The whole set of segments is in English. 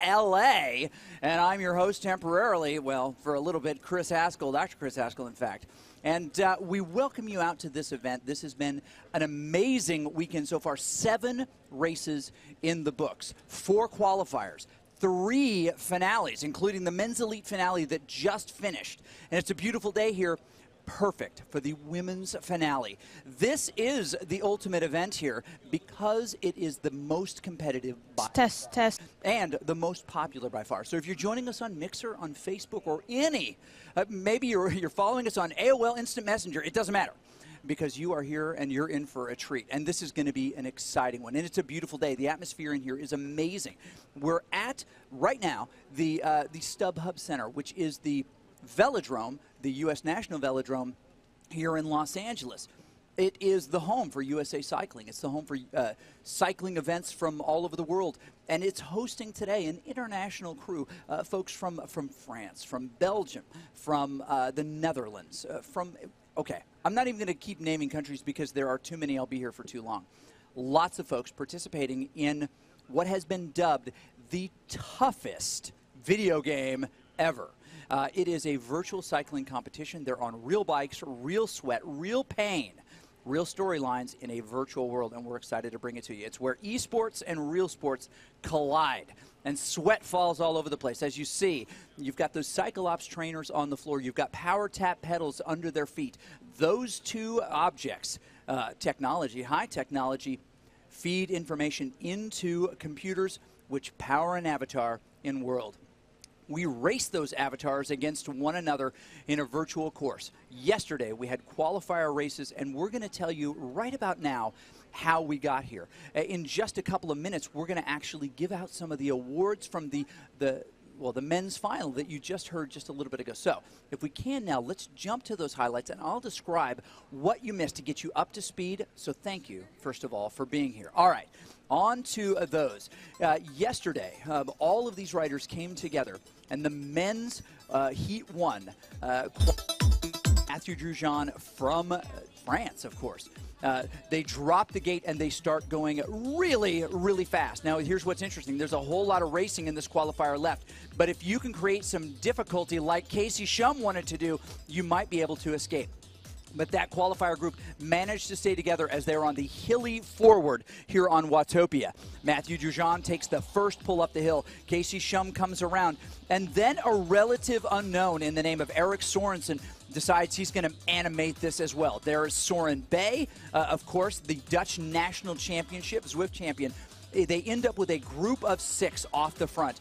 LA, and I'm your host temporarily, well, for a little bit, Chris Haskell, Dr. Chris Haskell, in fact. And we welcome you out to this event. This has been an amazing weekend so far. 7 races in the books, 4 qualifiers, 3 finales, including the men's elite finale that just finished. And it's a beautiful day here. Perfect for the women's finale. This is the ultimate event here because it is the most competitive by test and the most popular by far. So if you're joining us on Mixer, on Facebook, or any, maybe you're following us on AOL Instant Messenger, it doesn't matter, because you are here and you're in for a treat. And this is going to be an exciting one. And it's a beautiful day. The atmosphere in here is amazing. We're at, right now, the StubHub Center, which is the velodrome, the U.S. National Velodrome here in Los Angeles. It is the home for USA Cycling. It's the home for cycling events from all over the world. And it's hosting today an international crew, folks from France, from Belgium, from the Netherlands, okay, I'm not even going to keep naming countries because there are too many. I'll be here for too long. Lots of folks participating in what has been dubbed the toughest video game ever. It is a virtual cycling competition. They're on real bikes, real sweat, real pain, real storylines in a virtual world, and we're excited to bring it to you. It's where esports and real sports collide, and sweat falls all over the place. As you see, you've got those CycleOps trainers on the floor. You've got power tap pedals under their feet. Those two objects, technology, high technology, feed information into computers which power an avatar in world. We race those avatars against one another in a virtual course. Yesterday, we had qualifier races, and we're going to tell you right about now how we got here. In just a couple of minutes, we're going to actually give out some of the awards from the men's final that you just heard just a little bit ago. So if we can now, let's jump to those highlights, and I'll describe what you missed to get you up to speed. So thank you, first of all, for being here. All right, on to those. Yesterday, all of these riders came together, and the men's Heat 1, Mathieu Grosjean from France, of course. They drop the gate and they start going really, really fast. Now, here's what's interesting. There's a whole lot of racing in this qualifier left. But if you can create some difficulty like Casey Shum wanted to do, you might be able to escape. But that qualifier group managed to stay together as they were on the hilly forward here on Watopia. Mathieu Grosjean takes the first pull up the hill. Casey Shum comes around. And then a relative unknown in the name of Erik Sorensen decides he's going to animate this as well. There is Soren Bay, of course, the Dutch National Championship, Zwift champion. They end up with a group of 6 off the front.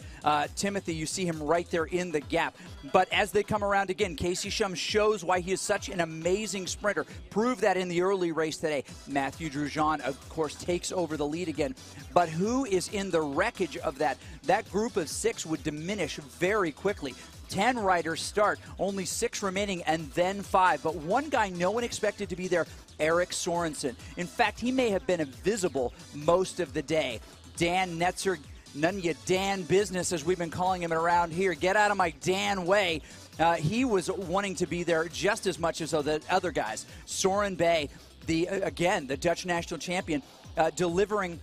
Timothy, you see him right there in the gap. But as they come around again, Casey Shum shows why he is such an amazing sprinter. Proved that in the early race today. Mathieu Grosjean, of course, takes over the lead again. But who is in the wreckage of that? That group of 6 would diminish very quickly. 10 riders start, only 6 remaining, and then 5. But one guy no one expected to be there, Erik Sorensen. In fact, he may have been invisible most of the day. Dan Netzer, none of your Dan business, as we've been calling him around here. Get out of my Dan way. He was wanting to be there just as much as the other guys. Soren Bay, again, the Dutch national champion, delivering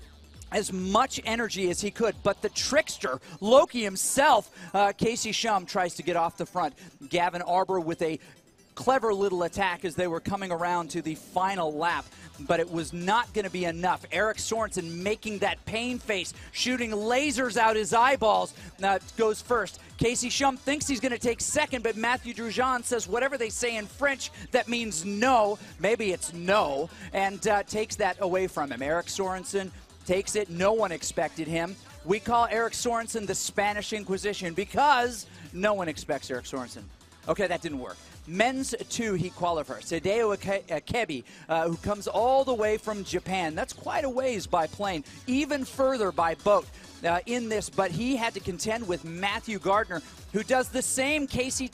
as much energy as he could, but the trickster, Loki himself, Casey Shum, tries to get off the front. Gavin Arbor with a clever little attack as they were coming around to the final lap, but it was not going to be enough. Erik Sorensen making that pain face, shooting lasers out his eyeballs, goes first. Casey Shum thinks he's going to take second, but Mathieu Grosjean says whatever they say in French that means no, maybe it's no, and takes that away from him. Erik Sorensen takes it. No one expected him. We call Erik Sorensen the Spanish Inquisition because no one expects Erik Sorensen. Okay, that didn't work. Men's 2 heat qualifiers. Tadeo Akebi, who comes all the way from Japan. That's quite a ways by plane, even further by boat in this, but he had to contend with Matthew Gardner, who does the same Casey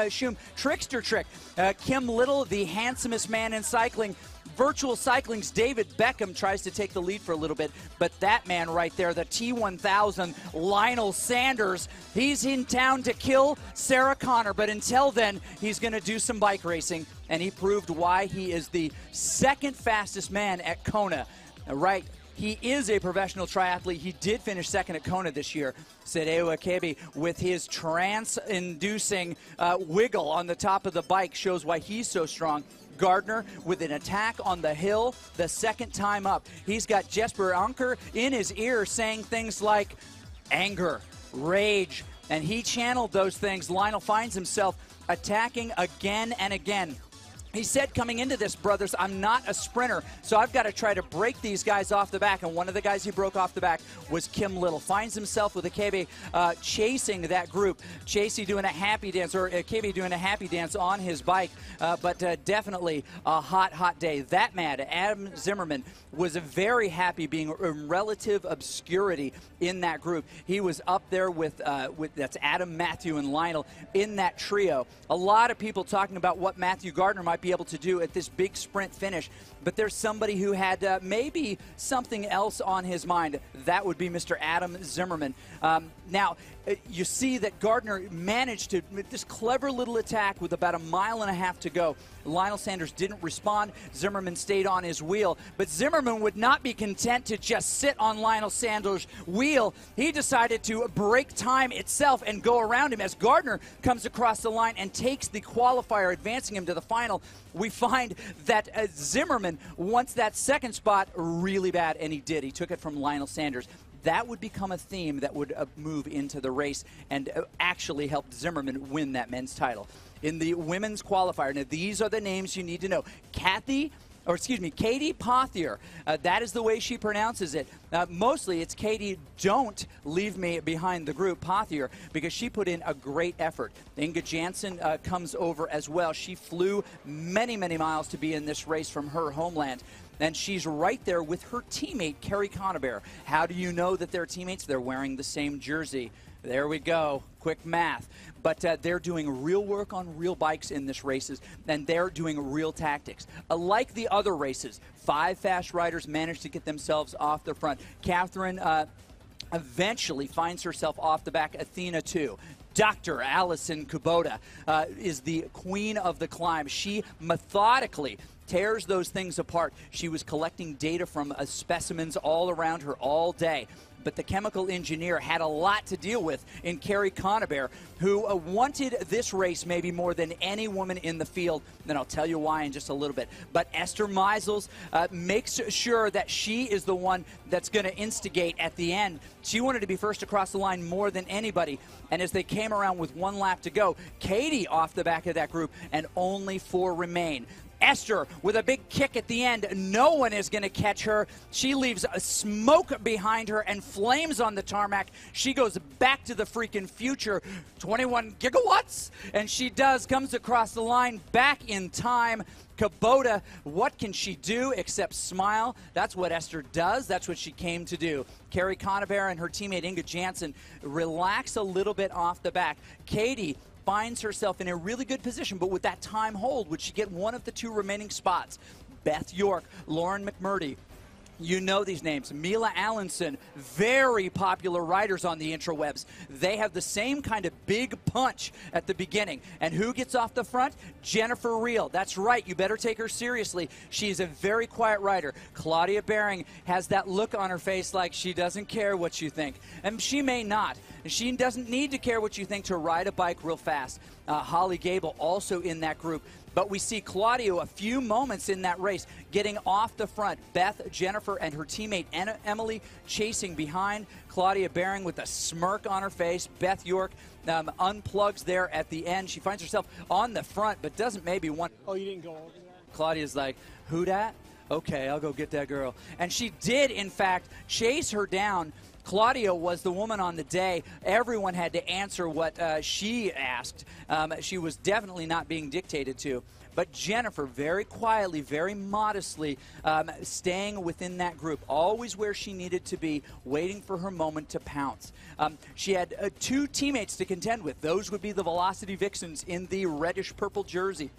Shum trickster trick. Kim Little, the handsomest man in cycling, Virtual Cycling's David Beckham tries to take the lead for a little bit, but that man right there, the T1000, Lionel Sanders, he's in town to kill Sarah Connor, but until then, he's going to do some bike racing, and he proved why he is the second fastest man at Kona. Right he is a professional triathlete. He did finish second at Kona this year. Sadeo Akebe, with his trance-inducing wiggle on the top of the bike, shows why he's so strong. Gardner with an attack on the hill the second time up. He's got Jesper Anker in his ear saying things like anger, rage, and he channeled those things. Lionel finds himself attacking again and again. He said coming into this, brothers, I'm not a sprinter, so I've got to try to break these guys off the back. And one of the guys he broke off the back was Kim Little. Finds himself with Akebe chasing that group. Chasey doing a happy dance, or Akebe doing a happy dance on his bike. But definitely a hot, hot day. That mad, Adam Zimmerman was very happy being in relative obscurity in that group. He was up there with that's Adam, Matthew, and Lionel in that trio. A lot of people talking about what Matthew Gardner might be able to do at this big sprint finish, but there's somebody who had maybe something else on his mind. That would be Mr. Adam Zimmerman. Now, you see that Gardner managed to this clever little attack with about 1.5 miles to go. Lionel Sanders didn't respond. Zimmerman stayed on his wheel, but Zimmerman would not be content to just sit on Lionel Sanders' wheel. He decided to break time itself and go around him as Gardner comes across the line and takes the qualifier, advancing him to the final. We find that Zimmerman wants that second spot really bad, and he did. He took it from Lionel Sanders. That would become a theme that would move into the race and actually help Zimmerman win that men's title. In the women's qualifier, now these are the names you need to know. Katie Pothier. That is the way she pronounces it. Mostly it's Katie, don't leave me behind the group, Pothier, because she put in a great effort. Inga Jansen comes over as well. She flew many, many miles to be in this race from her homeland. And she's right there with her teammate, Carrie Conabear. How do you know that they're teammates? They're wearing the same jersey. There we go. Quick math. But they're doing real work on real bikes in this races, and they're doing real tactics. Like the other races, 5 fast riders managed to get themselves off the front. Catherine eventually finds herself off the back. Athena, too. Dr. Allison Kubota is the queen of the climb. She methodically tears those things apart. She was collecting data from specimens all around her all day. But the chemical engineer had a lot to deal with in Carrie Conabear, who wanted this race maybe more than any woman in the field. And I'll tell you why in just a little bit. But Esther Meisels makes sure that she is the one that's going to instigate at the end. She wanted to be first across the line more than anybody. And as they came around with 1 lap to go, Katie off the back of that group, and only 4 remain. Esther with a big kick at the end. No one is going to catch her. She leaves a smoke behind her and flames on the tarmac. She goes back to the freaking future, 21 gigawatts, and she comes across the line back in time. Kubota, what can she do except smile? That's what Esther does. That's what she came to do. Carrie Conabear and her teammate Inga Jansen relax a little bit off the back. Katie finds herself in a really good position, but with that time hold, would she get one of the 2 remaining spots? Beth York, Lauren McMurdy. You know these names. Mila Allenson, very popular riders on the intrawebs. They have the same kind of big punch at the beginning. And who gets off the front? Jennifer Reel. That's right. You better take her seriously. She's a very quiet rider. Claudia Baring has that look on her face like she doesn't care what you think. And she may not. She doesn't need to care what you think to ride a bike real fast. Holly Gable also in that group. But we see Claudio a few moments in that race getting off the front. Beth, Jennifer, and her teammate Emily chasing behind. Claudia Baring with a smirk on her face. Beth York unplugs there at the end. She finds herself on the front, but doesn't maybe want... Oh, you didn't go over that? Claudia's like, who dat? Okay, I'll go get that girl. And she did, in fact, chase her down. Claudia was the woman on the day. Everyone had to answer what she asked. She was definitely not being dictated to. But Jennifer, very quietly, very modestly, staying within that group, always where she needed to be, waiting for her moment to pounce. She had 2 teammates to contend with. Those would be the Velocity Vixens in the reddish-purple jersey.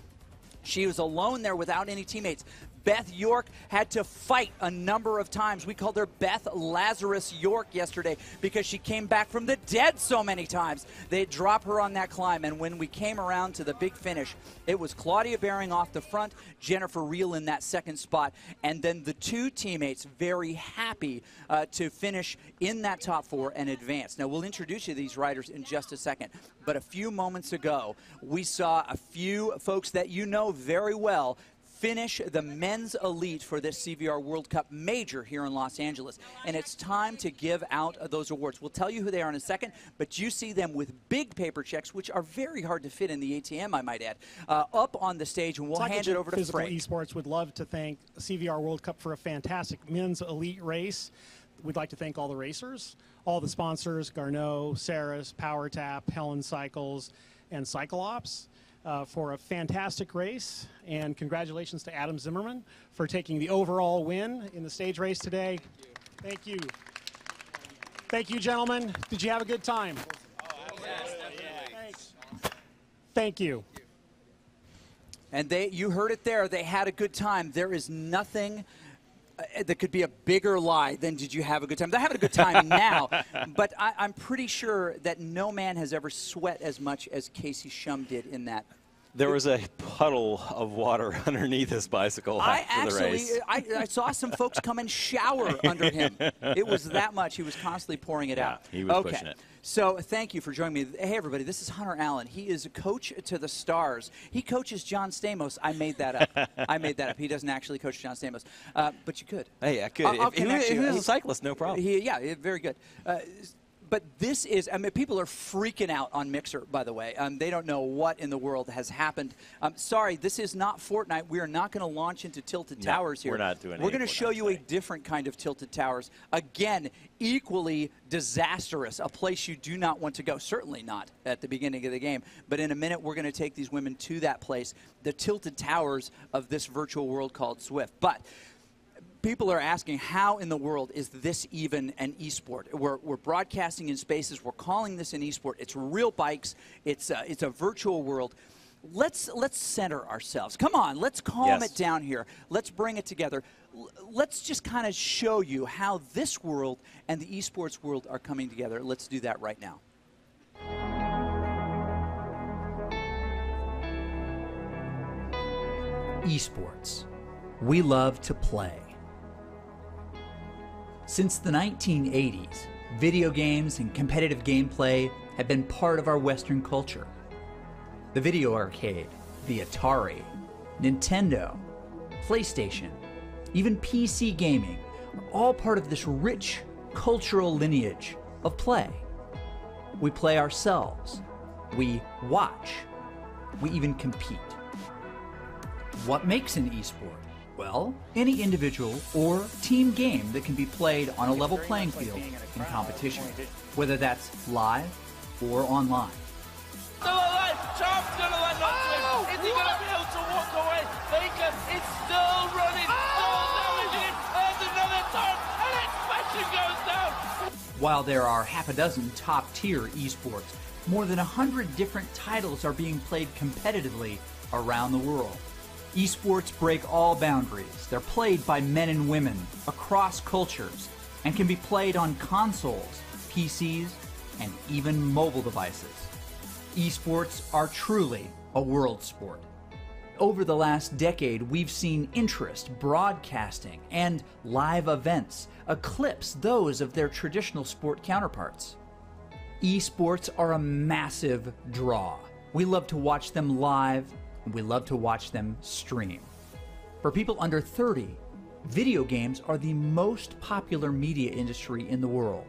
She was alone there without any teammates. Beth York had to fight a number of times. We called her Beth Lazarus York yesterday because she came back from the dead so many times. They'd drop her on that climb, and when we came around to the big finish, it was Claudia Baring off the front, Jennifer Reel in that second spot, and then the two teammates very happy to finish in that top four and advance. Now, we'll introduce you to these riders in just a second, but a few moments ago, we saw a few folks that you know very well finish the men's elite for this CVR World Cup major here in Los Angeles. And it's time to give out those awards. We'll tell you who they are in a second, but you see them with big paper checks, which are very hard to fit in the ATM, I might add, up on the stage, and we'll hand it over to Frank. Esports would love to thank CVR World Cup for a fantastic men's elite race. We'd like to thank all the racers, all the sponsors, Garneau, Saris, PowerTap, Helen Cycles, and CycleOps. For a fantastic race, and congratulations to Adam Zimmerman for taking the overall win in the stage race today. Thank you. Thank you, gentlemen. Did you have a good time? Thanks. Thank you. And you heard it there. They had a good time. There is nothing that could be a bigger lie than did you have a good time. They're having a good time now, but I'm pretty sure that no man has ever sweat as much as Casey Shum did in that. There was a puddle of water underneath his bicycle after the race. I saw some folks come and shower under him. It was that much. He was constantly pouring it out. He was pushing it. So thank you for joining me. Hey, everybody, this is Hunter Allen. He is a coach to the stars. He coaches John Stamos. I made that up. I made that up. He doesn't actually coach John Stamos, but you could. Hey, I could. If he was a cyclist, no problem. Yeah, very good. But this is, I mean, people are freaking out on Mixer, by the way. They don't know what in the world has happened. Sorry, this is not Fortnite. We are not going to launch into Tilted Towers here. We're not doing We're going to show you a different kind of Tilted Towers. Again, equally disastrous, a place you do not want to go. Certainly not at the beginning of the game. But in a minute, we're going to take these women to that place, the Tilted Towers of this virtual world called Swift. But people are asking, how in the world is this even an esport? We're broadcasting in spaces. We're calling this an esport. It's real bikes. It's a virtual world. Let's center ourselves. Come on, let's calm it down here. Let's bring it together. Let's just kind of show you how this world and the esports world are coming together. Let's do that right now. Esports. We love to play. Since the 1980s, video games and competitive gameplay have been part of our Western culture. The video arcade, the Atari, Nintendo, PlayStation, even PC gaming are all part of this rich cultural lineage of play. We play ourselves, we watch, we even compete. What makes an esport? Well, any individual or team game that can be played on a level playing field in competition, whether that's live or online. Still alive! Charm's gonna land onto him! Is he gonna be able to walk away? Baker is still running! Oh, no, and another time! And expansion goes down! While there are half a dozen top-tier esports, more than 100 different titles are being played competitively around the world. Esports break all boundaries. They're played by men and women across cultures and can be played on consoles, PCs, and even mobile devices. Esports are truly a world sport. Over the last decade, we've seen interest, broadcasting, and live events eclipse those of their traditional sport counterparts. Esports are a massive draw. We love to watch them live, and we love to watch them stream. For people under 30, video games are the most popular media industry in the world,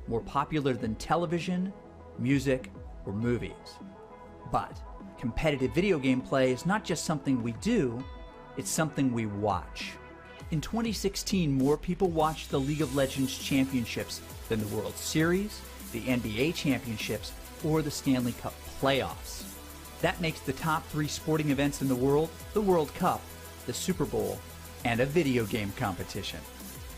more popular than television, music, or movies. But competitive video game play is not just something we do, it's something we watch. In 2016, more people watched the League of Legends Championships than the World Series, the NBA Championships, or the Stanley Cup playoffs. That makes the top 3 sporting events in the World Cup, the Super Bowl, and a video game competition.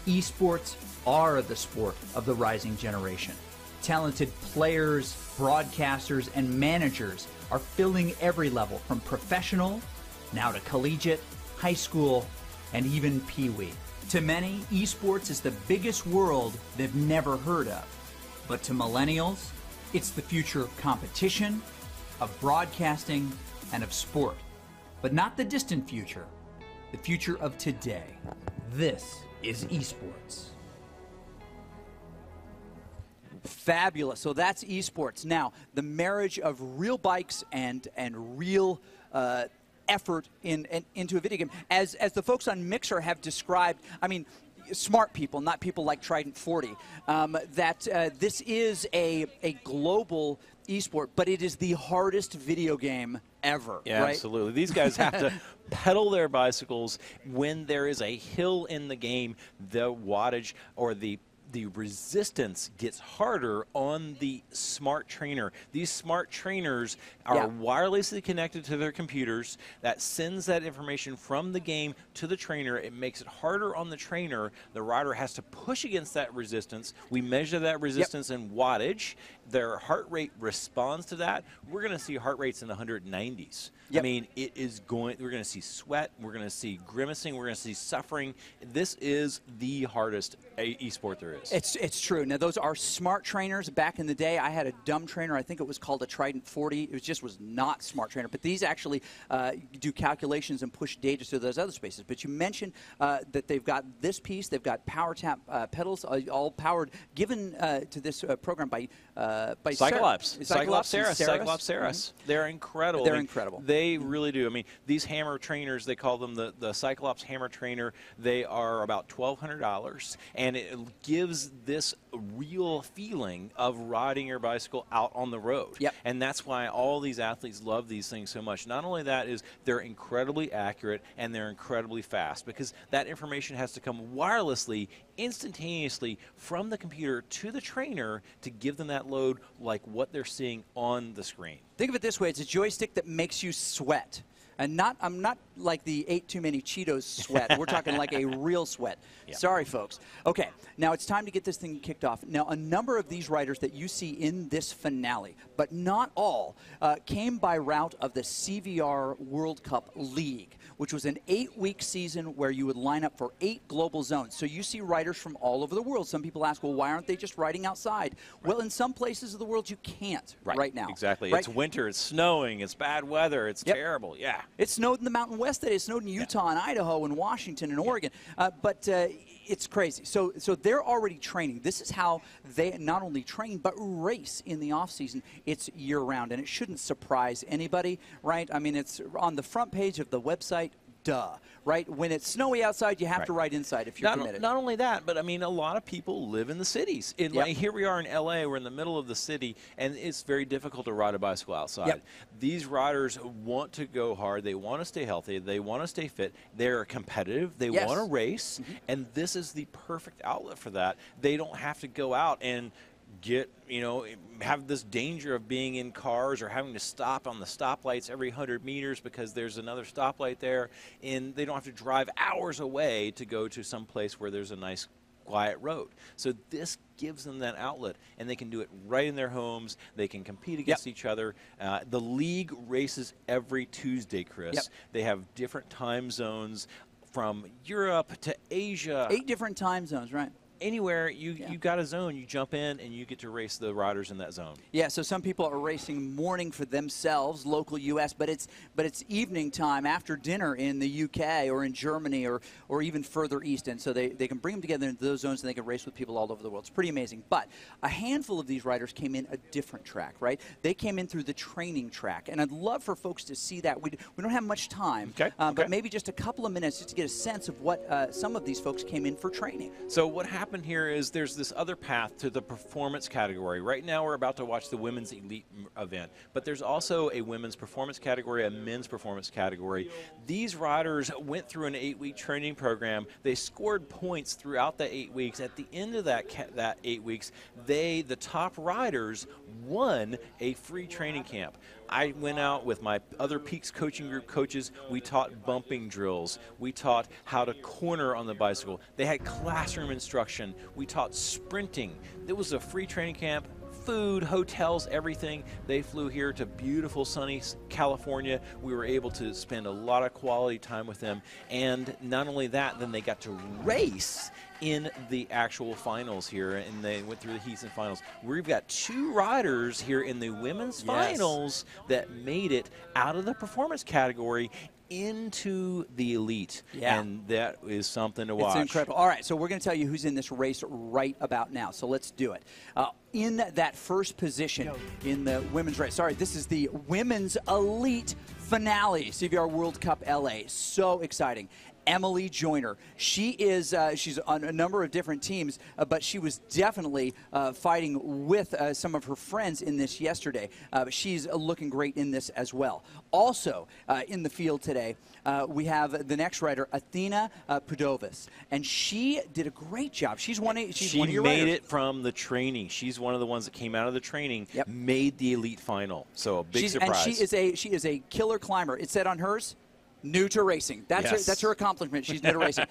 Esports are the sport of the rising generation. Talented players, broadcasters, and managers are filling every level from professional, now to collegiate, high school, and even Pee-wee. To many, esports is the biggest world they've never heard of. But to millennials, it's the future of competition, of broadcasting, and of sport. But not the distant future, the future of today. This is esports. Fabulous. So that's esports. Now, the marriage of real bikes and real effort into a video game. As the folks on Mixer have described, I mean, smart people, not people like Trident 40, that this is a global esport, but it is the hardest video game ever. Yeah, right? absolutely. These guys have to pedal their bicycles when there is a hill in the game. The wattage or the resistance gets harder on the smart trainer. These smart trainers are wirelessly connected to their computers. That sends that information from the game to the trainer. It makes it harder on the trainer. The rider has to push against that resistance. We measure that resistance in wattage. Their heart rate responds to that. We're going to see heart rates in the 190s. I mean, it is going. We're going to see sweat. We're going to see grimacing. We're going to see suffering. This is the hardest esport there is. It's true. Now, those are smart trainers. Back in the day, I had a dumb trainer. I think it was called a Trident 40. It was not smart trainer. But these actually do calculations and push data to those other spaces. But you mentioned that they've got this piece. They've got power tap pedals, all powered, given to this program by Cyclops. Cyclops Ceres. Mm-hmm. They're incredible. They're incredible. They really do. I mean, these hammer trainers, they call them the Cyclops hammer trainer. They are about $1,200, and it gives this real feeling of riding your bicycle out on the road. And that's why all these athletes love these things so much. Not only that is they're incredibly accurate and they're incredibly fast, because that information has to come wirelessly, instantaneously from the computer to the trainer to give them that load like what they're seeing on the screen. Think of it this way. It's a joystick that makes you sweat. And I'm not like the ate too many Cheetos sweat. We're talking like a real sweat. Sorry, folks. Okay, now it's time to get this thing kicked off. Now, a number of these riders that you see in this finale, but not all, came by route of the CVR World Cup League, which was an 8-week season where you would line up for 8 global zones. So you see riders from all over the world. Some people ask, well, why aren't they just riding outside? Well, in some places of the world, you can't right now. Exactly. Right? It's winter. It's snowing. It's bad weather. It's terrible. Yeah. It snowed in the Mountain West today. It snowed in Utah and Idaho and Washington and Oregon. But it's crazy. So they're already training. This is how they not only train but race in the off season. It's year round, and it shouldn't surprise anybody, right? I mean, it's on the front page of the website. Duh, right? When it's snowy outside, you have to ride inside if you're committed. Not only that, but I mean, a lot of people live in the cities. Like, here we are in LA, we're in the middle of the city, and it's very difficult to ride a bicycle outside. These riders want to go hard, they want to stay healthy, they want to stay fit, they're competitive, they want to race, and this is the perfect outlet for that. They don't have to go out and have this danger of being in cars or having to stop on the stoplights every 100 meters because there's another stoplight there, and they don't have to drive hours away to go to some place where there's a nice quiet road. So this gives them that outlet, and they can do it right in their homes. They can compete against each other. The league races every Tuesday, Chris. They have different time zones from Europe to Asia. 8 different time zones, right? Anywhere you got a zone, you jump in and you get to race the riders in that zone. Yeah, so some people are racing morning for themselves, local U.S., but it's evening time after dinner in the U.K. or in Germany or even further east, and so they can bring them together into those zones and they can race with people all over the world. It's pretty amazing. But a handful of these riders came in a different track, right? They came in through the training track, and I'd love for folks to see that. We don't have much time, but maybe just a couple of minutes just to get a sense of what some of these folks came in for training. So what happened here is there's this other path to the performance category. Right now we're about to watch the women's elite event, but there's also a women's performance category, a men's performance category. These riders went through an 8-week training program. They scored points throughout the 8 weeks. At the end of that 8 weeks, the top riders won a free training camp. I went out with my other Peaks coaching group coaches. We taught bumping drills. We taught how to corner on the bicycle. They had classroom instruction. We taught sprinting. It was a free training camp, food, hotels, everything. They flew here to beautiful sunny California. We were able to spend a lot of quality time with them. And not only that, then they got to race in the actual finals here, and they went through the heats and finals. We've got 2 riders here in the women's finals that made it out of the performance category into the elite, and that is something to watch. It's incredible. All right, so we're going to tell you who's in this race right about now, so let's do it. In that first position in the women's race, sorry, this is the women's elite finale, CVR World Cup LA. So exciting. Emily Joyner. She is she's on a number of different teams, but she was definitely fighting with some of her friends in this yesterday. But she's looking great in this as well. Also in the field today, we have the next rider, Athena Pudovis, and she did a great job. She's one of your riders. She made it from the training. She's one of the ones that came out of the training, made the elite final. So a big surprise. And she is a killer climber. It said on hers, new to racing. That's her accomplishment. She's new to racing.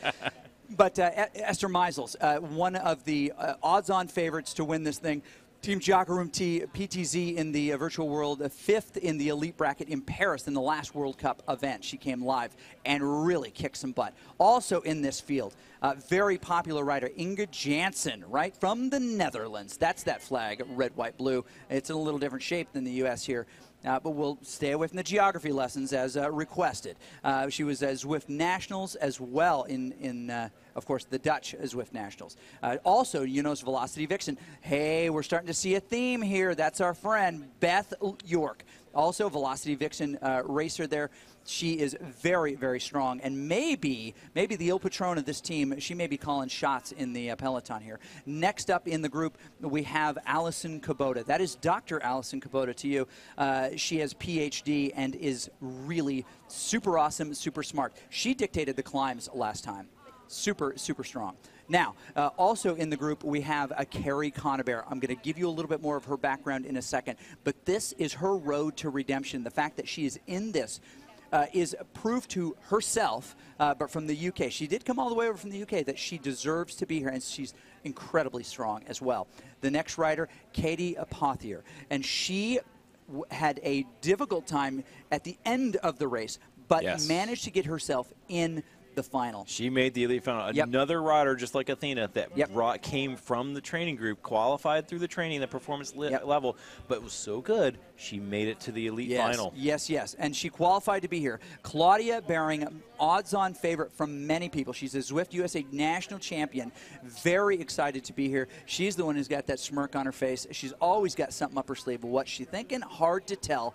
But Esther Meisels, one of the odds-on favorites to win this thing. Team Jacques T PTZ in the virtual world, 5th in the elite bracket in Paris in the last World Cup event. She came live and really kicked some butt. Also in this field, very popular rider, Inge Janssen, right, from the Netherlands. That's that flag, red, white, blue. It's in a little different shape than the U.S. here. But we'll stay away from the geography lessons as requested. She was at Zwift Nationals as well in of course, the Dutch Zwift Nationals. Also, Junos Velocity Vixen. Hey, we're starting to see a theme here. That's our friend, Beth York. Also, Velocity Vixen racer there. She is very, very strong, and maybe the Il Patron of this team, she may be calling shots in the peloton here. Next up in the group, we have Allison Kubota. That is Dr. Allison Kubota to you. She has PhD and is really super awesome, super smart. She dictated the climbs last time. Super, super strong. Now, also in the group, we have Carrie Conabear. I'm going to give you a little bit more of her background in a second, but this is her road to redemption. The fact that she is in this is proof to herself, but from the UK. She did come all the way over from the UK, that she deserves to be here, and she's incredibly strong as well. The next rider, Katie Apothier, and she had a difficult time at the end of the race, but managed to get herself in the final. She made the elite final. Another rider, just like Athena, that came from the training group, qualified through the training, the performance level, but was so good, she made it to the elite final. Yes, and she qualified to be here. Claudia Baring, odds-on favorite from many people. She's a Zwift USA national champion. Very excited to be here. She's the one who's got that smirk on her face. She's always got something up her sleeve. What's she thinking? Hard to tell,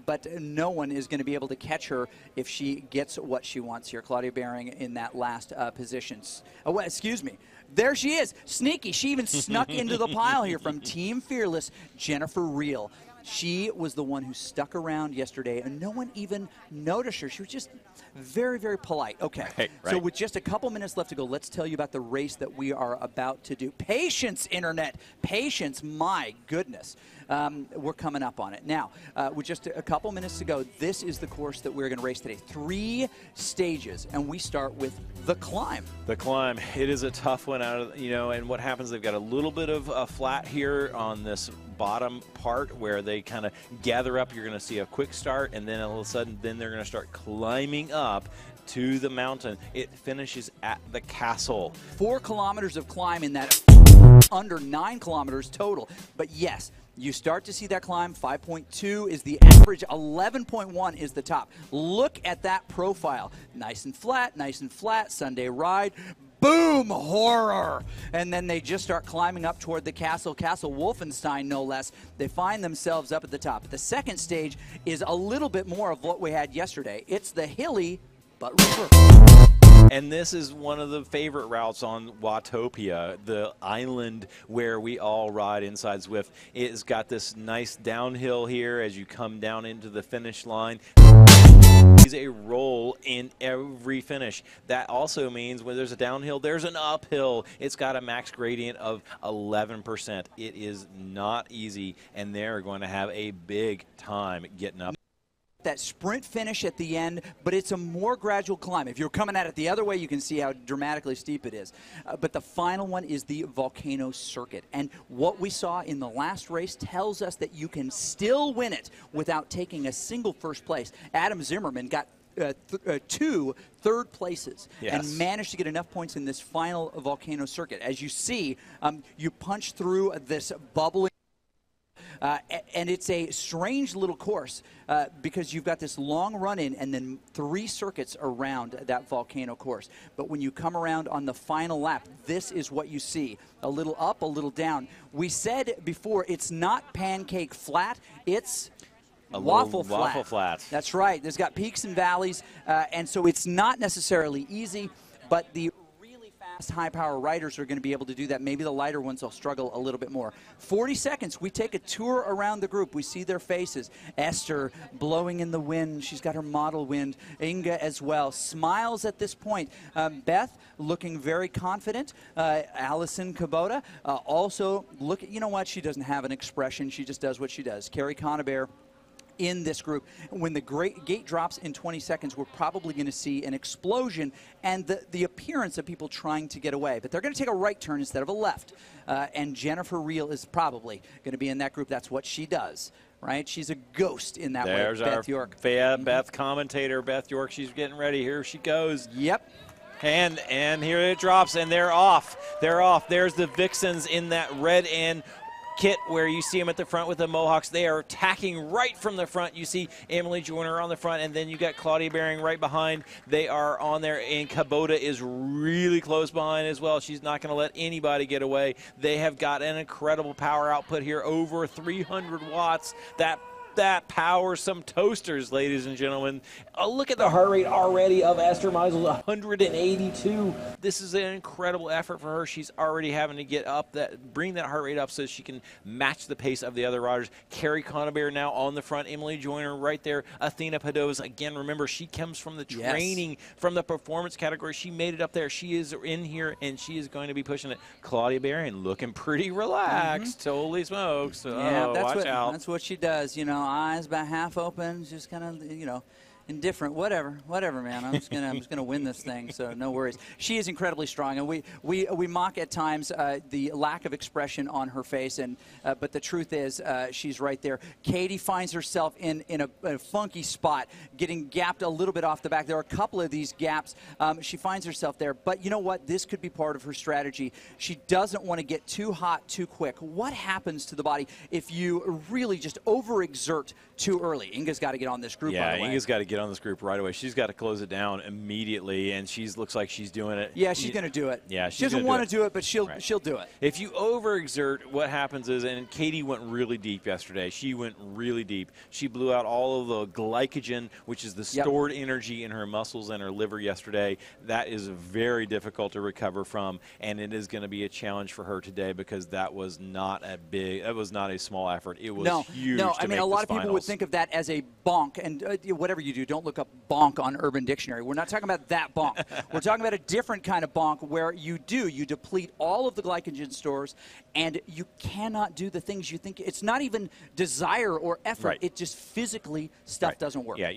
but no one is going to be able to catch her if she gets what she wants here. Claudia Baring in that last position. Oh, excuse me. There she is. Sneaky. She even snuck into the pile here from Team Fearless, Jennifer Reel. She was the one who stuck around yesterday, and no one even noticed her. She was just very, very polite. Okay, right. So with just a couple minutes left to go, let's tell you about the race that we are about to do. Patience, Internet. Patience, my goodness. We're coming up on it. Now, with just a couple minutes to go, this is the course that we're going to race today. 3 stages, and we start with the climb. The climb. It is a tough one, and what happens, they've got a little bit of a flat here on this bottom part where they kind of gather up. You're going to see a quick start, and then all of a sudden, then they're going to start climbing up to the mountain. It finishes at the castle. 4 kilometers of climb in that under 9 kilometers total. But yes, you start to see that climb. 5.2 is the average. 11.1 is the top. Look at that profile. Nice and flat, Sunday ride. Boom, horror. And then they just start climbing up toward the castle Wolfenstein, no less. They find themselves up at the top. The second stage is a little bit more of what we had yesterday. It's the hilly, but river. And this is one of the favorite routes on Watopia, the island where we all ride inside Zwift. It's got this nice downhill here as you come down into the finish line. There's a roll in every finish. That also means when there's a downhill, there's an uphill. It's got a max gradient of 11%. It is not easy, and they're going to have a big time getting up. that sprint finish at the end, but it's a more gradual climb. If you're coming at it the other way, you can see how dramatically steep it is. But the final one is the volcano circuit. And what we saw in the last race tells us that you can still win it without taking a single first place. Adam Zimmerman got 2 third places and managed to get enough points in this final volcano circuit. As you see, you punch through this bubbling and it's a strange little course because you've got this long run-in and then 3 circuits around that volcano course. But when you come around on the final lap, this is what you see. A little up, a little down. We said before, it's not pancake flat, it's waffle flat. That's right. There's got peaks and valleys, and so it's not necessarily easy, but the really fast, high-power riders are going to be able to do that. Maybe the lighter ones will struggle a little bit more. 40 seconds. We take a tour around the group. We see their faces. Esther blowing in the wind. She's got her model wind. Inga as well. Smiles at this point. Beth looking very confident. Allison Kubota also look. You know what? She doesn't have an expression. She just does what she does. Carrie Conabear in this group. When the gate drops in 20 seconds, we're probably going to see an explosion and the appearance of people trying to get away. But they're going to take a right turn instead of a left. And Jennifer Reel is probably going to be in that group. That's what she does, right? She's a ghost in that way. There's Beth York. Beth commentator, Beth York. She's getting ready. Here she goes. Yep. And here it drops, and they're off. They're off. There's the Vixens in that red and kit where you see them at the front with the Mohawks. They are attacking right from the front. You see Emily Joyner on the front, and then you got Claudia Baring right behind. They are on there, and Kubota is really close behind as well. She's not going to let anybody get away. They have got an incredible power output here, over 300 watts. That powers some toasters, ladies and gentlemen. Look at the heart rate already of Esther Meisel, 182. This is an incredible effort for her. She's already having to get up bring that heart rate up so she can match the pace of the other riders. Carrie Conabear now on the front. Emily Joyner right there. Athena Padova, again, remember, she comes from the training, from the performance category. She made it up there. She is in here, and she is going to be pushing it. Claudia Baring looking pretty relaxed. Holy smokes. Yeah, watch out. That's what she does, you know. Eyes about half open, just kind of, you know, indifferent. Whatever, man. I'm just gonna win this thing. So no worries. She is incredibly strong, and we mock at times the lack of expression on her face, and but the truth is she's right there. Katie finds herself in a funky spot, getting gapped a little bit off the back. There are a couple of these gaps. She finds herself there, but you know what? This could be part of her strategy. She doesn't want to get too hot too quick. What happens to the body if you really just overexert too early? Inga's got to get on this group. Yeah, by the way. Inga's got to get on this group right away. She's got to close it down immediately, and she looks like she's doing it. Yeah, she's going to do it. Yeah, she doesn't want to do it, but she'll do it. If you overexert, what happens is, and Katie went really deep yesterday. She went really deep. She blew out all of the glycogen, which is the stored energy in her muscles and her liver yesterday. That is very difficult to recover from, and it is going to be a challenge for her today because that was not a small effort. It was huge. No, I mean, a lot of people would think of that as a bonk, and whatever you do, don't look up bonk on Urban Dictionary. We're not talking about that bonk. We're talking about a different kind of bonk where you deplete all of the glycogen stores, and you cannot do the things you think. It's not even desire or effort. Right. It just physically stuff doesn't work. Yeah,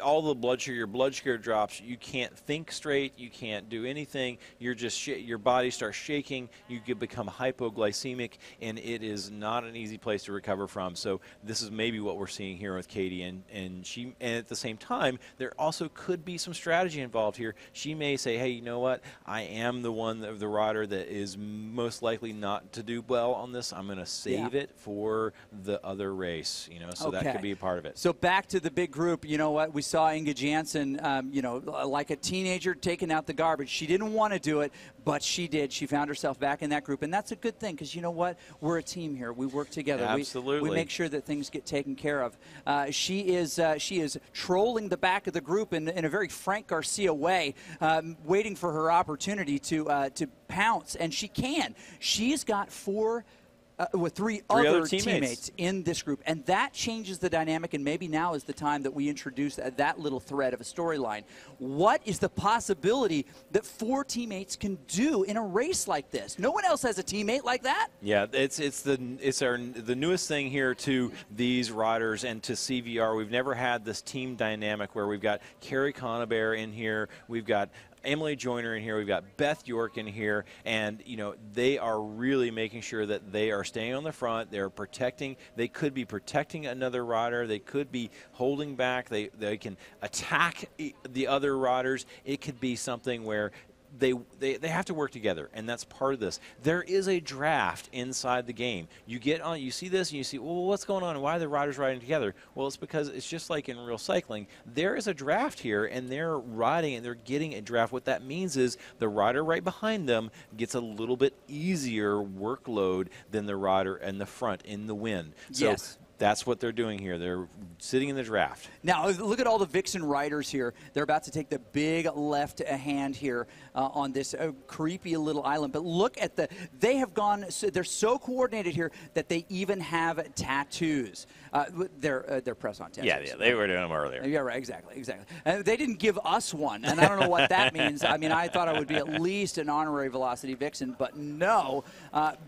all the blood sugar, your blood sugar drops. You can't think straight. You can't do anything. You're just your body starts shaking. You could become hypoglycemic, and it is not an easy place to recover from. So this is maybe what we're seeing here with Katie, and at the same time, there also could be some strategy involved here. She may say, hey, you know what? I am the one of the rider that is most likely not to do well on this. I'm going to save it for the other race, so that could be a part of it. So back to the big group, you know what? We saw Inga Jansen, like a teenager taking out the garbage. She didn't want to do it, but she did. She found herself back in that group, and that's a good thing because you know what? We're a team here. We work together. Absolutely. We make sure that things get taken care of. She is trolling the back of the group in a very Frank Garcia way, waiting for her opportunity to pounce, and she can. She's got 4 with three other teammates in this group. And that changes the dynamic, and maybe now is the time that we introduce that little thread of a storyline. What is the possibility that 4 teammates can do in a race like this? No one else has a teammate like that. Yeah, it's the newest thing here to these riders and to CVR. We've never had this team dynamic where we've got Carrie Conabear in here, we've got Emily Joyner in here, we've got Beth York in here, and they are really making sure that they are staying on the front. They're protecting. They could be protecting another rider. They could be holding back. They can attack the other riders. It could be something where they have to work together, and that's part of this. There is a draft inside the game. You get on, you see this, and you see, well, what's going on? Why are the riders riding together? Well, it's because it's just like in real cycling. There is a draft here, and they're riding, and they're getting a draft. What that means is the rider right behind them gets a little bit easier workload than the rider in the front in the wind. So yes. That's what they're doing here. They're sitting in the draft. Now, look at all the Vixen riders here. They're about to take the big left hand here on this creepy little island. But look at they have gone, they're so coordinated here that they even have tattoos. They're press-on tattoos. Yeah, they were doing them earlier. Yeah, right, exactly. They didn't give us one, and I don't know what that means. I mean, I thought I would be at least an honorary Velocity Vixen, but no.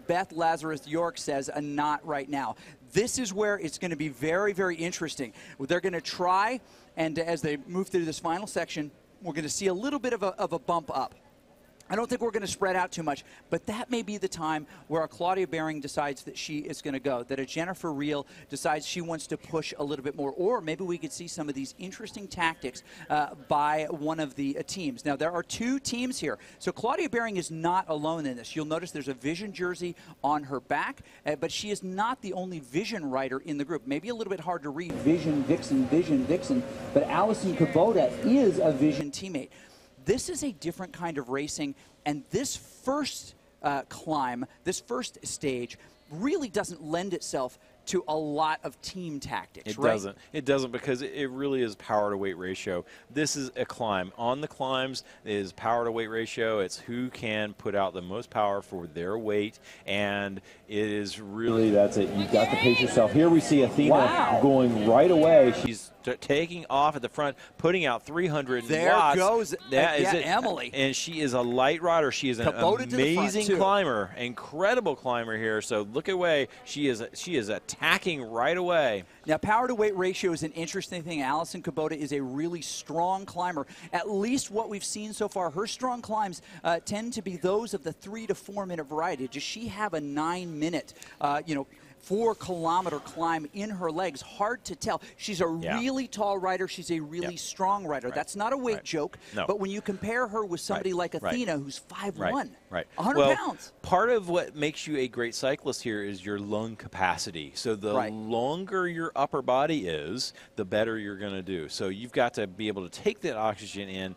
Beth Lazarus York says, not right now. This is where it's going to be very, very interesting. They're going to try, and as they move through this final section, we're going to see a little bit of a bump up. I don't think we're going to spread out too much, but that may be the time where a Claudia Behring decides that she is going to go, that a Jennifer Reel decides she wants to push a little bit more, or maybe we could see some of these interesting tactics by one of the teams. Now, there are 2 teams here, so Claudia Behring is not alone in this. You'll notice there's a Vision jersey on her back, but she is not the only Vision rider in the group. Maybe a little bit hard to read. Vision, Vixen, but Allison Kubota is a Vision teammate. This is a different kind of racing, and this first climb, this first stage, really doesn't lend itself to a lot of team tactics, right? It doesn't because it really is power to weight ratio. This is a climb. On the climbs is power to weight ratio. It's who can put out the most power for their weight, and it is really, that's it. You've got to pace yourself. Here we see Athena going right away. She's taking off at the front, putting out 300 there watts. Goes Emily. And she is a light rider. She is an amazing climber, incredible climber here. So look away. She is attacking right away. Now, power to weight ratio is an interesting thing. Allison Kubota is a really strong climber. At least what we've seen so far, her strong climbs tend to be those of the 3 to 4 minute variety. Does she have a 9-minute, 4-kilometer climb in her legs? Hard to tell. She's a really tall rider. She's a really strong rider. Right. That's not a weight joke. No. But when you compare her with somebody like Athena, who's 5'1", 100 pounds. Part of what makes you a great cyclist here is your lung capacity. So the longer your upper body is, the better you're going to do. So you've got to be able to take that oxygen in,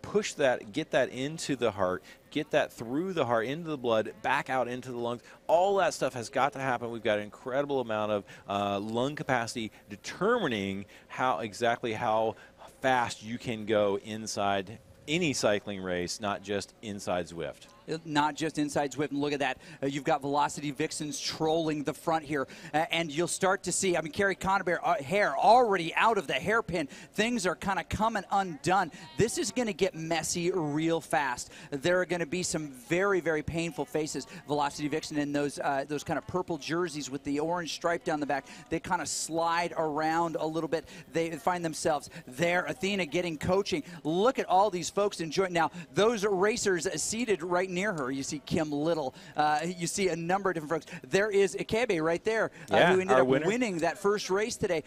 push that, get that into the heart, get that through the heart, into the blood, back out into the lungs. All that stuff has got to happen. We've got an incredible amount of lung capacity determining exactly how fast you can go inside any cycling race, not just inside Zwift. Not just inside Zwift. And look at that. You've got Velocity Vixens trolling the front here. And you'll start to see, Carrie Conabear hair already out of the hairpin. Things are kind of coming undone. This is going to get messy real fast. There are going to be some very, very painful faces. Velocity Vixen in those kind of purple jerseys with the orange stripe down the back. They kind of slide around a little bit. They find themselves there. Athena getting coaching. Look at all these folks enjoying. Now, those racers seated right near her. You see Kim Little. You see a number of different folks. There is Ikebe right there, who ended up winning that first race today.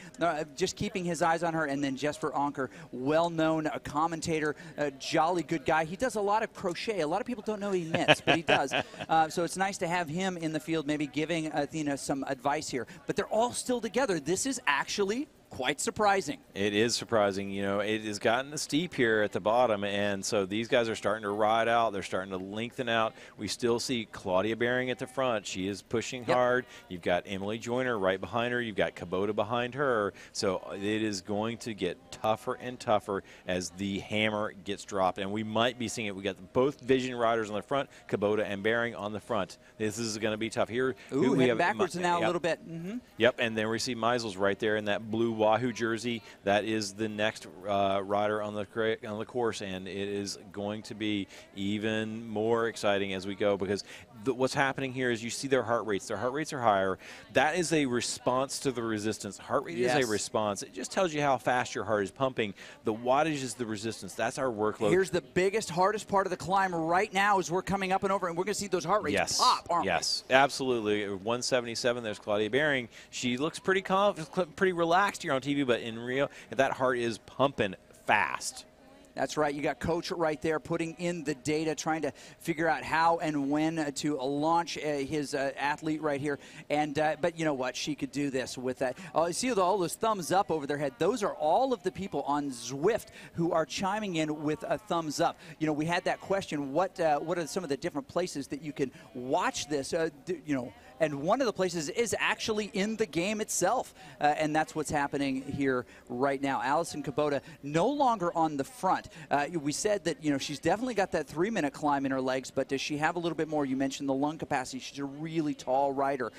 Just keeping his eyes on her. And then Jesper Anker, well-known commentator, jolly good guy. He does a lot of crochet. A lot of people don't know he knits, but he does. So it's nice to have him in the field, maybe giving Athena some advice here. But they're all still together. This is actually quite surprising. It is surprising. You know, it has gotten steep here at the bottom, and so these guys are starting to ride out. They're starting to lengthen out. We still see Claudia Baring at the front. She is pushing hard. You've got Emily Joyner right behind her. You've got Kubota behind her. So it is going to get tougher and tougher as the hammer gets dropped, and we might be seeing it. We got both Vision riders on the front, Kubota and Baring on the front. This is going to be tough. Here, Ooh, we heading have backwards now a little bit. Yep, and then we see Meisels right there in that blue Wahoo jersey. That is the next rider on the course, and it is going to be even more exciting as we go, because what's happening here is you see their heart rates. Their heart rates are higher. That is a response to the resistance. Heart rate is a response. It just tells you how fast your heart is pumping. The wattage is the resistance. That's our workload. Here's the biggest, hardest part of the climb right now as we're coming up and over, and we're going to see those heart rates pop, aren't we? Yes, absolutely. 177, there's Claudia Baring. She looks pretty calm, pretty relaxed here on TV, but in Rio, that heart is pumping fast. That's right. You got Coach right there putting in the data, trying to figure out how and when to launch his athlete right here. And but you know what? She could do this with that. See all those thumbs up over their head? Those are all of the people on Zwift who are chiming in with a thumbs up. You know, we had that question, what are some of the different places that you can watch this, you know, and one of the places is actually in the game itself, and that's what's happening here right now. Alison Kubota no longer on the front. We said that, you know, she's definitely got that 3-minute climb in her legs, but does she have a little bit more? You mentioned the lung capacity. She's a really tall rider.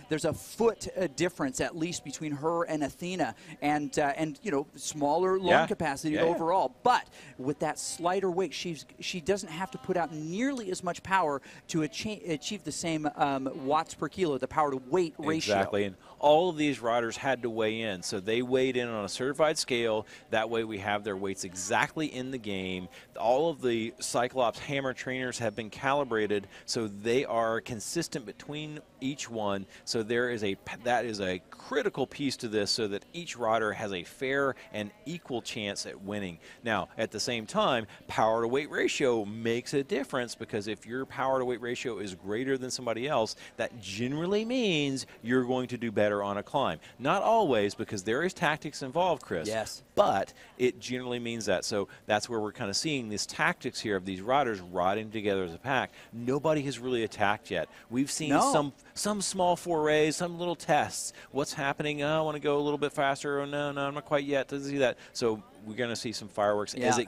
There's a foot difference at least between her and Athena, and you know, smaller lung capacity overall. But with that slighter weight, she doesn't have to put out nearly as much power to achieve the same watts per kilo, the power to weight ratio. Exactly, and all of these riders had to weigh in, so they weighed in on a certified scale. That way we have their weights exactly in the game. All of the Cyclops hammer trainers have been calibrated, so they are consistent between each one. So that is a critical piece to this, so that each rider has a fair and equal chance at winning. Now, at the same time, power to weight ratio makes a difference, because if your power to weight ratio is greater than somebody else, that generally means you're going to do better on a climb. Not always, because there is tactics involved, Chris. Yes. But it generally means that. So that's where we're kind of seeing these tactics here of these riders riding together as a pack. Nobody has really attacked yet. We've seen some small forays, some little tests. What's happening? Oh, I want to go a little bit faster. Oh, no, I'm not quite yet to see that. So we're going to see some fireworks as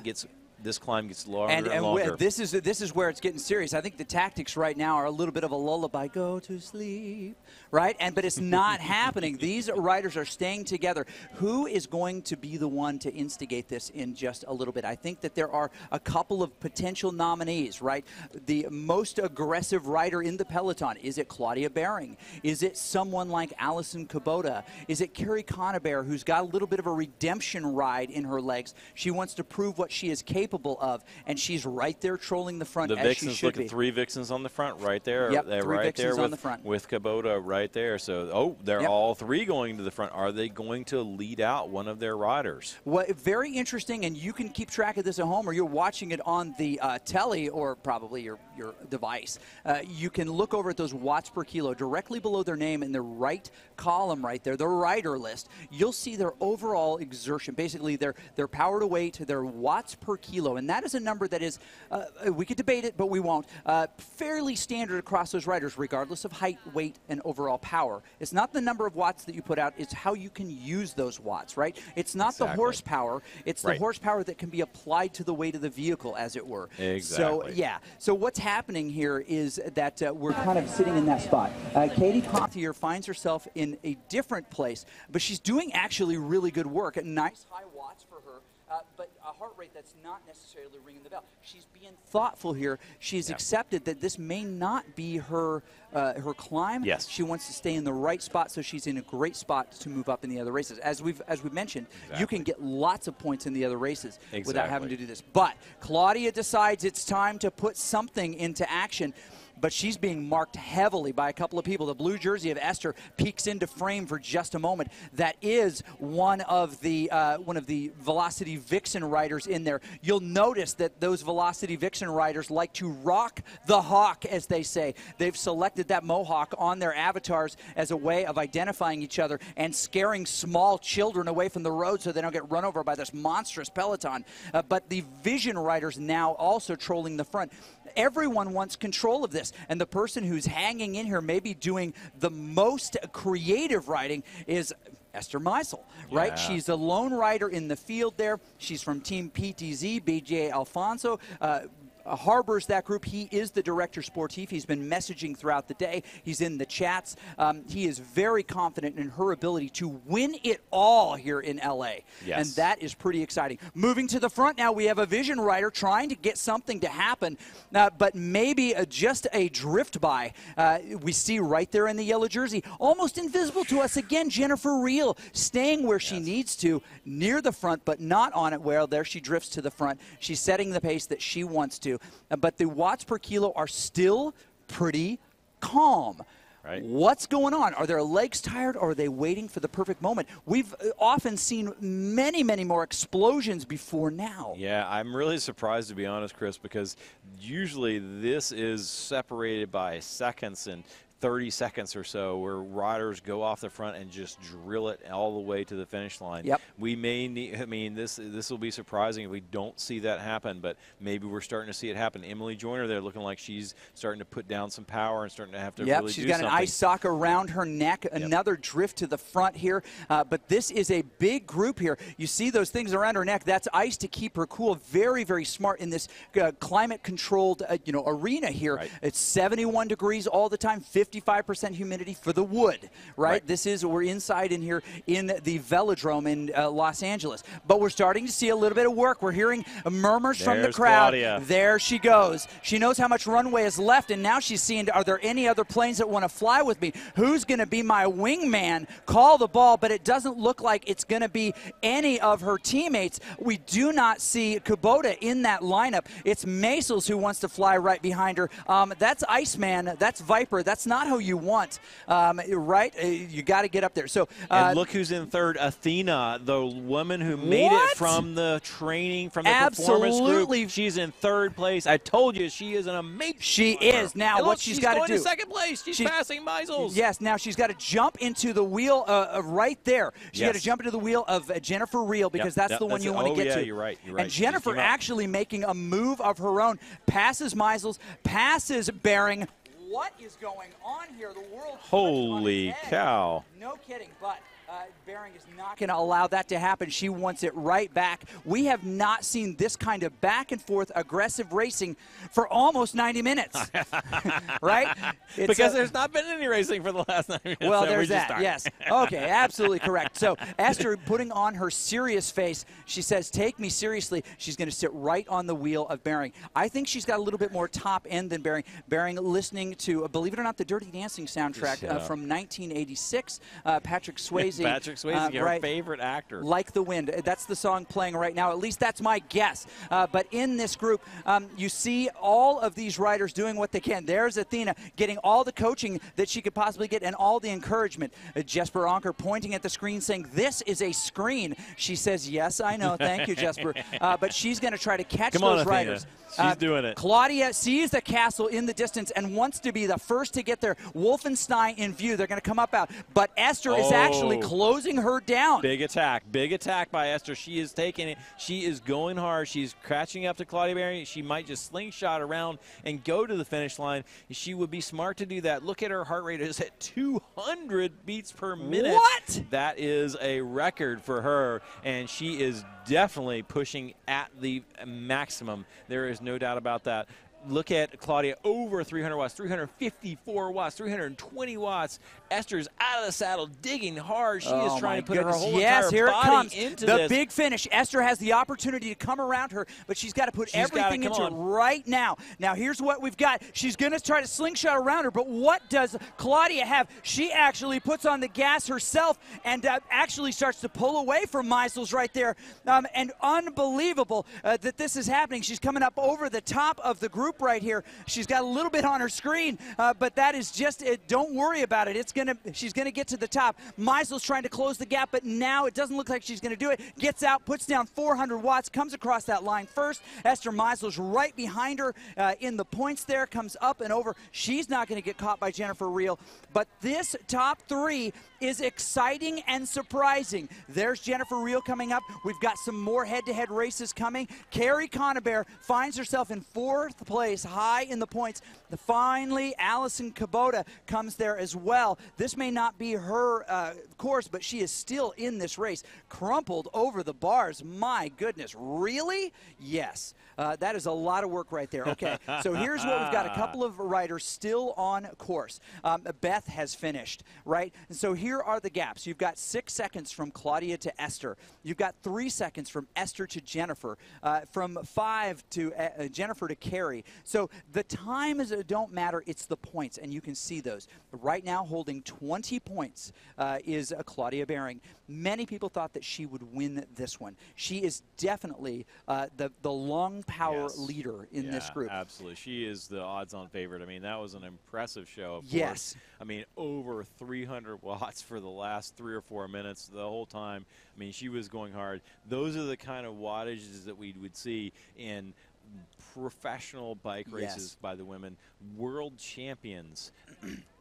this climb gets longer and longer. This is where it's getting serious. I think the tactics right now are a little bit of a lullaby. Go to sleep, right? But it's not happening. These riders are staying together. Who is going to be the one to instigate this in just a little bit? I think that there are a couple of potential nominees, right? The most aggressive rider in the peloton. Is it Claudia Baring? Is it someone like Alison Kubota? Is it Carrie Conabear, who's got a little bit of a redemption ride in her legs? She wants to prove what she is capable of, and she's right there trolling the front as she should be. Look at 3 Vixens on the front right there. Yep, they're 3 right Vixens there on the front. with Kubota right there. So, they're all 3 going to the front. Are they going to lead out one of their riders? Well, very interesting, and you can keep track of this at home, or you're watching it on the telly, or probably your device. You can look over at those watts per kilo directly below their name in the right column right there, the rider list. You'll see their overall exertion, basically their power to weight, their watts per kilo, and that is a number that is, we could debate it, but we won't, fairly standard across those riders, regardless of height, weight, and overall power. It's not the number of watts that you put out, it's how you can use those watts, right? It's not the horsepower, it's the horsepower that can be applied to the weight of the vehicle, as it were. Exactly. So, so what's happening here is that we're kind of sitting in that spot. Katie Contier finds herself in a different place, but she's doing actually really good work at nice high watts for her. But a heart rate that's not necessarily ringing the bell. She's being thoughtful here. She's accepted that this may not be her climb. Yes. She wants to stay in the right spot, so she's in a great spot to move up in the other races. As we've mentioned, you can get lots of points in the other races without having to do this. But Claudia decides it's time to put something into action. but she's being marked heavily by a couple of people. The blue jersey of Esther peeks into frame for just a moment. That is one of the Velocity Vixen riders in there. You'll notice that those Velocity Vixen riders like to rock the hawk, as they say. They've selected that mohawk on their avatars as a way of identifying each other and scaring small children away from the road so they don't get run over by this monstrous peloton. But the Vision riders now also trolling the front. Everyone wants control of this, and the person who's hanging in here, maybe doing the most creative riding, is Esther Meisel, right? Yeah. She's a lone rider in the field there. She's from Team PTZ. BJ Alfonso harbors that group. He is the director sportif. He's been messaging throughout the day. He's in the chats. He is very confident in her ability to win it all here in LA. Yes. And that is pretty exciting. Moving to the front now, we have a Vision rider trying to get something to happen, but maybe just a drift by. We see right there in the yellow jersey, almost invisible to us again, Jennifer Reel, staying where she needs to, near the front, but not on it. Well, there she drifts to the front. She's setting the pace that she wants to. But the watts per kilo are still pretty calm. Right. What's going on? Are their legs tired, or are they waiting for the perfect moment? We've often seen many, many more explosions before now. Yeah, I'm really surprised, to be honest, Chris, because usually this is separated by seconds and 30 seconds or so, where riders go off the front and just drill it all the way to the finish line. Yep. We may need, I mean, this will be surprising if we don't see that happen, but maybe we're starting to see it happen. Emily Joyner there looking like she's starting to put down some power and starting to have to really do something. She's got an ice sock around her neck, another drift to the front here. But this is a big group here. You see those things around her neck. That's ice to keep her cool. Very, very smart in this climate-controlled arena here. Right. It's 71 degrees all the time, 55% humidity for the wood, right? This is, we're inside in here in the Velodrome in Los Angeles. But we're starting to see a little bit of work. We're hearing murmurs from the crowd. Claudia. There she goes. She knows how much runway is left, and now she's seeing, are there any other planes that want to fly with me? Who's going to be my wingman? Call the ball, but it doesn't look like it's going to be any of her teammates. We do not see Kubota in that lineup. It's Meisels who wants to fly right behind her. That's Iceman. That's Viper. That's not who you want, right? You got to get up there. So and look who's in third, Athena, the woman who made it from the training, from the performance group. She's in third place. I told you, she is an amazing She runner. is. Now, and what look, she's got to do. She's going to second place. She's passing Meisels. Yes, now she's got to jump into the wheel right there. She's got to jump into the wheel of Jennifer Reel, because that's the one you want to get to. You're right. You're right. And Jennifer actually making a move of her own. Passes Meisels, passes Bering. What is going on here? The world. Holy cow. No kidding, but Bering is not going to allow that to happen. She wants it right back. We have not seen this kind of back and forth aggressive racing for almost 90 minutes, right? Because there's not been any racing for the last 90 minutes. Well, there's that, yes. Okay, absolutely correct. So Esther putting on her serious face, she says, take me seriously. She's going to sit right on the wheel of Bering. I think she's got a little bit more top end than Bering. Bering listening to, believe it or not, the Dirty Dancing soundtrack from 1986. Patrick Swayze. Patrick Swayze, your right, favorite actor. Like the Wind. That's the song playing right now. At least that's my guess. But in this group, you see all of these riders doing what they can. There's Athena getting all the coaching that she could possibly get and all the encouragement. Jesper Anker pointing at the screen saying, this is a screen. She says, yes, I know. Thank you, Jesper. But she's going to try to catch those riders. She's doing it. Claudia sees the castle in the distance and wants to be the first to get there. Wolfenstein in view. They're going to come up out. But Esther is actually closing her down. Big attack by Esther. She is taking it. She is going hard. She's catching up to Claudia Bering. She might just slingshot around and go to the finish line. She would be smart to do that. Look at her heart rate. It's at 200 beats per minute. What? That is a record for her, and she is definitely pushing at the maximum. There is no doubt about that. Look at Claudia, over 300 watts, 354 watts, 320 watts. Esther is out of the saddle, digging hard. She is Oh, trying my to put her goodness. whole Yes, entire here it body comes. into The this. big finish. Esther has the opportunity to come around her, but she's got to put everything into it right now. Now, here's what we've got. She's going to try to slingshot around her, but what does Claudia have? She actually puts on the gas herself and actually starts to pull away from Meisels right there. And unbelievable that this is happening. She's coming up over the top of the group right here. She's got a little bit on her screen, but that is just it. Don't worry about it. She's going to get to the top. Meisels trying to close the gap, but now it doesn't look like she's going to do it. Gets out, puts down 400 watts, comes across that line first. Esther Meisels right behind her in the points there, comes up and over. She's not going to get caught by Jennifer Reel, but this top three is exciting and surprising. There's Jennifer Reel coming up. We've got some more head-to-head races coming. Carrie Conabear finds herself in 4th place, high in the points. Finally, Allison Kubota comes there as well. This may not be her course, but she is still in this race. Crumpled over the bars. My goodness, really? Yes. That is a lot of work right there. Okay, so here's what we've got. A couple of riders still on course. Beth has finished, right? And so here are the gaps. You've got 6 seconds from Claudia to Esther. You've got 3 seconds from Esther to Jennifer. From 5 to Jennifer to Carrie. So the times don't matter. It's the points, and you can see those. Right now, holding 20 points is Claudia Behring. Many people thought that she would win this one. She is definitely the long power leader in this group. Absolutely. She is the odds-on favorite. I mean, that was an impressive show, of yes. course. I mean, over 300 watts for the last 3 or 4 minutes the whole time. I mean, she was going hard. Those are the kind of wattages that we would see in professional bike races by the women. World champions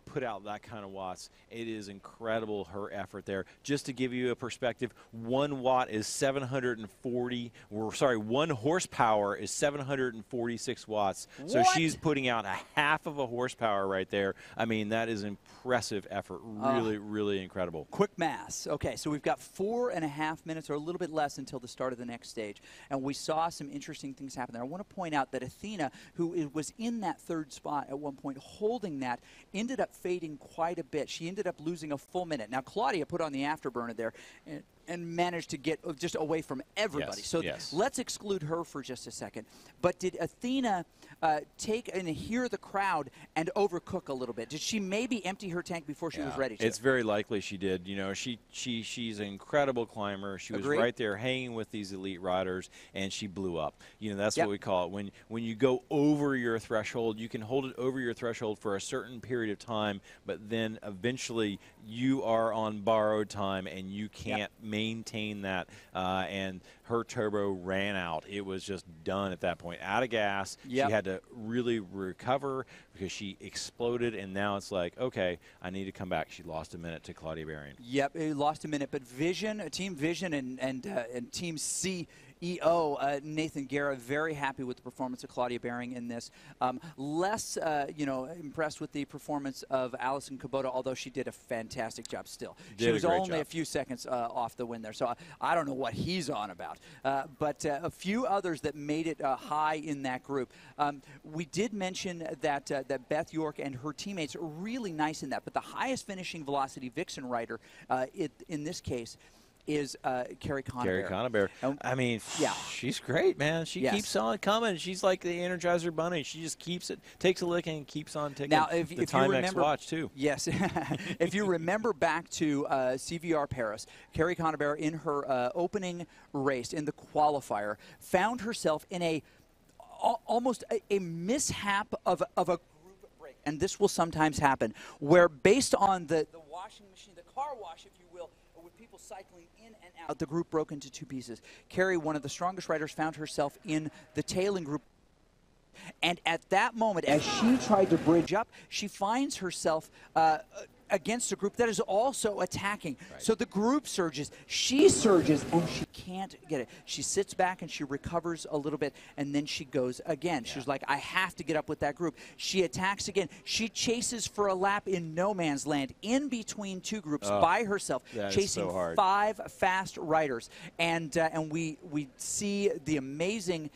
put out that kind of watts. It is incredible, her effort there. Just to give you a perspective, 1 watt is 740, or sorry, 1 horsepower is 746 watts. What? So she's putting out a half of a horsepower right there. I mean, that is impressive effort. Really, really incredible. Quick maths. Okay, so we've got 4.5 minutes or a little bit less until the start of the next stage. And we saw some interesting things happen there. I want to point out that Athena, who was in that 3rd spot at one point, holding that, ended up fading quite a bit. She ended up losing a full minute. Now, Claudia put on the afterburner there and managed to get just away from everybody. So let's exclude her for just a second. But did Athena take and hear the crowd and overcook a little bit? Did she maybe empty her tank before she was ready to? It's very likely she did. You know, she's an incredible climber. She was right there hanging with these elite riders, and she blew up. You know, that's what we call it. When you go over your threshold, you can hold it over your threshold for a certain period of time, but then eventually you are on borrowed time and you can't maintain that. And her turbo ran out. It was just done at that point. Out of gas. She had to really recover because she exploded, and now it's like, okay, I need to come back. She lost a minute to Claudia Behring. Yep, lost a minute. But Vision, Team Vision and Team CEO Nathan Guerra, very happy with the performance of Claudia Behring in this. Less, impressed with the performance of Allison Kubota, although she did a fantastic job still. She was only a few seconds off the win there, so I don't know what he's on about. But a few others that made it high in that group. We did mention that Beth York and her teammates are really nice in that, but the highest finishing velocity Vixen rider in this case is Carrie Conabear. Carrie Conabear. I mean, she's great, man. She keeps on coming. She's like the Energizer Bunny. She just keeps it, takes a lick and keeps on ticking. Now, if you remember, watch too. Yes, if you remember back to CVR Paris, Carrie Conabear in her opening race in the qualifier found herself in almost a mishap of a group break, and this will sometimes happen, where based on the washing machine, the car wash, if you will, with people cycling in and out, the group broke into 2 pieces. Carrie, one of the strongest riders, found herself in the tailing group. And at that moment, as she tried to bridge up, she finds herself against a group that is also attacking. Right. So the group surges. She surges, and she can't get it. She sits back, and she recovers a little bit, and then she goes again. She's like, I have to get up with that group. She attacks again. She chases for a lap in no man's land, in between 2 groups, by herself, chasing 5 fast riders. And we see the amazing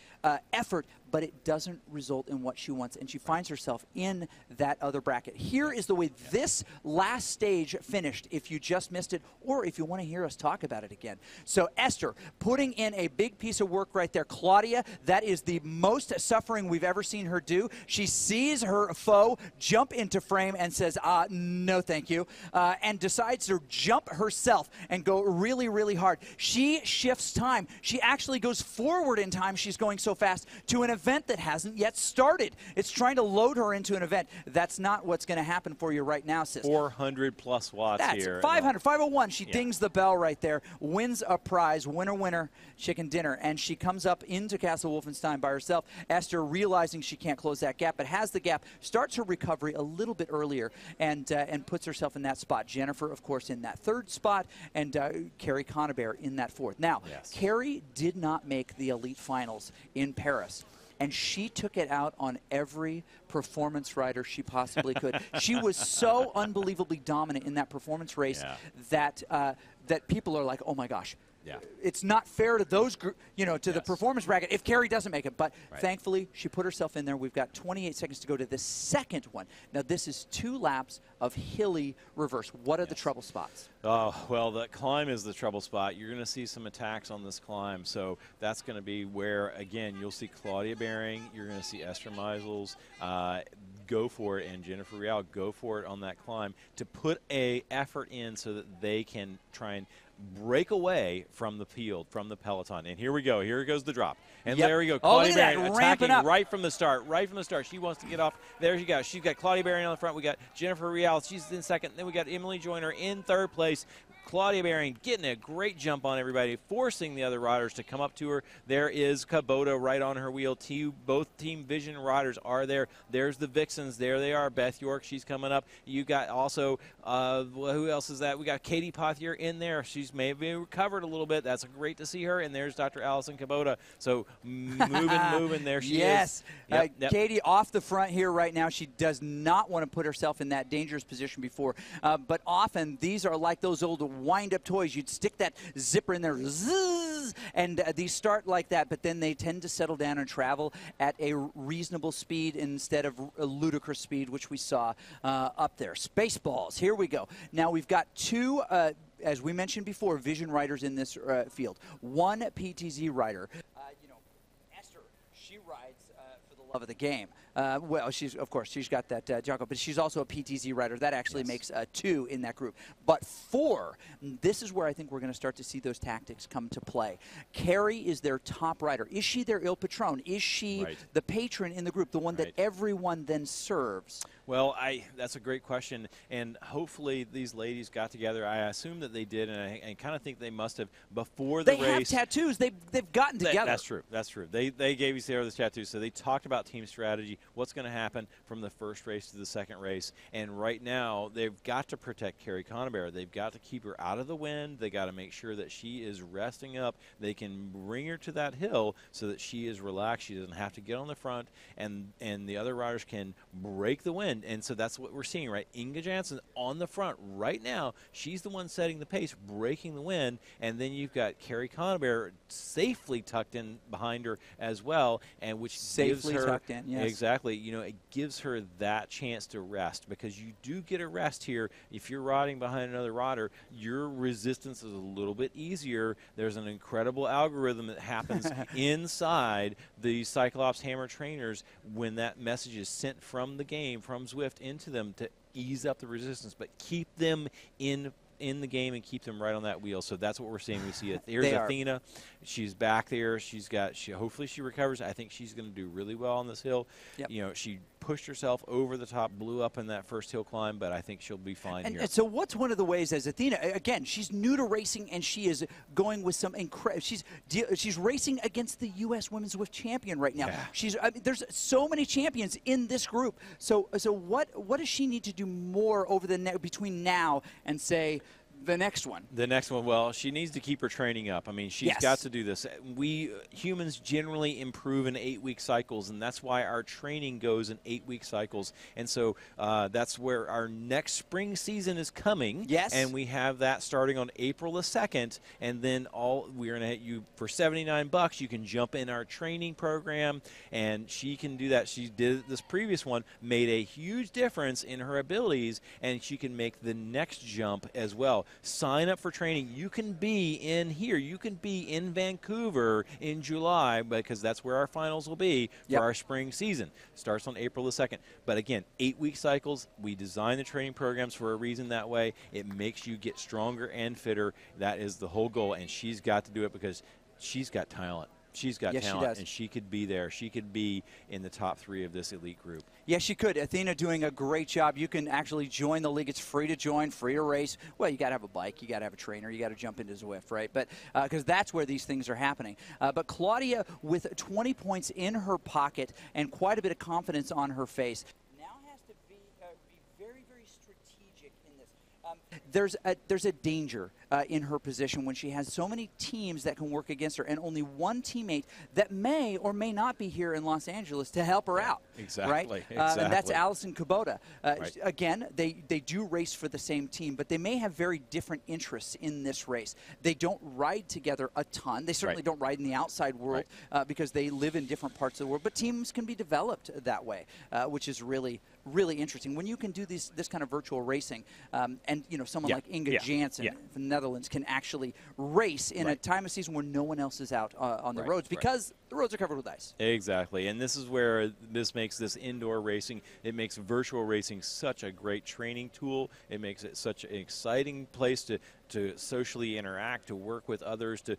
effort but it doesn't result in what she wants, and she finds herself in that other bracket. Here is the way this last stage finished, if you just missed it, or if you want to hear us talk about it again. So Esther putting in a big piece of work right there. Claudia, that is the most suffering we've ever seen her do. She sees her foe jump into frame and says, no thank you, and decides to jump herself and go really, really hard. She shifts time. She actually goes forward in time. She's going so fast to an event that hasn't yet started. It's trying to load her into an event. That's not what's going to happen for you right now, sis. 400 plus watts That's here. 500, 501. She dings the bell right there, wins a prize, winner, chicken dinner, and she comes up into Castle Wolfenstein by herself. Esther, realizing she can't close that gap, but has the gap, starts her recovery a little bit earlier and puts herself in that spot. Jennifer, of course, in that third spot, and Carrie Conaber in that fourth. Now, Carrie did not make the Elite Finals in Paris, and she took it out on every performance rider she possibly could. She was so unbelievably dominant in that performance race that that people are like, oh my gosh. Yeah. It's not fair to those, to the performance bracket if Carrie doesn't make it. But thankfully, she put herself in there. We've got 28 seconds to go to the second one. Now, this is 2 laps of hilly reverse. What are the trouble spots? Oh, well, the climb is the trouble spot. You're going to see some attacks on this climb. So that's going to be where, again, you'll see Claudia Baring. You're going to see Esther Meisels go for it, and Jennifer Real go for it on that climb to put a effort in so that they can try and break away from the field, from the peloton. And here we go. Here goes the drop. And there we go. Claudia Baring attacking right from the start. Right from the start. She wants to get off. There she goes. She's got Claudia Baring on the front. We got Jennifer Real. She's in second. Then we got Emily Joyner in third place. Claudia Baring getting a great jump on everybody, forcing the other riders to come up to her. There is Kubota right on her wheel. Both Team Vision riders are there. There's the Vixens. There they are. Beth York, she's coming up. You got also, who else is that? We got Katie Pothier in there. She's maybe recovered a little bit. That's great to see her. And there's Dr. Allison Kubota. So moving. There she is. Yep. Katie off the front here right now. She does not want to put herself in that dangerous position before. But often these are like those old wind-up toys. You'd stick that zipper in there, zzz, and these start like that, but then they tend to settle down and travel at a reasonable speed instead of a ludicrous speed, which we saw up there. Spaceballs, here we go. Now we've got 2, as we mentioned before, Vision riders in this field. 1 PTZ rider. Esther, she rides for the love of the game. Well, she's got that Jocko, but she's also a PTZ rider. That actually makes 2 in that group. But 4, this is where I think we're going to start to see those tactics come to play. Carrie is their top rider. Is she their Il Patron? Is she the patron in the group, the one that everyone then serves? Well, that's a great question, and hopefully these ladies got together. I assume that they did, and I kind of think they must have before the race. They have tattoos. They've gotten together. That's true. That's true. They gave each other the tattoos, so they talked about team strategy, what's going to happen from the first race to the second race, and right now they've got to protect Carrie Conaber. They've got to keep her out of the wind. They got to make sure that she is resting up. They can bring her to that hill so that she is relaxed. She doesn't have to get on the front, and the other riders can break the wind. And so that's what we're seeing, right? Inga Janssen on the front right now. She's the one setting the pace, breaking the wind, and then you've got Carrie Conaber safely tucked in behind her as well, and which safely gives her tucked in, yes. Exactly. It gives her that chance to rest, because you do get a rest here. If you're riding behind another rider, your resistance is a little bit easier. There's an incredible algorithm that happens inside the Cyclops Hammer trainers when that message is sent from the game, from Zwift into them, to ease up the resistance, but keep them in the game and keep them right on that wheel. So that's what we're seeing. We see it. Here's Athena. She's back there. Hopefully she recovers. I think she's going to do really well on this hill. Yep. She pushed herself over the top, blew up in that first hill climb, but I think she'll be fine here. And so what's one of the ways, as Athena, again, she's new to racing, and she is going with some incredible, she's racing against the U.S. Women's Zwift champion right now. Yeah. There's so many champions in this group. So what does she need to do more over between now and, say, the next one. The next one, well, she needs to keep her training up. I mean, she's got to do this. We humans generally improve in 8-week cycles, and that's why our training goes in 8-week cycles. And so that's where our next spring season is coming. Yes. And we have that starting on April the 2nd, and then we're going to you for $79. You can jump in our training program, and she can do that. She did this previous one, made a huge difference in her abilities, and she can make the next jump as well. Sign up for training. You can be in here. You can be in Vancouver in July, because that's where our finals will be for our spring season. Starts on April the 2nd. But again, 8-week cycles. We design the training programs for a reason that way. It makes you get stronger and fitter. That is the whole goal, and she's got to do it because she's got talent. She's got talent, and she could be there. She could be in the top 3 of this elite group. Yes, she could. Athena doing a great job. You can actually join the league. It's free to join, free to race. Well, you got to have a bike. You got to have a trainer. You got to jump into Zwift, right? But because that's where these things are happening. But Claudia, with 20 points in her pocket and quite a bit of confidence on her face, now has to be very, very strategic in this. There's a danger in her position when she has so many teams that can work against her and only one teammate that may or may not be here in Los Angeles to help her out. Exactly. Right? Exactly. And that's Allison Kubota. Right. Again, they do race for the same team, but they may have very different interests in this race. They don't ride together a ton. They certainly don't ride in the outside world because they live in different parts of the world. But teams can be developed that way, which is really, really interesting. When you can do this kind of virtual racing, and someone like Inga Janssen from the Netherlands can actually race in a time of season where no one else is out on the roads because the roads are covered with ice. Exactly, and this is where this makes this indoor racing, it makes virtual racing such a great training tool. It makes it such an exciting place to socially interact, to work with others, to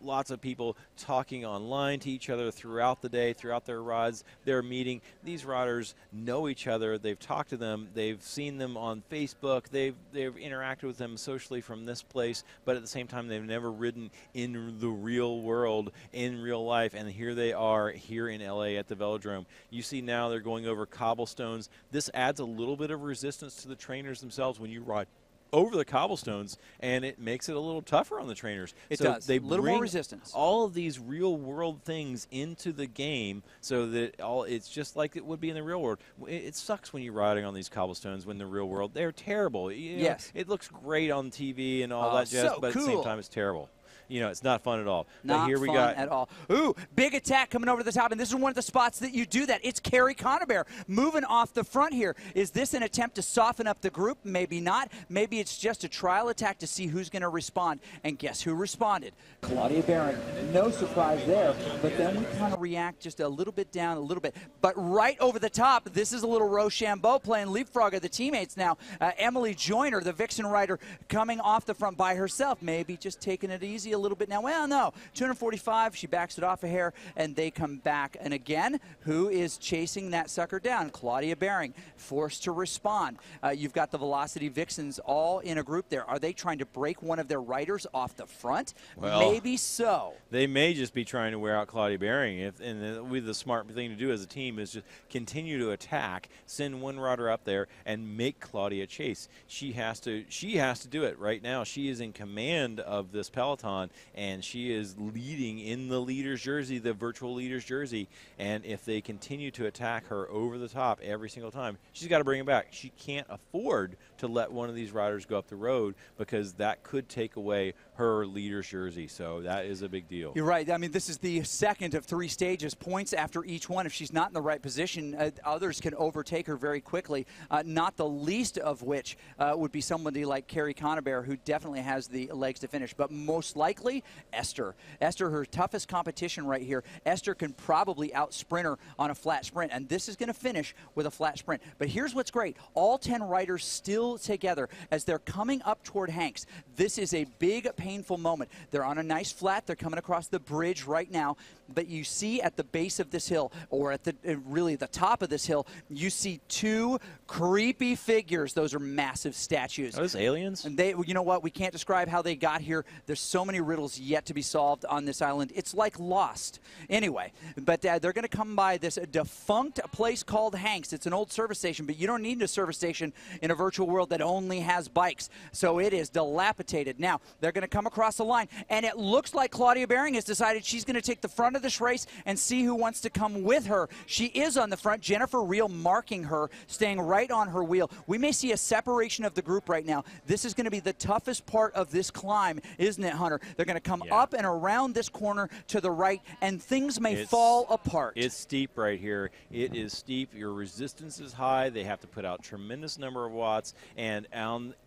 lots of people talking online to each other throughout the day, throughout their rides. They're meeting. These riders know each other. They've talked to them. They've seen them on Facebook. They've interacted with them socially from this place, but at the same time, they've never ridden in the real world, in real life, and here they are here in LA at the Velodrome. You see now they're going over cobblestones. This adds a little bit of resistance to the trainers themselves when you ride over the cobblestones, and it makes it a little tougher on the trainers. It does. They a little more resistance. All of these real world things into the game so that it's just like it would be in the real world. It sucks when you're riding on these cobblestones when the real world, they're terrible. Yes. It looks great on TV and all that jazz, but at the same time it's terrible. It's not fun at all. Not but here we fun got at all. Ooh, big attack coming over the top, and this is one of the spots that you do that. It's Carrie Conabear moving off the front here. Is this an attempt to soften up the group? Maybe not. Maybe it's just a trial attack to see who's going to respond. And guess who responded? Claudia Barron. No surprise there, but then we kind of react just a little bit down, a little bit. But right over the top, this is a little Rochambeau playing leapfrog of the teammates now. Emily Joyner, the Vixen rider, coming off the front by herself, maybe just taking it easy a little bit now. Well, no, 245, she backs it off a hair, and they come back. And again, who is chasing that sucker down? Claudia Baring, forced to respond. You've got the Velocity Vixens all in a group there. Are they trying to break one of their riders off the front? Well, maybe so. They may just be trying to wear out Claudia Baring. The smart thing to do as a team is just continue to attack, send one rider up there, and make Claudia chase. She has to do it right now. She is in command of this peloton, and she is leading in the leader's jersey, the virtual leader's jersey. And if they continue to attack her over the top every single time, she's got to bring it back. She can't afford to let one of these riders go up the road because that could take away her leader's jersey. So that is a big deal. You're right. I mean, this is the second of 3 stages, points after each one. If she's not in the right position, others can overtake her very quickly, not the least of which would be somebody like Carrie Conabear, who definitely has the legs to finish. But most likely, Esther. Esther, her toughest competition right here. Esther can probably out-sprint her on a flat sprint, and this is going to finish with a flat sprint. But here's what's great. All 10 riders still together as they're coming up toward Hanks. This is a big, painful moment. They're on a nice flat. They're coming across the bridge right now. But you see at the base of this hill, or at really the top of this hill, you see 2 creepy figures. Those are massive statues. Are those aliens? And you know what? We can't describe how they got here. There's so many riddles yet to be solved on this island. It's like Lost. Anyway, but they're going to come by this defunct place called Hanks. It's an old service station, but you don't need a service station in a virtual world that only has bikes. So it is dilapidated. Now, they're going to come across the line, and it looks like Claudia Behring has decided she's going to take the front of this race and see who wants to come with her. She is on the front. Jennifer Reel marking her, staying right on her wheel. We may see a separation of the group right now. This is going to be the toughest part of this climb, isn't it, Hunter? They're going to come up and around this corner to the right, and things may fall apart. It's steep right here. It is steep. Your resistance is high. They have to put out tremendous number of watts. And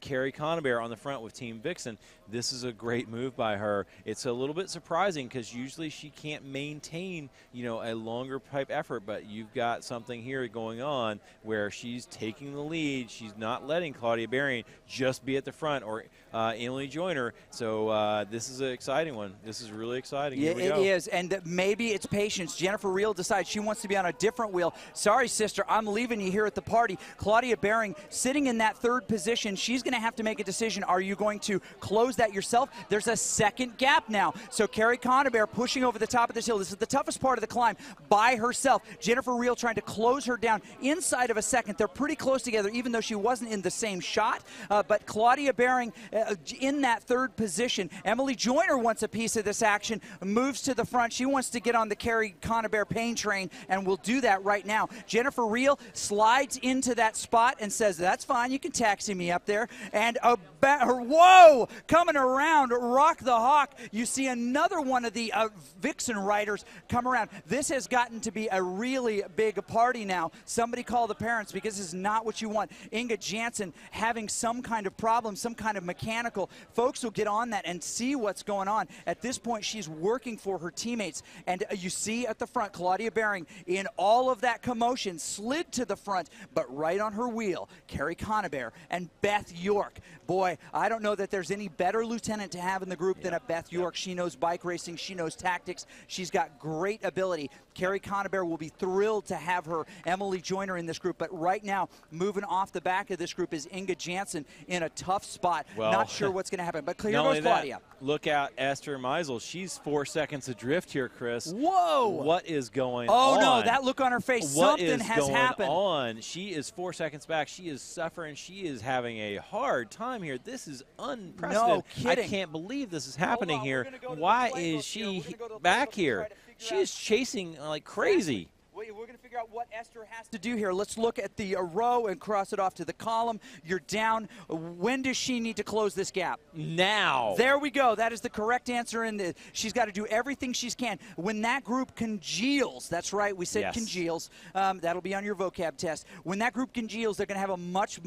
Carrie Conabear on the front with Team Vixen, this is a great move by her. It's a little bit surprising because usually she can't maintain, you know, a longer pipe effort, but you've got something here going on where she's taking the lead. She's not letting Claudia Behring just be at the front or Emily Joyner. So this is an exciting one. This is really exciting. Yeah, it is, and maybe it's patience. Jennifer Reel decides she wants to be on a different wheel. Sorry, sister, I'm leaving you here at the party. Claudia Behring sitting in that third position. She's going to have to make a decision. Are you going to close that yourself? There's a second gap now. So Carrie Conabear pushing over the top of this hill. This is the toughest part of the climb by herself. Jennifer Reel trying to close her down inside of a second. They're pretty close together, even though she wasn't in the same shot. But Claudia Behring in that third position. Emily Joyner wants a piece of this action, moves to the front. She wants to get on the Carrie Conabear pain train, and will do that right now. Jennifer Reel slides into that spot and says, that's fine, you can taxi me up there. And whoa, coming around, Rock the Hawk. You see another one of the Vixen riders come around. This has gotten to be a really big party now. Somebody call the parents, because this is not what you want. Inga Jansen having some kind of problem, some kind of mechanical. Folks will get on that and see what's going on. At this point, she's working for her teammates. And you see at the front, Claudia Behring, in all of that commotion, slid to the front, but right on her wheel, Carrie Conabear and Beth York. Boy, I don't know that there's any better lieutenant to have in the group than a Beth York. She knows bike racing. She knows tactics. She's got great ability. Carrie Conabear will be thrilled to have her, Emily Joyner, in this group. But right now, moving off the back of this group is Inga Jansen in a tough spot. Well, not sure what's going to happen. But here goes Claudia. Look out, Esther Meisel. She's 4 seconds adrift here, Chris. Whoa! What is going on? Oh, no, that look on her face. Something has happened. On? She is 4 seconds back. She is suffering. She is having a hard time here. This is unprecedented. No kidding. I can't believe this is happening here. Why is she back here? She is chasing like crazy. We're going to figure out what Esther has to do here. Let's look at the row and cross it off to the column. You're down. When does she need to close this gap? Now. There we go. That is the correct answer. And she's got to do everything she can. When that group congeals, that's right, we said congeals. That'll be on your vocab test. When that group congeals, they're going to have a much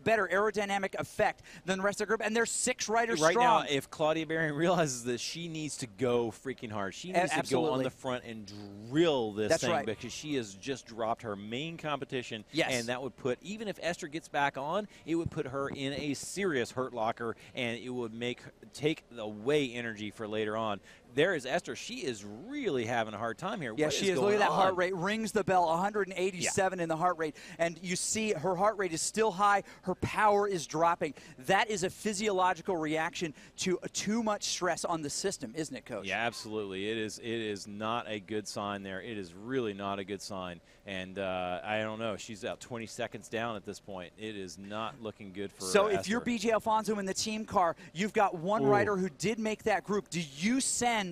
better aerodynamic effect than the rest of the group, and there's 6 riders right strong. Now, if Claudia Behring realizes this, she needs to go freaking hard. She needs to go on the front and drill this thing because she has just dropped her main competition, and that would put, even if Esther gets back on, it would put her in a serious hurt locker, and it would take away energy for later on. There is Esther. She is really having a hard time here. Yeah, she is. Look at that heart rate. Rings the bell. 187 in the heart rate. And you see her heart rate is still high. Her power is dropping. That is a physiological reaction to too much stress on the system, isn't it, Coach? Yeah, absolutely. It is not a good sign there. It is really not a good sign. And I don't know. She's out 20 seconds down at this point. It is not looking good for So Esther. if you're BJ Alfonso in the team car, you've got one rider who did make that group. Do you send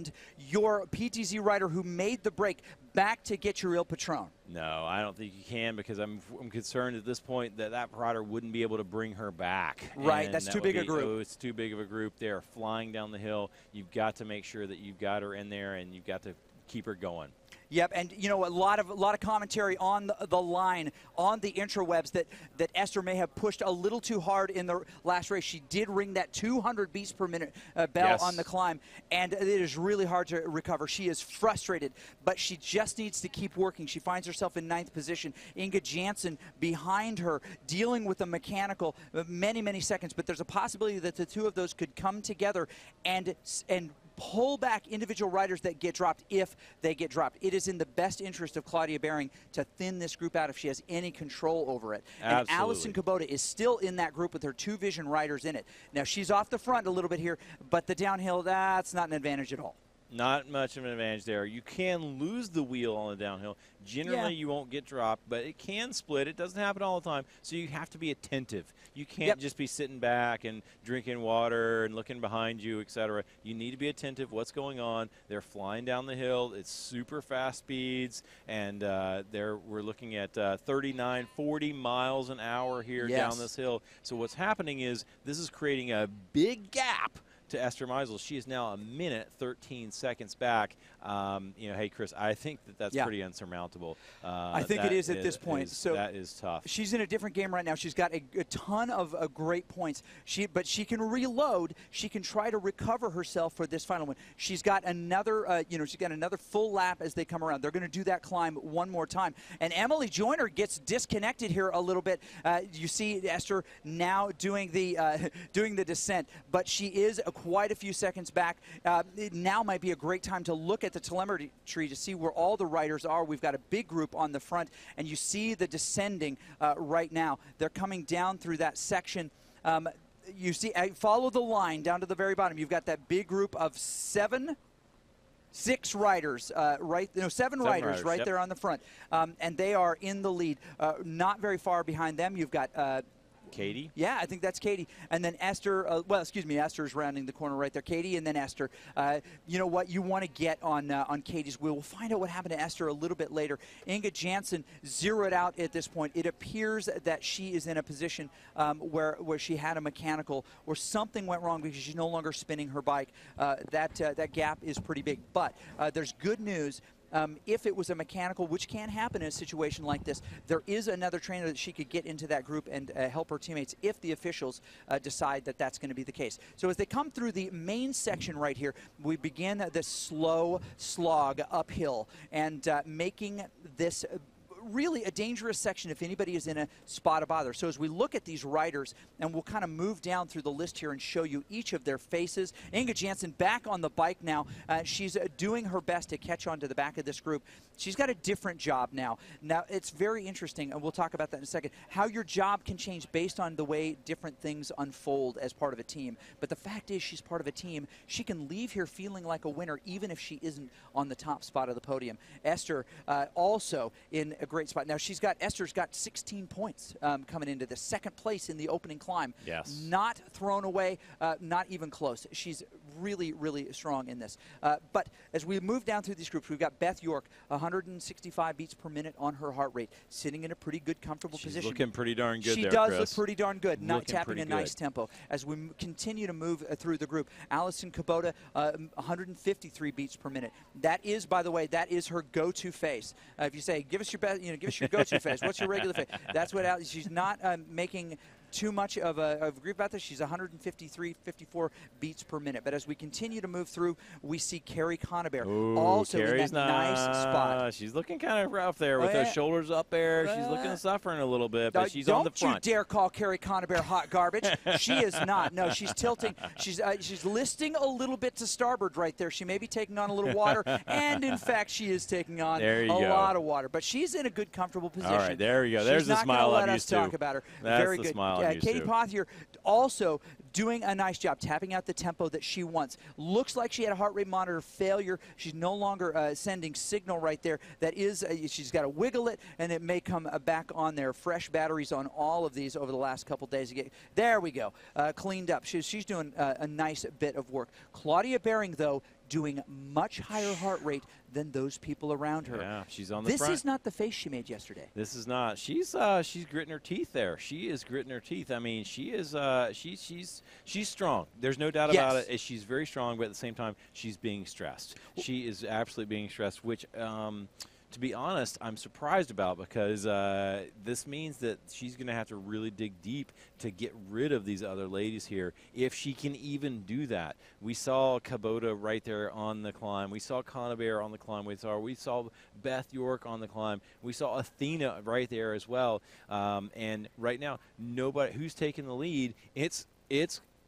your PTZ rider who made the break back to get your Il Patron? No, I don't think you can, because I'm concerned at this point that rider wouldn't be able to bring her back. Right, and that's too big a group. Oh, it's too big of a group. They are flying down the hill. You've got to make sure that you've got her in there, and you've got to keep her going. Yep, and you know, a lot of commentary on the line on the intrawebs that Esther may have pushed a little too hard in the last race. She did ring that 200 beats per minute bell on the climb, and it is really hard to recover. She is frustrated, but she just needs to keep working. She finds herself in 9th position. Inga Jansen behind her, dealing with the mechanical many seconds, but there's a possibility that the two of those could come together and pull back individual riders that get dropped if they get dropped. It is in the best interest of Claudia Behring to thin this group out if she has any control over it. Absolutely. And Allison Kubota is still in that group with her 2 Vision riders in it. Now, she's off the front a little bit here, but the downhill, that's not an advantage at all. Not much of an advantage there. You can lose the wheel on the downhill. Generally, you won't get dropped, but it can split. It doesn't happen all the time, so you have to be attentive. You can't just be sitting back and drinking water and looking behind you, etc. You need to be attentive. What's going on? They're flying down the hill. It's super fast speeds, and we're looking at 39, 40 miles an hour here down this hill. So what's happening is this is creating a big gap to Esther Meisel. She is now 1 minute 13 seconds back. Hey, Chris, I think that's pretty insurmountable. I think it is at this point. So that is tough. She's in a different game right now. She's got a ton of great points. But she can reload. She can try to recover herself for this final one. She's got another, she's got another full lap as they come around. They're going to do that climb one more time. And Emily Joyner gets disconnected here a little bit. You see Esther now doing the descent, but she is quite a few seconds back. It now might be a great time to look at the telemetry to see where all the riders are. We've got a big group on the front, and you see the descending right now. They're coming down through that section. You see, follow the line down to the very bottom. You've got that big group of seven riders, seven riders right there on the front, and they are in the lead. Not very far behind them, you've got Katie? Yeah, I think that's Katie. And then Esther, Esther's rounding the corner right there. Katie and then Esther. You know what? You want to get on Katie's wheel. We'll find out what happened to Esther a little bit later. Inga Jansen zeroed out at this point. It appears that she is in a position where she had a mechanical or something went wrong because she's no longer spinning her bike. That gap is pretty big. But there's good news. If it was a mechanical, which can happen in a situation like this, there is another trainer that she could get into that group and help her teammates if the officials decide that that's going to be the case. So as they come through the main section right here, we begin this slow slog uphill and making this really a dangerous section if anybody is in a spot of bother. So as we look at these riders, and we'll kind of move down through the list here and show you each of their faces. Inga Jansen back on the bike now. She's doing her best to catch on to the back of this group. She's got a different job now. Now, it's very interesting, and we'll talk about that in a second, how your job can change based on the way different things unfold as part of a team. But the fact is she's part of a team. She can leave here feeling like a winner even if she isn't on the top spot of the podium. Esther also in a great spot. Now, Esther's got 16 points coming into the second place in the opening climb. Yes. Not thrown away, not even close. She's really, really strong in this. But as we move down through these groups, we've got Beth York, 165 beats per minute on her heart rate, sitting in a pretty good, comfortable position. She's looking pretty darn good there, Chris. She does look pretty darn good, not tapping a nice tempo. As we continue to move through the group, Allison Kubota, 153 beats per minute. That is, by the way, that is her go-to face. If you say, give us your best, give us your go-to face. What's your regular face? That's what she's not making too much of a group about this. She's 153, 54 beats per minute. But as we continue to move through, we see Carrie Conabear also Carrie's in that nice spot. She's looking kind of rough there with her shoulders up there. She's looking suffering a little bit, but she's on the front. Don't you dare call Carrie Conabear hot garbage. She is not. No, she's tilting. She's listing a little bit to starboard right there. She may be taking on a little water, and in fact, she is taking on a lot of water. But she's in a good, comfortable position. All right, there we go. There's the smile I'm used to. She's not going to let us talk about her. That's Very the good. Smile Katie Pothier also doing a nice job, tapping out the tempo that she wants. Looks like she had a heart rate monitor failure. She's no longer sending signal right there. That is, she's got to wiggle it, and it may come back on there. Fresh batteries on all of these over the last couple days. There we go, cleaned up. She's doing a nice bit of work. Claudia Behring, though, doing much higher heart rate than those people around her. Yeah, she's on the front. This is not the face she made yesterday. This is not. She's gritting her teeth there. She is gritting her teeth. I mean, she is she's strong. There's no doubt about it. She's very strong, but at the same time, she's being stressed. She is absolutely being stressed, which to be honest, I'm surprised about, because this means that she's going to have to really dig deep to get rid of these other ladies here, if she can even do that. We saw Kubota right there on the climb. We saw Conabear on the climb. We saw Beth York on the climb. We saw Athena right there as well. And right now, nobody who's taking the lead. It's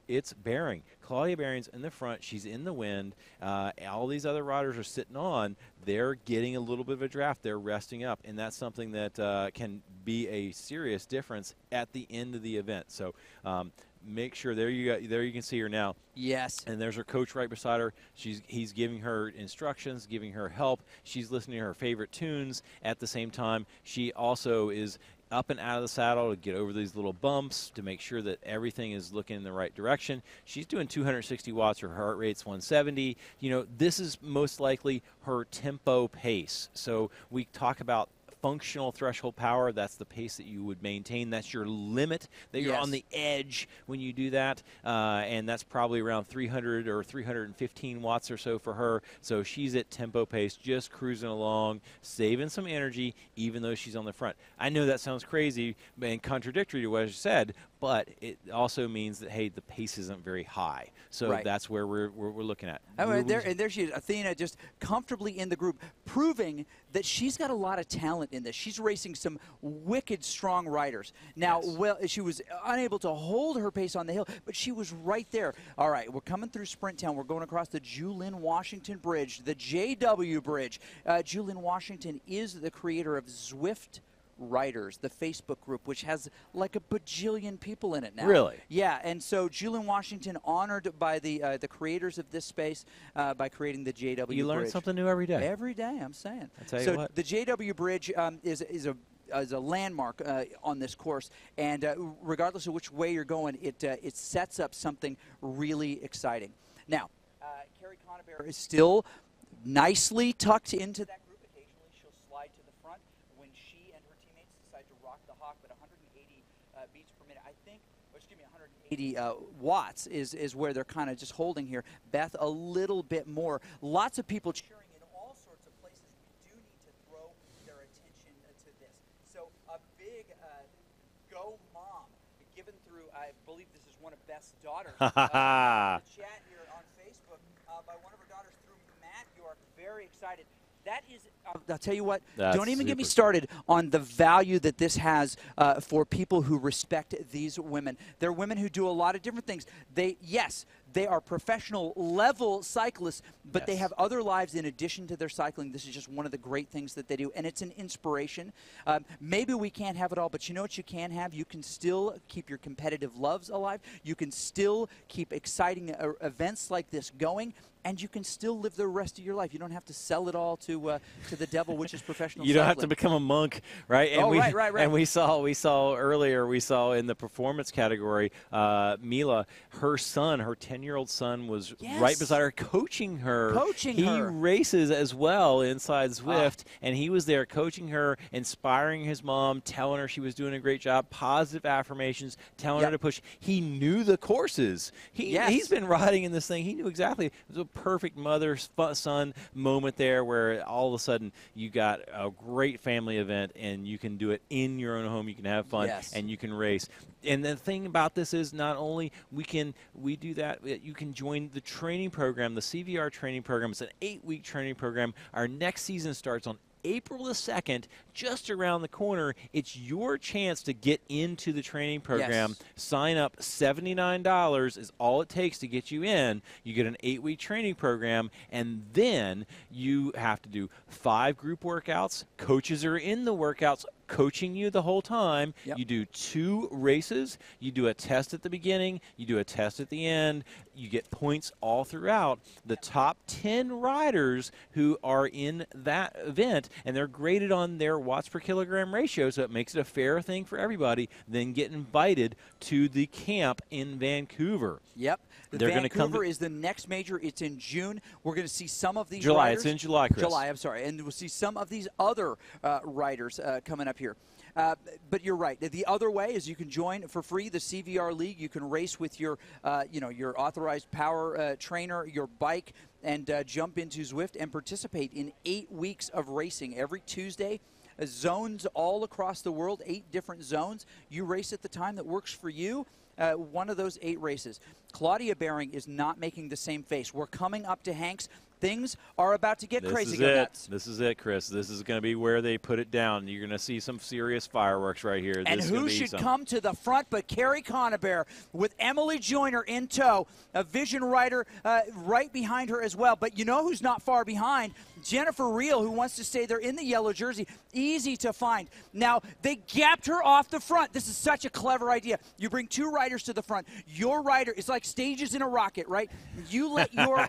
it's bearing. Claudia Bering's in the front. She's in the wind. All these other riders are sitting on. They're getting a little bit of a draft. They're resting up, and that's something that can be a serious difference at the end of the event. So make sure there you can see her now. Yes. And there's her coach right beside her. He's giving her instructions, giving her help. She's listening to her favorite tunes. At the same time, she also is up and out of the saddle to get over these little bumps to make sure that everything is looking in the right direction. She's doing 260 watts. Her heart rate's 170. You know, this is most likely her tempo pace. So we talk about functional threshold power. That's the pace that you would maintain. That's your limit, that you're on the edge when you do that. And that's probably around 300 or 315 watts or so for her. So she's at tempo pace, just cruising along, saving some energy, even though she's on the front. I know that sounds crazy and contradictory to what I said, but it also means that, hey, the pace isn't very high. So that's where we're looking at. There she is, Athena, just comfortably in the group, proving that she's got a lot of talent in this. She's racing some wicked strong riders. Now, well, she was unable to hold her pace on the hill, but she was right there. All right, we're coming through Sprint Town. We're going across the Julin Washington Bridge, the JW Bridge. Julin Washington is the creator of Zwift Riders, the Facebook group, which has like a bajillion people in it now. Really? Yeah, and so Julin Washington, honored by the creators of this space by creating the JW Bridge. You learn something new every day. Every day, I'm saying. I tell you what. The JW Bridge is a landmark on this course, and regardless of which way you're going, it sets up something really exciting. Now, Carrie Conabear is still nicely tucked into that group. Occasionally, she'll slide to the front when she and her teammates decide to rock the hawk, but 180 beats per minute, I think, or excuse me, 180 watts is where they're kind of just holding here. Beth, a little bit more. Lots of people cheering in all sorts of places. We do need to throw their attention to this. So a big go mom given through, I believe this is one of Beth's daughters. The chat here on Facebook by one of her daughters through Matt York. Very excited. That is, I'll tell you what, don't even get me started on the value that this has for people who respect these women. They're women who do a lot of different things. Yes, they are professional level cyclists, but they have other lives in addition to their cycling. This is just one of the great things that they do, and it's an inspiration. Maybe we can't have it all, but you know what you can have? You can still keep your competitive loves alive. You can still keep exciting events like this going, and you can still live the rest of your life. You don't have to sell it all to the devil, which is professional You cycling. don't have to become a monk, right? And right. And we saw earlier, in the performance category, Mila, her son, her 10-year-old son was right beside her, coaching her. He races as well inside Zwift, and he was there coaching her, inspiring his mom, telling her she was doing a great job, positive affirmations, telling her to push. He knew the courses. He's been riding in this thing. He knew exactly. It was a perfect mother-son moment there where all of a sudden you got a great family event and you can do it in your own home. You can have fun and you can race. And the thing about this is not only we do that, you can join the training program, the CVR training program. It's an 8-week training program. Our next season starts on April the 2nd, just around the corner. It's your chance to get into the training program. Sign up. $79 is all it takes to get you in. You get an 8-week training program, and then you have to do 5 group workouts. Coaches are in the workouts coaching you the whole time. You do 2 races. You do a test at the beginning. You do a test at the end. You get points all throughout. The top 10 riders who are in that event, and they're graded on their watts per kilogram ratio, so it makes it a fair thing for everybody, then get invited to the camp in Vancouver. Vancouver is the next major. It's in June. We're going to see some of these July. riders. It's in July, Chris. July, I'm sorry. And we'll see some of these other riders coming up here. But you're right. The other way is you can join for free the CVR League. You can race with your, your authorized power trainer, your bike, and jump into Zwift and participate in 8 weeks of racing every Tuesday. Zones all across the world, 8 different zones. You race at the time that works for you. One of those 8 races. Claudia Behring is not making the same face. We're coming up to Hanks. Things are about to get crazy. This is it, Chris. This is going to be where they put it down. You're going to see some serious fireworks right here. And who should come to the front but Carrie Conabear with Emily Joyner in tow, a Vision rider right behind her as well. But you know who's not far behind? Jennifer Reel, who wants to stay there in the yellow jersey. Easy to find. Now, they gapped her off the front. This is such a clever idea. You bring 2 riders to the front. Your rider is like stages in a rocket, right? You let your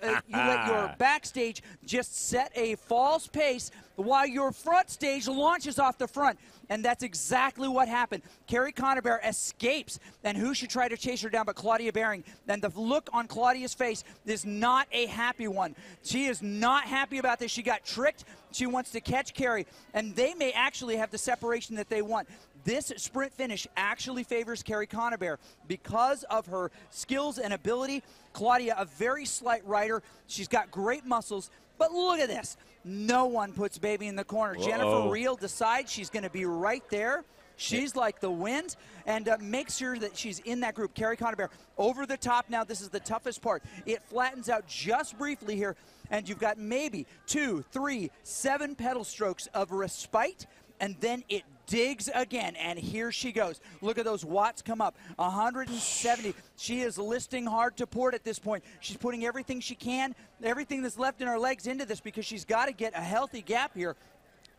backstage just set a false pace while your front stage launches off the front. And that's exactly what happened. Carrie Conabear escapes, and who should try to chase her down but Claudia Behring? And the look on Claudia's face is not a happy one. She is not happy about this. She got tricked. She wants to catch Carrie, and they may actually have the separation that they want. This sprint finish actually favors Carrie Conabear because of her skills and ability. Claudia, a very slight rider. She's got great muscles, but look at this. No one puts baby in the corner. Jennifer Reel decides she's going to be right there. She's like the wind, and makes sure that she's in that group. Carrie Conabear over the top now. This is the toughest part. It flattens out just briefly here, and you've got maybe 2, 3, 7 pedal strokes of respite, and then it digs again, and here she goes. Look at those watts come up, 170. She is listing hard to port at this point. She's putting everything she can, everything that's left in her legs into this because she's got to get a healthy gap here.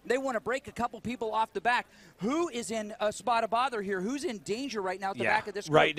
They want to break a couple people off the back. Who is in a spot of bother here? Who's in danger right now at the back of this group? Right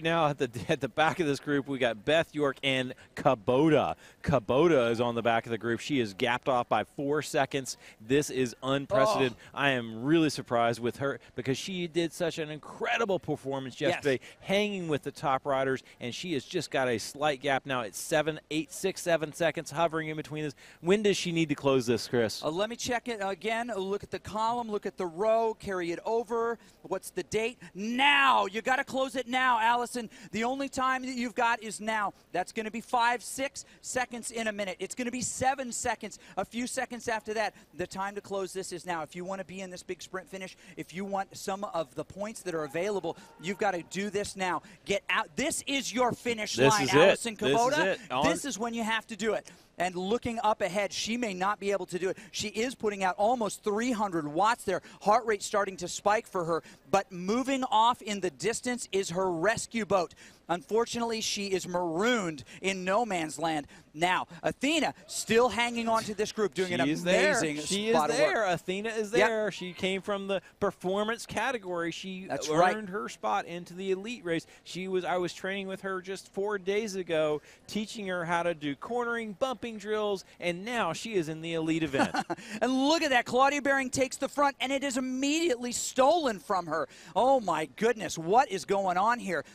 now at the back of this group, we got Beth York and Kubota. Kubota is on the back of the group. She is gapped off by 4 seconds. This is unprecedented. I am really surprised with her because she did such an incredible performance yesterday, hanging with the top riders, and she has just got a slight gap now. It's 7, 8, 6, 7 seconds hovering in between this. When does she need to close this, Chris? Let me check it again. Look at the column, look at the row, carry it over. What's the date? Now. You got to close it now, Allison. The only time that you've got is now. That's going to be 5, 6 seconds in a minute. It's going to be 7 seconds. A few seconds after that, the time to close this is now. If you want to be in this big sprint finish, if you want some of the points that are available, you've got to do this now. Get out. This is your finish line, Allison Kubota. This is when you have to do it. And looking up ahead, she may not be able to do it. She is putting out almost 300 watts there. Heart rate starting to spike for her. But moving off in the distance is her rescue boat. Unfortunately, she is marooned in no man's land. Now, Athena still hanging on to this group, doing an amazing spot of work. Athena is there. She came from the performance category. She earned her spot into the elite race. I was training with her just 4 days ago, teaching her how to do cornering, bumping drills, and now she is in the elite event. And look at that. Claudia Behring takes the front, and it is immediately stolen from her. Oh, my goodness. What is going on here?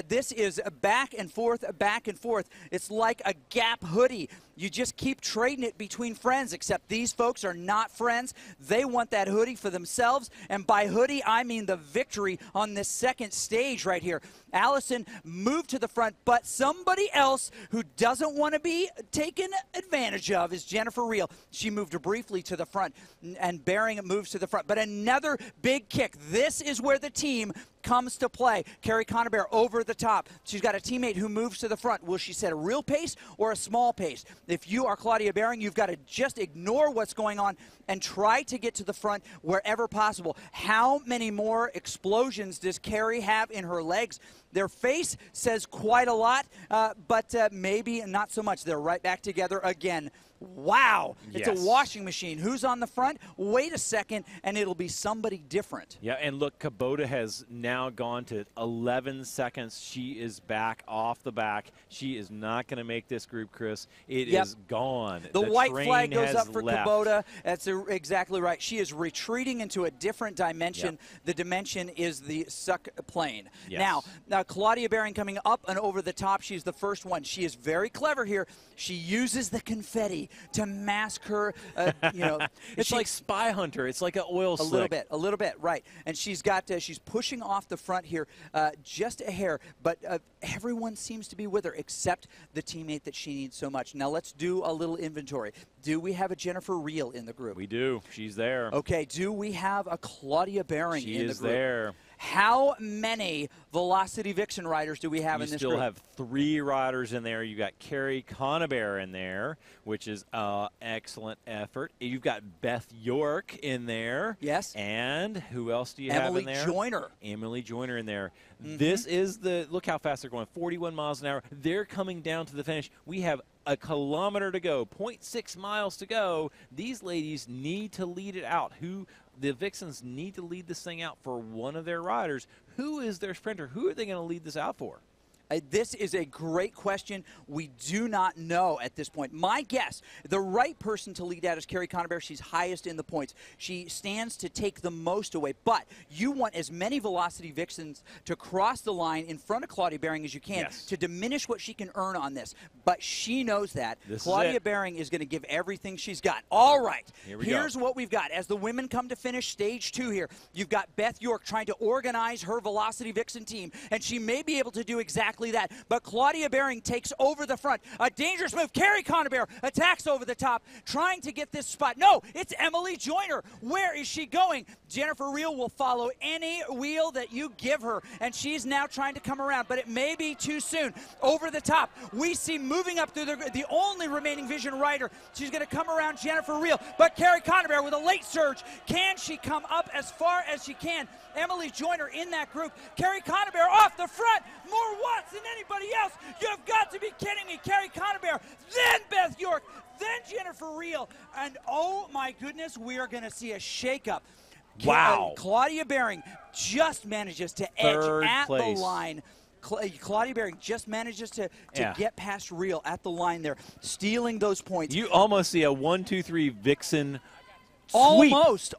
This is back and forth, back and forth. It's like a Gap hoodie. You just keep trading it between friends, except these folks are not friends. They want that hoodie for themselves, and by hoodie, I mean the victory on this second stage right here. Allison moved to the front, but somebody else who doesn't want to be taken advantage of is Jennifer Reel. She moved briefly to the front, and Behring moves to the front. But another big kick. This is where the team comes to play. Carrie Conabear over the top. She's got a teammate who moves to the front. Will she set a real pace or a small pace? If you are Claudia Behring, you've got to just ignore what's going on and try to get to the front wherever possible. How many more explosions does Carrie have in her legs? Their face says quite a lot, but maybe not so much. They're right back together again. Wow, it's a washing machine. Who's on the front? Wait a second, and it'll be somebody different. Yeah, and look, Kubota has now gone to 11 seconds. She is back off the back. She is not going to make this group, Chris. It is gone. The white flag goes up for Kubota. That's exactly right. She is retreating into a different dimension. The dimension is the suck plane. Now, Claudia Behring coming up and over the top. She's the first one. She is very clever here. She uses the confetti to mask her, it's like Spy Hunter. It's like an oil slick. A little bit, right. And she's got, she's pushing off the front here just a hair, but everyone seems to be with her except the teammate that she needs so much. Now let's do a little inventory. Do we have a Jennifer Reel in the group? We do. She's there. Okay, do we have a Claudia Behring in the group? She is there. How many Velocity Vixen riders do we have in this You group? still have 3 riders in there. You got Carrie Conabear in there, which is excellent effort. You've got Beth York in there. Yes. And who else do you have in there? Emily Joyner. Emily Joyner in there. This is look how fast they're going, 41 miles an hour. They're coming down to the finish. We have a kilometer to go, 0.6 miles to go. These ladies need to lead it out. The Vixens need to lead this thing out for one of their riders. Who is their sprinter? Who are they going to lead this out for? This is a great question. We do not know at this point. My guess, the right person to lead out is Carrie Conabear. She's highest in the points. She stands to take the most away. But you want as many Velocity Vixens to cross the line in front of Claudia Baring as you can to diminish what she can earn on this. But she knows that. Claudia Baring is going to give everything she's got. All right. Here's what we've got. As the women come to finish stage 2 here, you've got Beth York trying to organize her Velocity Vixen team. And she may be able to do exactly that, but Claudia Baring takes over the front. A dangerous move. Carrie Conabear attacks over the top, trying to get this spot. No, it's Emily Joyner. Where is she going? Jennifer Reel will follow any wheel that you give her, and she's now trying to come around, but it may be too soon. Over the top, we see moving up through the only remaining Vision rider. She's going to come around Jennifer Reel, but Carrie Conabear with a late surge. Can she come up as far as she can? Emily Joyner in that group. Carrie Conabear off the front. More watts than anybody else. You've got to be kidding me. Carrie Conabear, then Beth York, then Jennifer Reel. And oh my goodness, we are going to see a shakeup. Wow. Claudia Baring just manages to edge at the line. Claudia Baring just manages to get past Reel at the line there, stealing those points. You almost see a 1-2-3 Vixen Almost,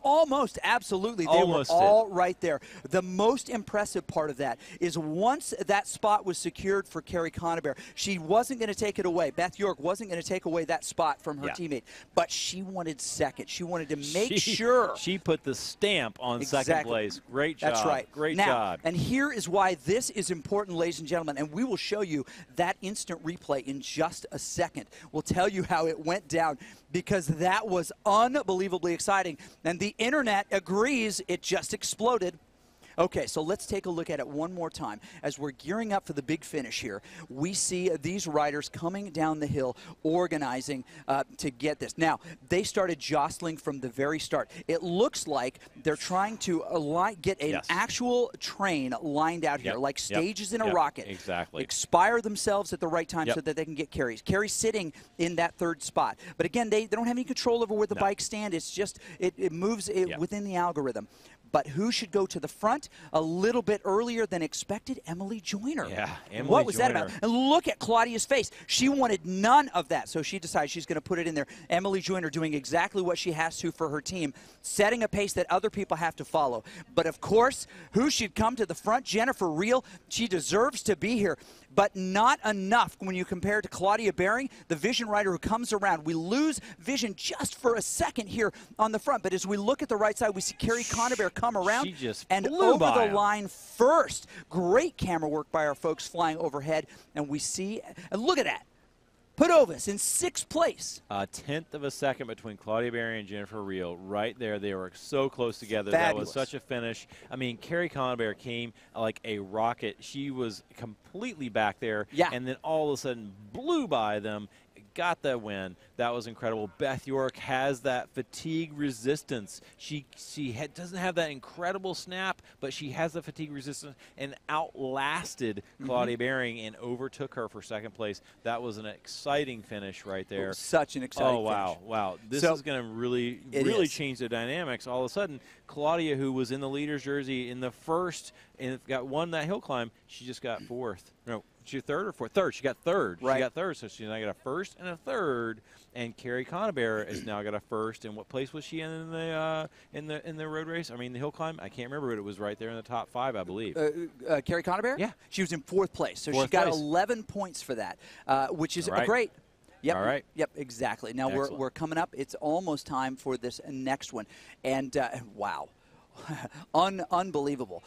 absolutely. They were all right there. The most impressive part of that is once that spot was secured for Carrie Conabear, she wasn't going to take it away. Beth York wasn't going to take away that spot from her teammate, but she wanted second. She wanted to make sure. She put the stamp on second place. Great job. That's right. Great now, job. And here is why this is important, ladies and gentlemen, and we will show you that instant replay in just a second. We'll tell you how it went down, because that was unbelievably exciting. And the internet agrees, it just exploded. Okay, so let's take a look at it one more time. As we're gearing up for the big finish here, we see these riders coming down the hill, organizing to get this. Now, they started jostling from the very start. It looks like they're trying to get an actual train lined out here, like stages in a rocket. Exactly. Expire themselves at the right time so that they can get carries. Carrie's sitting in that third spot. But again, they don't have any control over where the bikes stand. It's just, it moves within the algorithm. But who should go to the front a little bit earlier than expected? Emily Joyner. Yeah, Emily What was Joyner. that about? And look at Claudia's face. She wanted none of that, so she decides she's going to put it in there. Emily Joyner doing exactly what she has to for her team, setting a pace that other people have to follow. But, of course, who should come to the front? Jennifer Reel. She deserves to be here, but not enough when you compare to Claudia Baring, the Vision rider who comes around. We lose Vision just for a second here on the front, but as we look at the right side, we see Carrie Conabear come around and over the line first. Great camera work by our folks flying overhead, and we see, and look at that. Putovas in 6th place. A 10th of a second between Claudia Baring and Jennifer Reel. Right there. They were so close together. Fabulous. That was such a finish. I mean, Carrie Conabear came like a rocket. She was completely back there. Yeah. And then all of a sudden blew by them. Got that win. That was incredible. Beth York has that fatigue resistance. She doesn't have that incredible snap, but she has the fatigue resistance and outlasted Claudia Baring and overtook her for second place. That was an exciting finish right there. Such an exciting finish. Wow. This is going to really change the dynamics. All of a sudden, Claudia, who was in the leader's jersey in the first and won that hill climb, she just got fourth. No. She third or fourth? Third. She got third. Right. She got third, so she now got a first and a third. And Carrie Conabear has now got a first. And what place was she in the road race? I mean, the hill climb. I can't remember, but it was right there in the top 5, I believe. Carrie Conabear? Yeah. She was in 4th place, so she got 11 points for that, which is great. Yep. All right. Yep, exactly. Now we're coming up. It's almost time for this next one, and wow, unbelievable.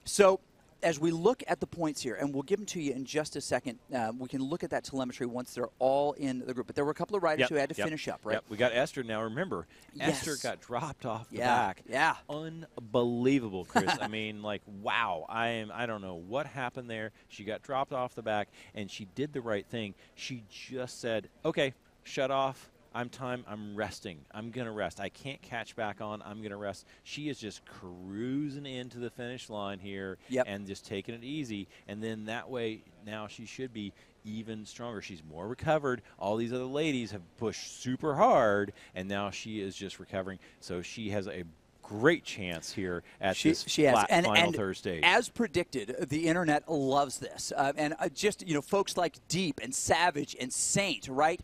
So. as we look at the points here, and we'll give them to you in just a second, we can look at that telemetry once they're all in the group. But there were a couple of riders who had to finish up, right? Yep. We got Esther now. Remember, Yes. Esther got dropped off the Yeah, back. yeah. Unbelievable, Chris. I mean, like, wow. I don't know what happened there. She got dropped off the back, and she did the right thing. She just said, okay, shut off. I'm resting. I'm going to rest. I can't catch back on. I'm going to rest. She is just cruising into the finish line here and just taking it easy. And then that way, now she should be even stronger. She's more recovered. All these other ladies have pushed super hard, and now she is just recovering. So she has a great chance here at this flat final third stage. As predicted, the internet loves this. Just, folks like Deep and Savage and Saint, right?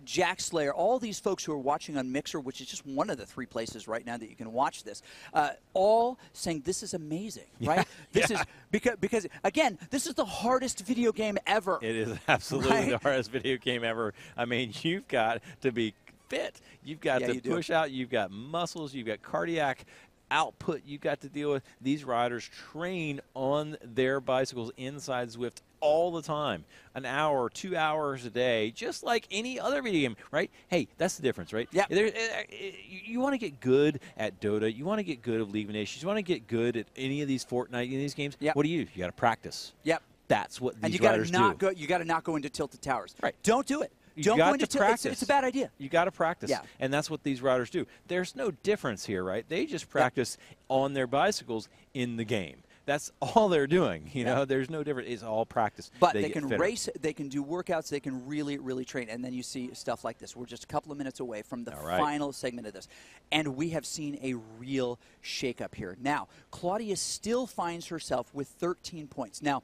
Jack Slayer, all these folks who are watching on Mixer, which is just one of the 3 places right now that you can watch this, all saying this is amazing, right? This is because, again, this is the hardest video game ever. It is absolutely the hardest video game ever. I mean, you've got to be fit. You've got to push out. You've got muscles. You've got cardiac output you've got to deal with. These riders train on their bicycles inside Zwift all the time, an hour, 2 hours a day, just like any other video game, right? Hey, that's the difference, right? Yeah. You want to get good at Dota. You want to get good at League of Nations. You want to get good at any of these Fortnite, any of these games. Yep. What do? You got to practice. Yep. That's what these and riders do. You got to not go into Tilted Towers. Right. Don't do it. Don't go into practice. It's a bad idea. You got to practice. Yeah. And that's what these riders do. There's no difference here, right? They just practice on their bicycles in the game. That's all they're doing. You know, there's no difference. It's all practice. But they can race, they can do workouts, they can really, really train. And then you see stuff like this. We're just a couple of minutes away from the final segment of this. And we have seen a real shakeup here. Now, Claudia still finds herself with 13 points. Now,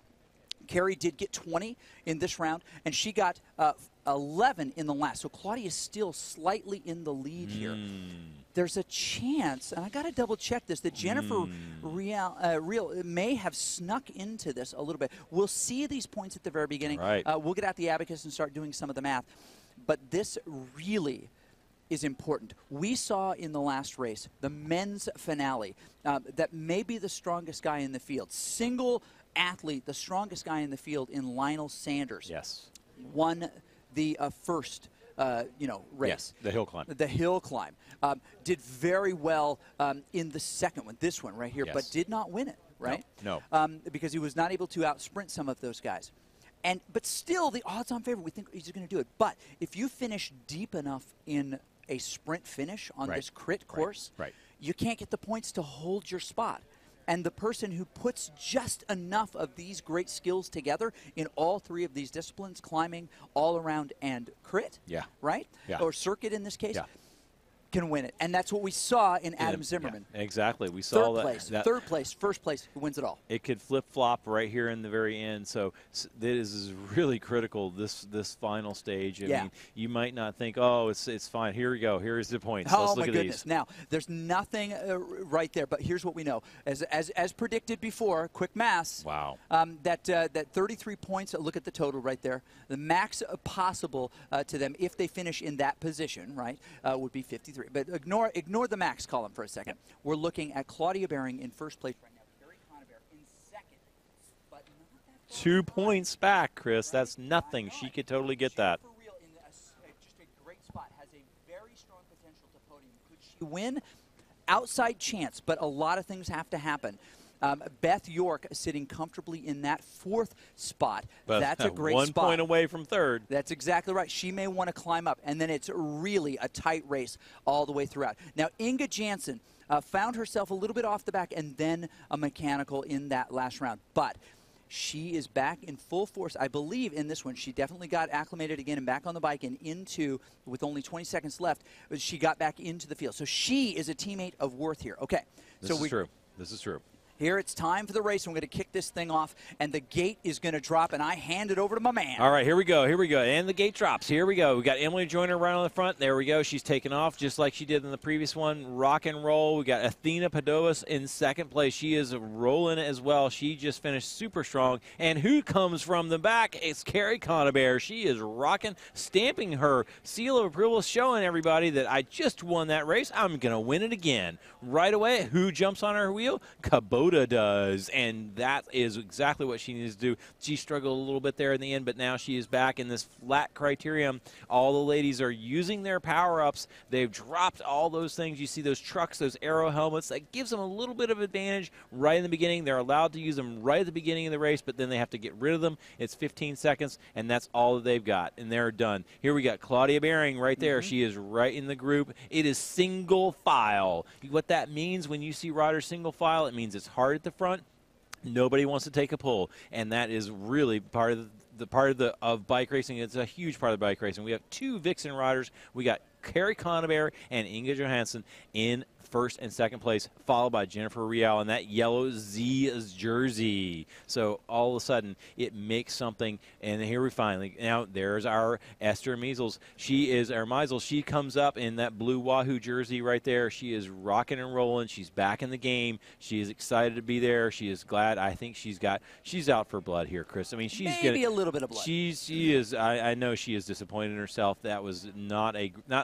Carrie did get 20 in this round, and she got 11 in the last. So Claudia is still slightly in the lead here. There's a chance, and I got to double check this, that Jennifer Real may have snuck into this a little bit. We'll see these points at the very beginning. Right. We'll get out the abacus and start doing some of the math. But this really is important. We saw in the last race, the men's finale, that may be the strongest guy in the field. Single athlete, the strongest guy in the field in Lionel Sanders. Yes. Won the first race. Yes, the hill climb. The hill climb. Did very well in the second one, this one right here, but did not win it, right? No. Because he was not able to out-sprint some of those guys. But still, the odds-on favorite, we think he's going to do it. But if you finish deep enough in a sprint finish on this crit course, you can't get the points to hold your spot. And the person who puts just enough of these great skills together in all 3 of these disciplines, climbing, all-around, and crit, right? Yeah. Or circuit in this case, can win it. And that's what we saw in Adam Zimmerman. Yeah, exactly. We saw third place, first place, who wins it all. It could flip-flop right here in the very end. So this is really critical, this final stage. I mean, you might not think, oh, it's fine. Here we go. Here's the points. Let's look at goodness. These. Now, there's nothing right there, but here's what we know. As predicted before, quick maths. Wow. That 33 points, look at the total right there. The max possible to them if they finish in that position, right, would be 53. But ignore the max column for a second. We're looking at Claudia Behring in first place right now. Carrie Conover in second. But not that far 2 points back, Chris. That's nothing. She could totally get that. Jennifer Real in just a great spot. Has a very strong potential to podium. Could she win? Outside chance, but a lot of things have to happen. Beth York sitting comfortably in that 4th spot. But that's a great one spot. 1 point away from 3rd. That's exactly right. She may want to climb up, and then it's really a tight race all the way throughout. Now, Inga Jansen found herself a little bit off the back and then a mechanical in that last round. But she is back in full force, I believe, in this one. She definitely got acclimated again and back on the bike and into, with only 20 seconds left, she got back into the field. So she is a teammate of worth here. Okay. This is true. This is true. Here it's time for the race. I'm going to kick this thing off, and the gate is going to drop, and I hand it over to my man. All right, here we go. Here we go. And the gate drops. Here we go. We got Emily Joyner right on the front. There we go. She's taking off just like she did in the previous one. Rock and roll. We got Athena Padovas in second place. She is rolling as well. She just finished super strong. And who comes from the back? It's Carrie Conover. She is rocking, stamping her seal of approval, showing everybody that I just won that race. I'm going to win it again. Right away, who jumps on her wheel? Cabot Kubota does, and that is exactly what she needs to do. She struggled a little bit there in the end, but now she is back in this flat criterium. All the ladies are using their power-ups. They've dropped all those things. You see those trucks, those aero helmets. That gives them a little bit of advantage right in the beginning. They're allowed to use them right at the beginning of the race, but then they have to get rid of them. It's 15 seconds, and that's all that they've got, and they're done. Here we got Claudia Behring right there. She is right in the group. It is single file. What that means when you see riders single file, it means it's hard at the front. Nobody wants to take a pull, and that is really part of bike racing. It's a huge part of bike racing. We have two Vixen riders. We got Carrie Conaberry and Inga Johansson in first and second place, followed by Jennifer Rial in that yellow Z's jersey. So all of a sudden, it makes something, and here we finally, now there's our Esther Measles. She comes up in that blue Wahoo jersey right there. She is rocking and rolling. She's back in the game. She is excited to be there. She is glad. I think she's out for blood here, Chris. I mean, she's maybe a little bit of blood. She is. I know she is disappointed in herself. That was not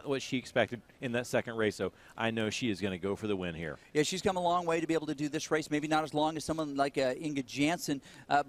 what she expected in that second race. So I know she is going to go for the win here. Yeah, she's come a long way to be able to do this race. Maybe not as long as someone like Inga Jansen,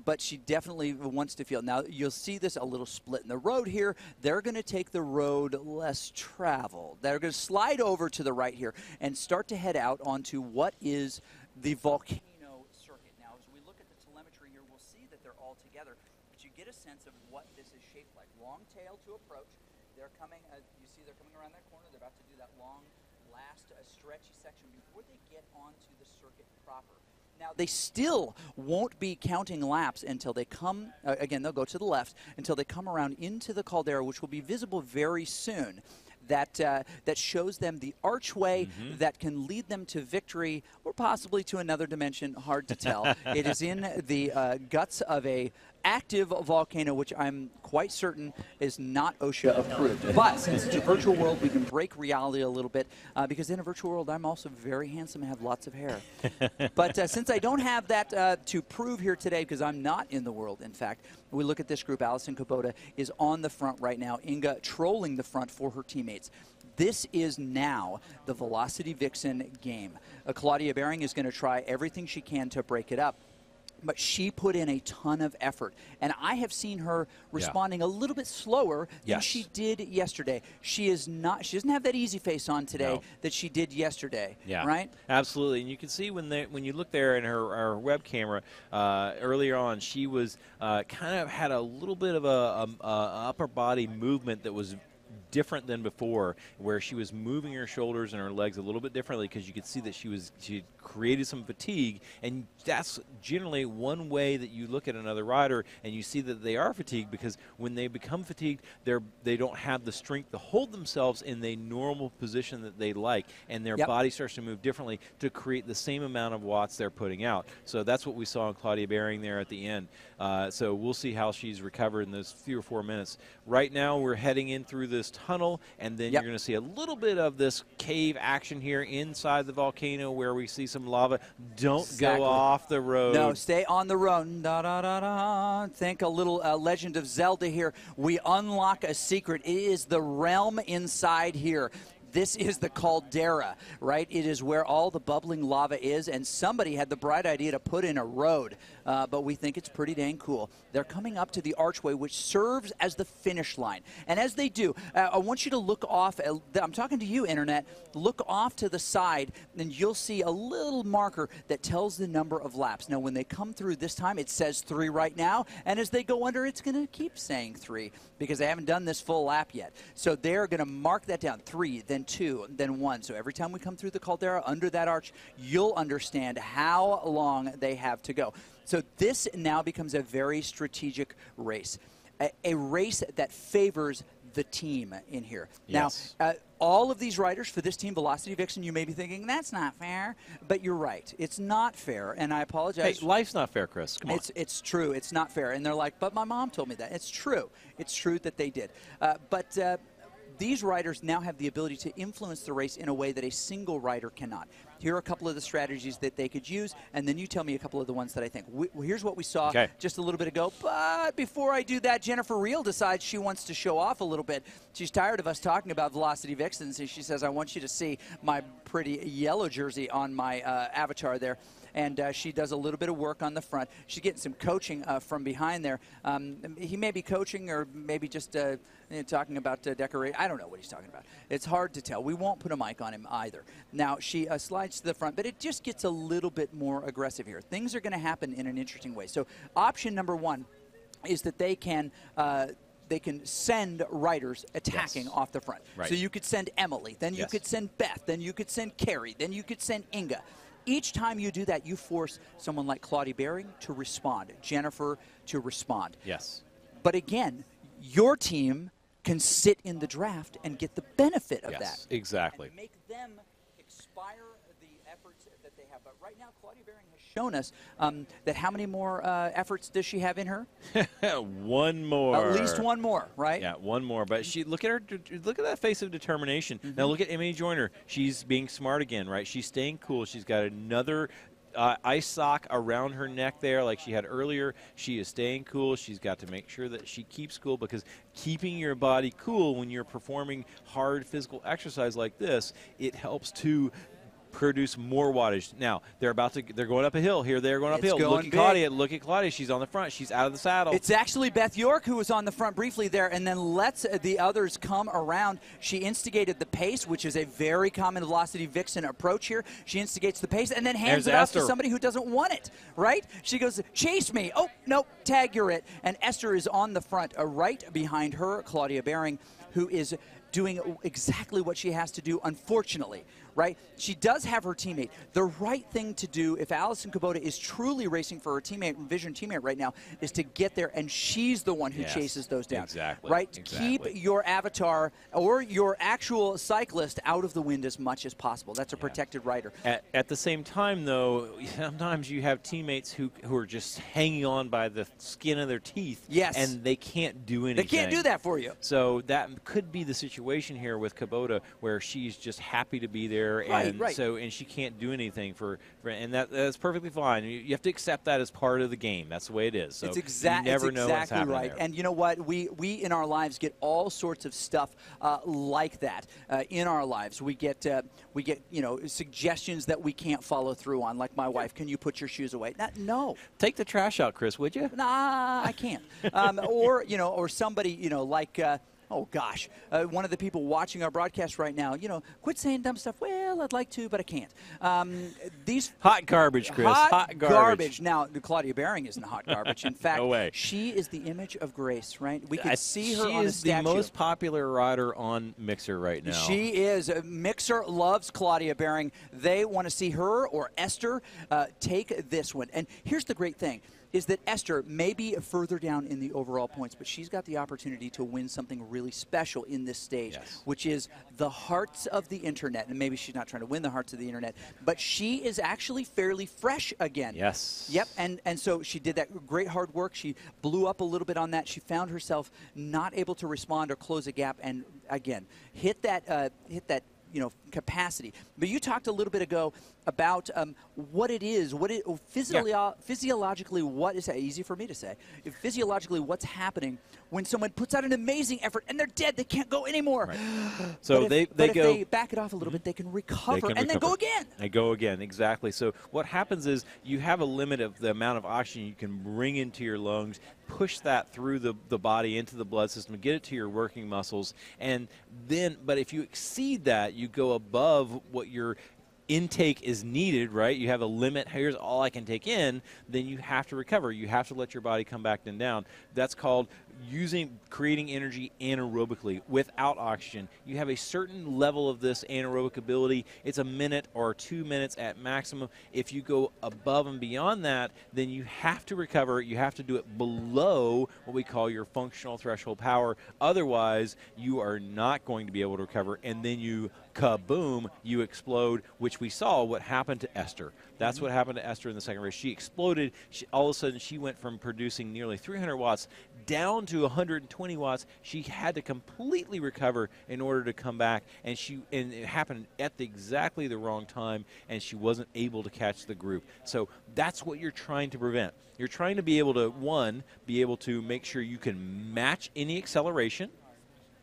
but she definitely wants to feel. Now, you'll see this a little split in the road here. They're going to take the road less traveled. They're going to slide over to the right here and start to head out onto what is the volcano circuit. Now, as we look at the telemetry here, we'll see that they're all together, but you get a sense of what this is shaped like. Long tail to approach. They're coming, you see they're coming around that corner. They're about to do that long last stretchy section before they get onto the circuit proper. Now, they still won't be counting laps until they come, again, they'll go to the left, until they come around into the caldera, which will be visible very soon. That shows them the archway that can lead them to victory or possibly to another dimension, hard to tell. It is in the guts of a active volcano, which I'm quite certain is not OSHA approved. But since it's a virtual world, we can break reality a little bit because in a virtual world, I'm also very handsome and have lots of hair. But since I don't have that to prove here today, because I'm not in the world, in fact, we look at this group. Allison Kubota is on the front right now. Inga trolling the front for her teammates. This is now the Velocity Vixen game. Claudia Behring is going to try everything she can to break it up. But she put in a ton of effort. And I have seen her responding a little bit slower than she did yesterday. She doesn't have that easy face on today that she did yesterday. Yeah. Right? Absolutely. And you can see when you look there in her web camera earlier on, she was kind of had a little bit of a upper body movement that was different than before, where she was moving her shoulders and her legs a little bit differently, because you could see that she created some fatigue, and that's generally one way that you look at another rider and you see that they are fatigued, because when they become fatigued, they don't have the strength to hold themselves in the normal position that they like, and their body starts to move differently to create the same amount of watts they're putting out. So that's what we saw in Claudia Behring there at the end. So we'll see how she's recovered in those 3 or 4 minutes. Right now we're heading in through this tunnel, and then you're going to see a little bit of this cave action here inside the volcano where we see some lava. Don't go off the road. No, stay on the road. Da, da, da, da. Think a little Legend of Zelda here. We unlock a secret. It is the realm inside here. This is the caldera, right? It is where all the bubbling lava is, and somebody had the bright idea to put in a road, but we think it's pretty dang cool. They're coming up to the archway, which serves as the finish line. And as they do, I want you to look off. I'm talking to you, Internet. Look off to the side, and you'll see a little marker that tells the number of laps. Now, when they come through this time, it says 3 right now, and as they go under, it's going to keep saying 3 because they haven't done this full lap yet. So they're going to mark that down, 3, then 2, then 1. So every time we come through the caldera under that arch, you'll understand how long they have to go. So this now becomes a very strategic race, a race that favors the team in here. Yes. Now, all of these riders for this team, Velocity Vixen, you may be thinking, that's not fair, but you're right. It's not fair, and I apologize. Hey, life's not fair, Chris. Come on. It's true. It's not fair. And they're like, but my mom told me that. It's true. It's true that they did. But these riders now have the ability to influence the race in a way that a single rider cannot. here are a couple of the strategies that they could use, and then you tell me a couple of the ones that I think. Here's what we saw just a little bit ago. But before I do that, Jennifer Reel decides she wants to show off a little bit. She's tired of us talking about Velocity Vixens, and she says, I want you to see my pretty yellow jersey on my avatar there. And she does a little bit of work on the front. She's getting some coaching from behind there. He may be coaching or maybe just talking about decorate. I don't know what he's talking about. It's hard to tell. We won't put a mic on him either. Now, she slides to the front, but it just gets a little bit more aggressive here. Things are going to happen in an interesting way. So option number one is that they can send riders attacking off the front. Right. So you could send Emily, then you could send Beth, then you could send Carrie, then you could send Inga. Each time you do that, you force someone like Claudia Behring to respond, Jennifer to respond. Yes. But again, your team can sit in the draft and get the benefit of that. Exactly. And make them expire the efforts that they have. But right now, Claudia Behring has shown us that how many more efforts does she have in her? One more. At least one more, right? Yeah, one more. But look at that face of determination. Now look at Emily Joyner. She's being smart again, right? She's staying cool. She's got another ice sock around her neck there like she had earlier. She is staying cool. She's got to make sure that she keeps cool, because keeping your body cool when you're performing hard physical exercise like this, it helps to produce more wattage. Now they're going up a hill here. They're going uphill. Look at Claudia. Look at Claudia. She's on the front. She's out of the saddle. It's actually Beth York who was on the front briefly there, and then lets the others come around. She instigated the pace, which is a very common Velocity Vixen approach here. She instigates the pace and then hands it off to somebody who doesn't want it, right? She goes, chase me. Oh, no, tag, you're it. And Esther is on the front, right behind her, Claudia Behring, who is doing exactly what she has to do, unfortunately, right? She does have her teammate. The right thing to do, if Allison Kubota is truly racing for her teammate, Vision teammate right now, is to get there, and she's the one who chases those down. Exactly. Right? Keep your avatar or your actual cyclist out of the wind as much as possible. That's a protected rider. At the same time, though, sometimes you have teammates who are just hanging on by the skin of their teeth, and they can't do anything. They can't do that for you. So that could be the situation here with Kubota, where she's just happy to be there, and she can't do anything and that's perfectly fine. You have to accept that as part of the game. That's the way it is. So it's you never know what's happening right. there. And you know what? We in our lives get all sorts of stuff like that in our lives. We get suggestions that we can't follow through on. Like my wife, can you put your shoes away? No. Take the trash out, Chris, would you? Nah, I can't. Or somebody like. Oh, gosh. One of the people watching our broadcast right now, quit saying dumb stuff. Well, I'd like to, but I can't. These hot garbage, Chris. Hot garbage. Now, Claudia Behring isn't hot garbage. In fact, no way. She is the image of grace, right? We can see her on a statue. She is the most popular rider on Mixer right now. She is. Mixer loves Claudia Behring. They want to see her or Esther take this one. And here's the great thing, is that Esther may be further down in the overall points, but she's got the opportunity to win something really special in this stage, which is the hearts of the internet. And maybe she's not trying to win the hearts of the internet, but she is actually fairly fresh again. Yes. Yep, and so she did that great hard work. She blew up a little bit on that. She found herself not able to respond or close a gap, and again, hit that capacity. But you talked a little bit ago about what it is, physiologically, what is that? Easy for me to say. Physiologically, what's happening when someone puts out an amazing effort and they're dead, they can't go anymore. Right. So if they back it off a little bit, they can recover and then go again. They go again, exactly. So what happens is you have a limit of the amount of oxygen you can bring into your lungs, push that through the body into the blood system, get it to your working muscles, and then, but if you exceed that, you go above what your intake is needed, right? You have a limit. Here's all I can take in. Then you have to recover. You have to let your body come back and down. That's called creating energy anaerobically without oxygen. You have a certain level of this anaerobic ability. It's a minute or 2 minutes at maximum. If you go above and beyond that, then you have to recover. You have to do it below what we call your functional threshold power. Otherwise, you are not going to be able to recover, and then you kaboom, you explode, which we saw what happened to Esther. That's what happened to Esther in the second race. She exploded. All of a sudden, she went from producing nearly 300 watts down to to 120 watts. She had to completely recover in order to come back, and it happened at exactly the wrong time, and she wasn't able to catch the group. So that's what you're trying to prevent. You're trying to be able to, one, be able to make sure you can match any acceleration,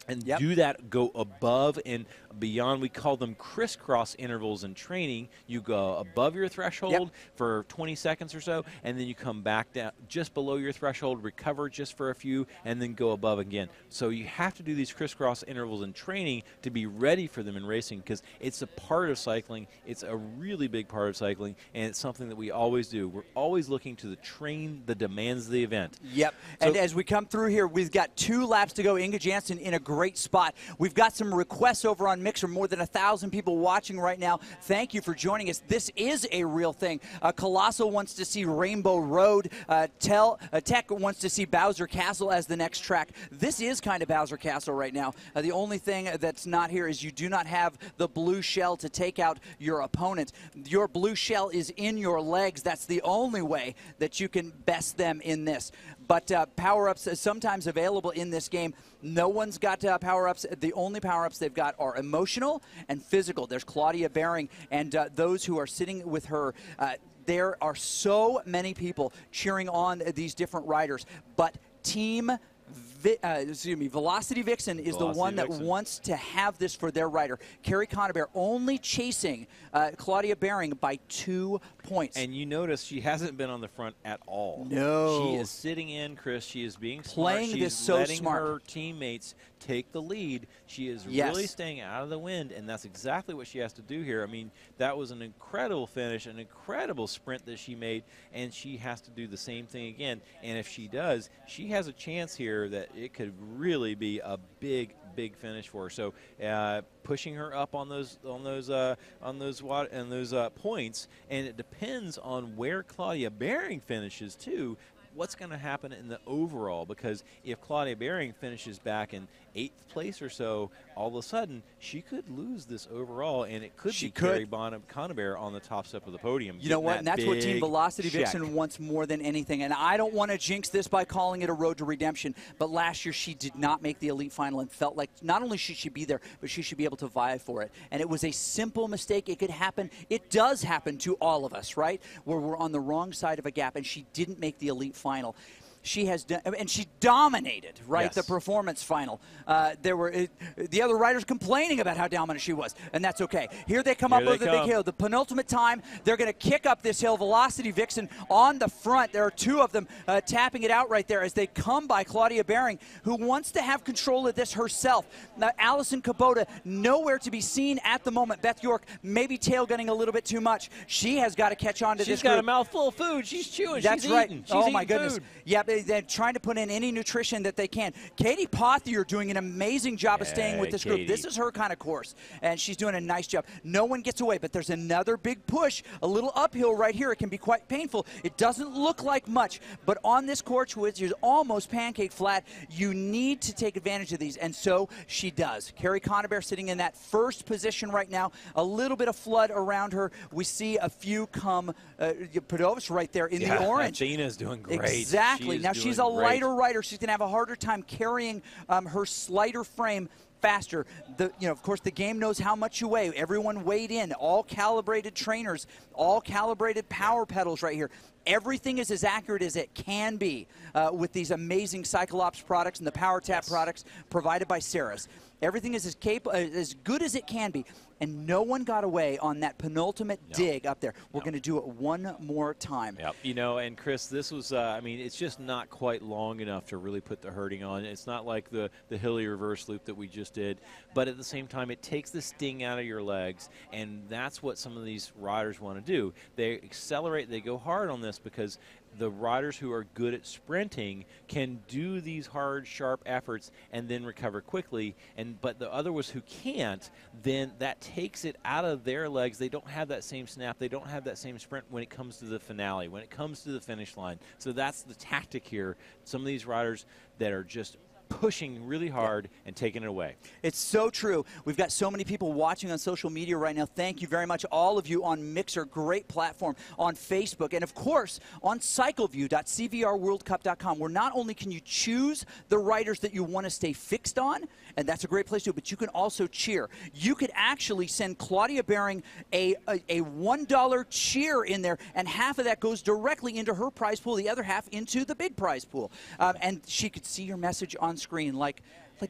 and do that, go above and beyond. We call them crisscross intervals in training. You go above your threshold for 20 seconds or so, and then you come back down just below your threshold, recover just for a few, and then go above again. So you have to do these crisscross intervals in training to be ready for them in racing, because it's a part of cycling. It's a really big part of cycling, and it's something that we always do. We're always looking to train the demands of the event. Yep. So, and as we come through here, we've got 2 laps to go. Inga Jansen in a great spot. We've got some requests over on Mixer, more than 1,000 people watching right now. Thank you for joining us. This is a real thing. Colossal wants to see Rainbow Road. Tech wants to see Bowser Castle as the next track. This is kind of Bowser Castle right now. The only thing that's not here is you do not have the blue shell to take out your opponent. Your blue shell is in your legs. That's the only way that you can best them in this. But power-ups are sometimes available in this game. No one's got power-ups. The only power-ups they've got are emotional and physical. There's Claudia Baring and those who are sitting with her. There are so many people cheering on these different riders, but Team Velocity Vixen is the one that wants to have this for their rider. Carrie Conabear only chasing Claudia Baring by 2 points. And you notice she hasn't been on the front at all. No. She is sitting in, Chris. She is being playing smart. This so letting smart. Her teammates take the lead. She is really staying out of the wind, and that's exactly what she has to do here. I mean, that was an incredible finish, an incredible sprint that she made, and she has to do the same thing again. And if she does, she has a chance here that it could really be a big finish for her. So pushing her up on those points, and it depends on where Claudia Baring finishes too. What's going to happen in the overall? Because if Claudia Baring finishes back in 8th place or so, all of a sudden she could lose this overall, and it could be Carrie Conabear on the top step of the podium. You know what? And that's what Team Velocity Vixen wants more than anything. And I don't want to jinx this by calling it a road to redemption, but last year she did not make the elite final and felt like not only should she be there, but she should be able to vie for it. And it was a simple mistake. It could happen. It does happen to all of us, right? Where we're on the wrong side of a gap, and she didn't make the elite final. She has done, and she dominated, right? The performance final. There were the other riders complaining about how dominant she was, and that's okay. Here they come up over the big hill. The penultimate time, they're going to kick up this hill. Velocity Vixen on the front. There are 2 of them tapping it out right there as they come by Claudia Baring, who wants to have control of this herself. Now, Allison Kubota, nowhere to be seen at the moment. Beth York, maybe tailgunning a little bit too much. She has got to catch on to this group. She's got a mouthful of food. She's chewing. That's she's right. Eating. She's oh, my eating goodness. Food. Yeah, they're trying to put in any nutrition that they can. Katie Pothier doing an amazing job of staying with this group. This is her kind of course, and she's doing a nice job. No one gets away, but there's another big push, a little uphill right here. It can be quite painful. It doesn't look like much, but on this course, which is almost pancake flat, you need to take advantage of these, and so she does. Carrie Conabear sitting in that first position right now. A little bit of flood around her. We see a few come. Padovis right there in the orange. Athena's doing great. Exactly. Now she's a lighter rider. She's going to have a harder time carrying her slighter frame faster. Of course, the game knows how much you weigh. Everyone weighed in. All calibrated trainers, all calibrated power pedals right here. Everything is as accurate as it can be with these amazing CycleOps products and the PowerTap products provided by Ceres. Everything is as good as it can be. And no one got away on that penultimate dig up there. We're going to do it one more time. Yep. And Chris, this was, I mean, it's just not quite long enough to really put the hurting on. It's not like the hilly reverse loop that we just did. But at the same time, it takes the sting out of your legs, and that's what some of these riders want to do. They accelerate, they go hard on this because the riders who are good at sprinting can do these hard, sharp efforts and then recover quickly. But the other ones who can't, then that takes it out of their legs. They don't have that same snap. They don't have that same sprint when it comes to the finale, when it comes to the finish line. So that's the tactic here. Some of these riders that are just pushing really hard and taking it away. It's so true. We've got so many people watching on social media right now. Thank you very much, all of you on Mixer. Great platform on Facebook. And, of course, on cycleview.cvrworldcup.com, where not only can you choose the riders that you want to stay fixed on, and that's a great place to do it, but you can also cheer. You could actually send Claudia Behring a $1 cheer in there, and half of that goes directly into her prize pool, the other half into the big prize pool. And she could see your message on screen like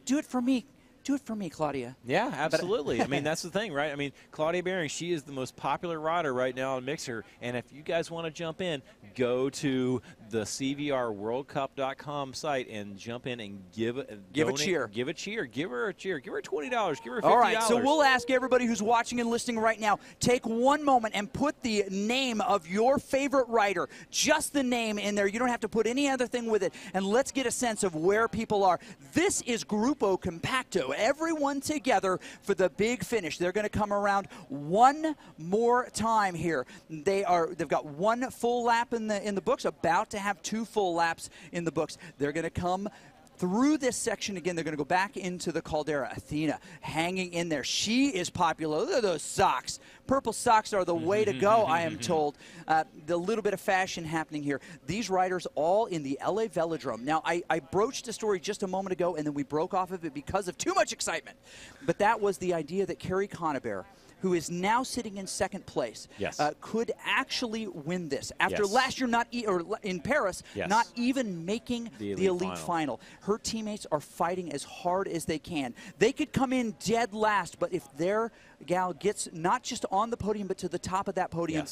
do it for me. Do it for me, Claudia. Yeah, absolutely. I mean, that's the thing, right? I mean, Claudia Behring, she is the most popular rider right now on Mixer. And if you guys want to jump in, go to the CVRWorldCup.com site and jump in and give a cheer. Give a cheer. Give her a cheer. Give her $20. Give her $50. All right, so we'll ask everybody who's watching and listening right now, take one moment and put the name of your favorite rider, just the name in there. You don't have to put any other thing with it. And let's get a sense of where people are. This is Grupo Compacto. Everyone together for the big finish. They're going to come around one more time here. They've got one full lap in the books, about to have 2 full laps in the books. They're going to come through this section again. They're going to go back into the Caldera. Athena hanging in there. She is popular. Look at those socks. Purple socks are the way to go, I am told. The little bit of fashion happening here. These riders all in the LA Velodrome. Now, I broached a story just a moment ago, and then we broke off of it because of too much excitement. But that was the idea that Kerry Conaber, who is now sitting in second place, could actually win this. After last year in Paris, not even making the elite final. Her teammates are fighting as hard as they can. They could come in dead last, but if their gal gets not just on the podium, but to the top of that podium,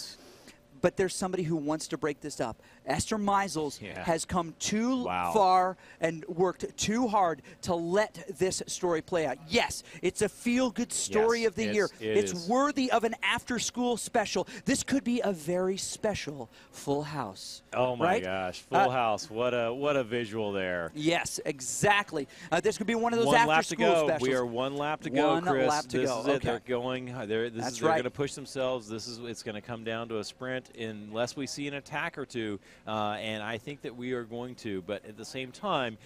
but there's somebody who wants to break this up. Esther Meisels has come too far and worked too hard to let this story play out. Yes, it's a feel-good story of the year. It's worthy of an after-school special. This could be a very special Full House. Oh my gosh, Full House! What a visual there. Yes, exactly. This could be one of those after-school specials. We are 1 lap to go, Chris. One lap to go. This is it. They're going. They're going to push themselves. It's going to come down to a sprint unless we see an attack or two, and I think that we are going to. But at the same time,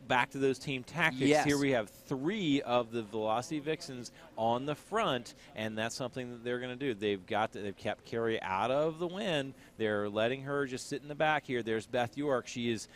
back to those team tactics. Here we have 3 of the Velocity Vixens on the front, and that's something that they're going to do. They've kept Kerry out of the wind. They're letting her just sit in the back here. There's Beth York. She is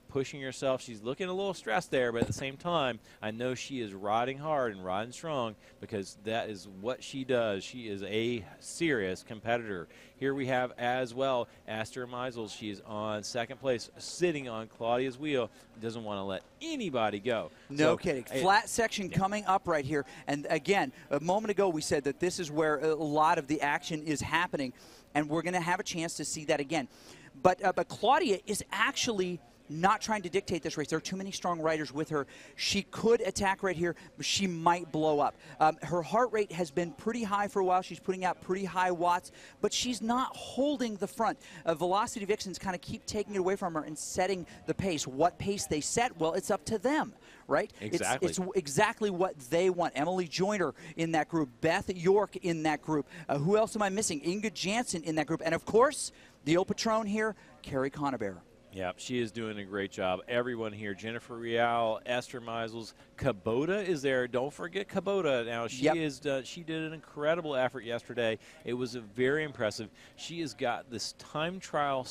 pushing herself. She's looking a little stressed there, but at the same time, I know she is riding hard and riding strong because that is what she does. She is a serious competitor. Here we have as well Esther Meisels. She is on second place, sitting on Claudia's wheel. Doesn't want to let anybody go. No kidding. Flat section coming up right here. And again, a moment ago we said that this is where a lot of the action is happening, and we're going to have a chance to see that again. But Claudia is actually not trying to dictate this race. There are too many strong riders with her. She could attack right here, but she might blow up. Her heart rate has been pretty high for a while. She's putting out pretty high watts, but she's not holding the front. Velocity Vixens kind of keep taking it away from her and setting the pace. What pace they set, well, it's up to them, right? Exactly. It's exactly what they want. Emily Joyner in that group, Beth York in that group. Who else am I missing? Inga Jansen in that group. And, of course, the Eau Patron here, Kerry Conaber. Yeah, she is doing a great job. Everyone here, Jennifer Rial, Esther Meisels, Kubota is there. Don't forget Kubota. Now, she she did an incredible effort yesterday. It was very impressive. She has got this time trial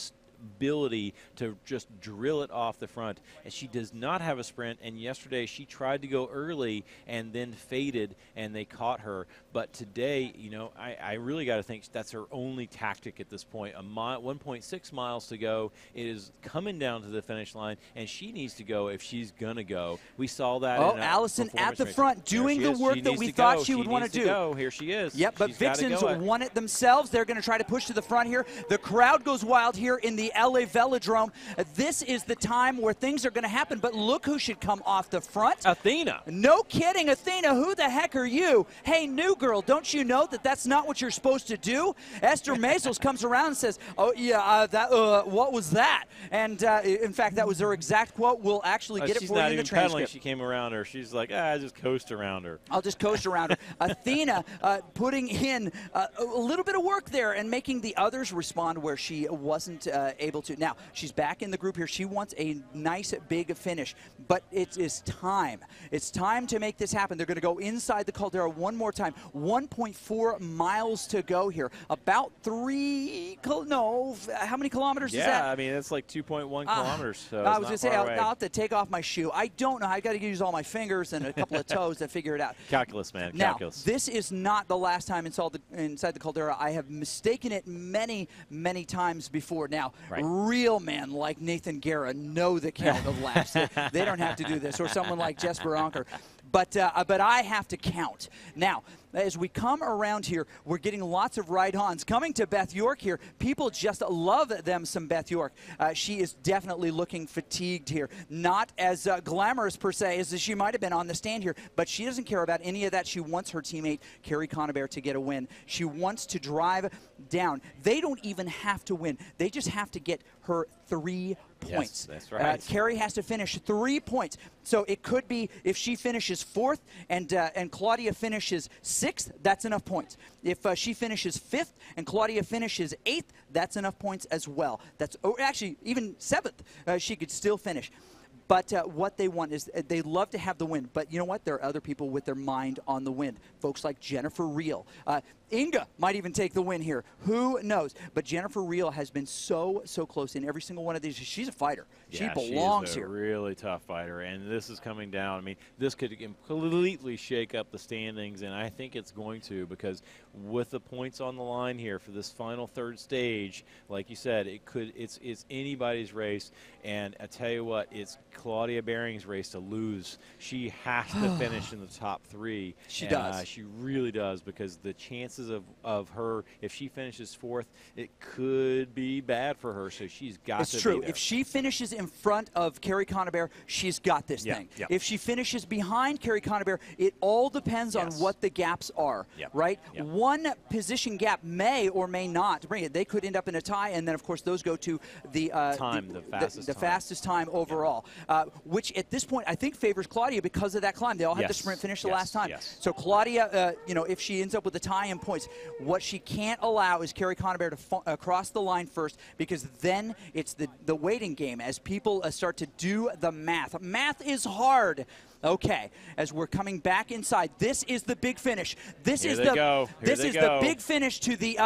ability to just drill it off the front, and she does not have a sprint. And yesterday she tried to go early and then faded, and they caught her. But today, you know, I really got to think that's her only tactic at this point. 1.6 miles to go. It is coming down to the finish line, and she needs to go if she's gonna go. We saw that. Oh, Allison at the front doing the work that we thought she would want to do. Here she is. Yep, but Vixens won it themselves. They're going to try to push to the front here. The crowd goes wild here in the LA Velodrome. This is the time where things are going to happen, but look who should come off the front. Athena. No kidding, Athena. Who the heck are you? Hey, new girl, don't you know that that's not what you're supposed to do? Esther Meisels comes around and says, oh, yeah, what was that? And, in fact, that was her exact quote. We'll actually get it for you in the transcript. She's not even pedaling. She came around her. She's like, I just coast around her. I'll just coast around her. Athena putting in a little bit of work there and making the others respond where she wasn't able to. Now, she's back in the group here. She wants a nice big finish, but it is time. It's time to make this happen. They're going to go inside the Caldera one more time. 1.4 miles to go here. About how many kilometers is that? Yeah, I mean, it's like 2.1 kilometers. So I was going to say, I'll away. have to take off my shoe. I don't know. I got to use all my fingers and a couple of toes to figure it out. Calculus, man. Now, Calculus. this is not the last time inside the Caldera. I have mistaken it many, many times before. Now, real men like Nathan Guerra know the count of laps. They don't have to do this, or someone like Jesper Anker. But I have to count. Now, as we come around here, we're getting lots of ride-ons. Coming to Beth York here, people just love them some Beth York. She is definitely looking fatigued here. Not as glamorous, per se, as she might have been on the stand here, but she doesn't care about any of that. She wants her teammate, Carrie Conaber, to get a win. She wants to drive down. They don't even have to win. They just have to get her 3 points. Yes, that's right. Carrie has to finish 3 points. So it could be if she finishes 4th and Claudia finishes 6th, that's enough points. If she finishes 5th and Claudia finishes 8th, that's enough points as well. That's actually even 7th, she could still finish. But what they want is they love to have the win. But you know what? There are other people with their mind on the win. Folks like Jennifer Reel. Inga might even take the win here. Who knows? But Jennifer Reel has been so close in every single one of these. She's a fighter. Yeah, she belongs she's a here. Really tough fighter, and this is coming down. I mean, this could completely shake up the standings, and I think it's going to, because with the points on the line here for this final third stage, like you said, it's anybody's race. And I tell you what, it's Claudia Behring's race to lose. She has to finish in the top 3. She does. She really does, because the chances of her, if she finishes 4th, it could be bad for her. So she's got to be there. It's true. If she finishes in front of Carrie Conaber, she's got this thing. Yeah. If she finishes behind Carrie Conaber, it all depends on what the gaps are, right? Yeah. One position gap may or may not bring it. They could end up in a tie, and then, of course, those go to the fastest time overall, which at this point I think favors Claudia because of that climb. They all had the sprint finish the last time. So Claudia, if she ends up with a tie in points, what she can't allow is Carrie Conaber to cross the line first, because then it's the waiting game as people start to do the math. Math is hard. Okay, as we're coming back inside, this is the big finish. This is the big finish to the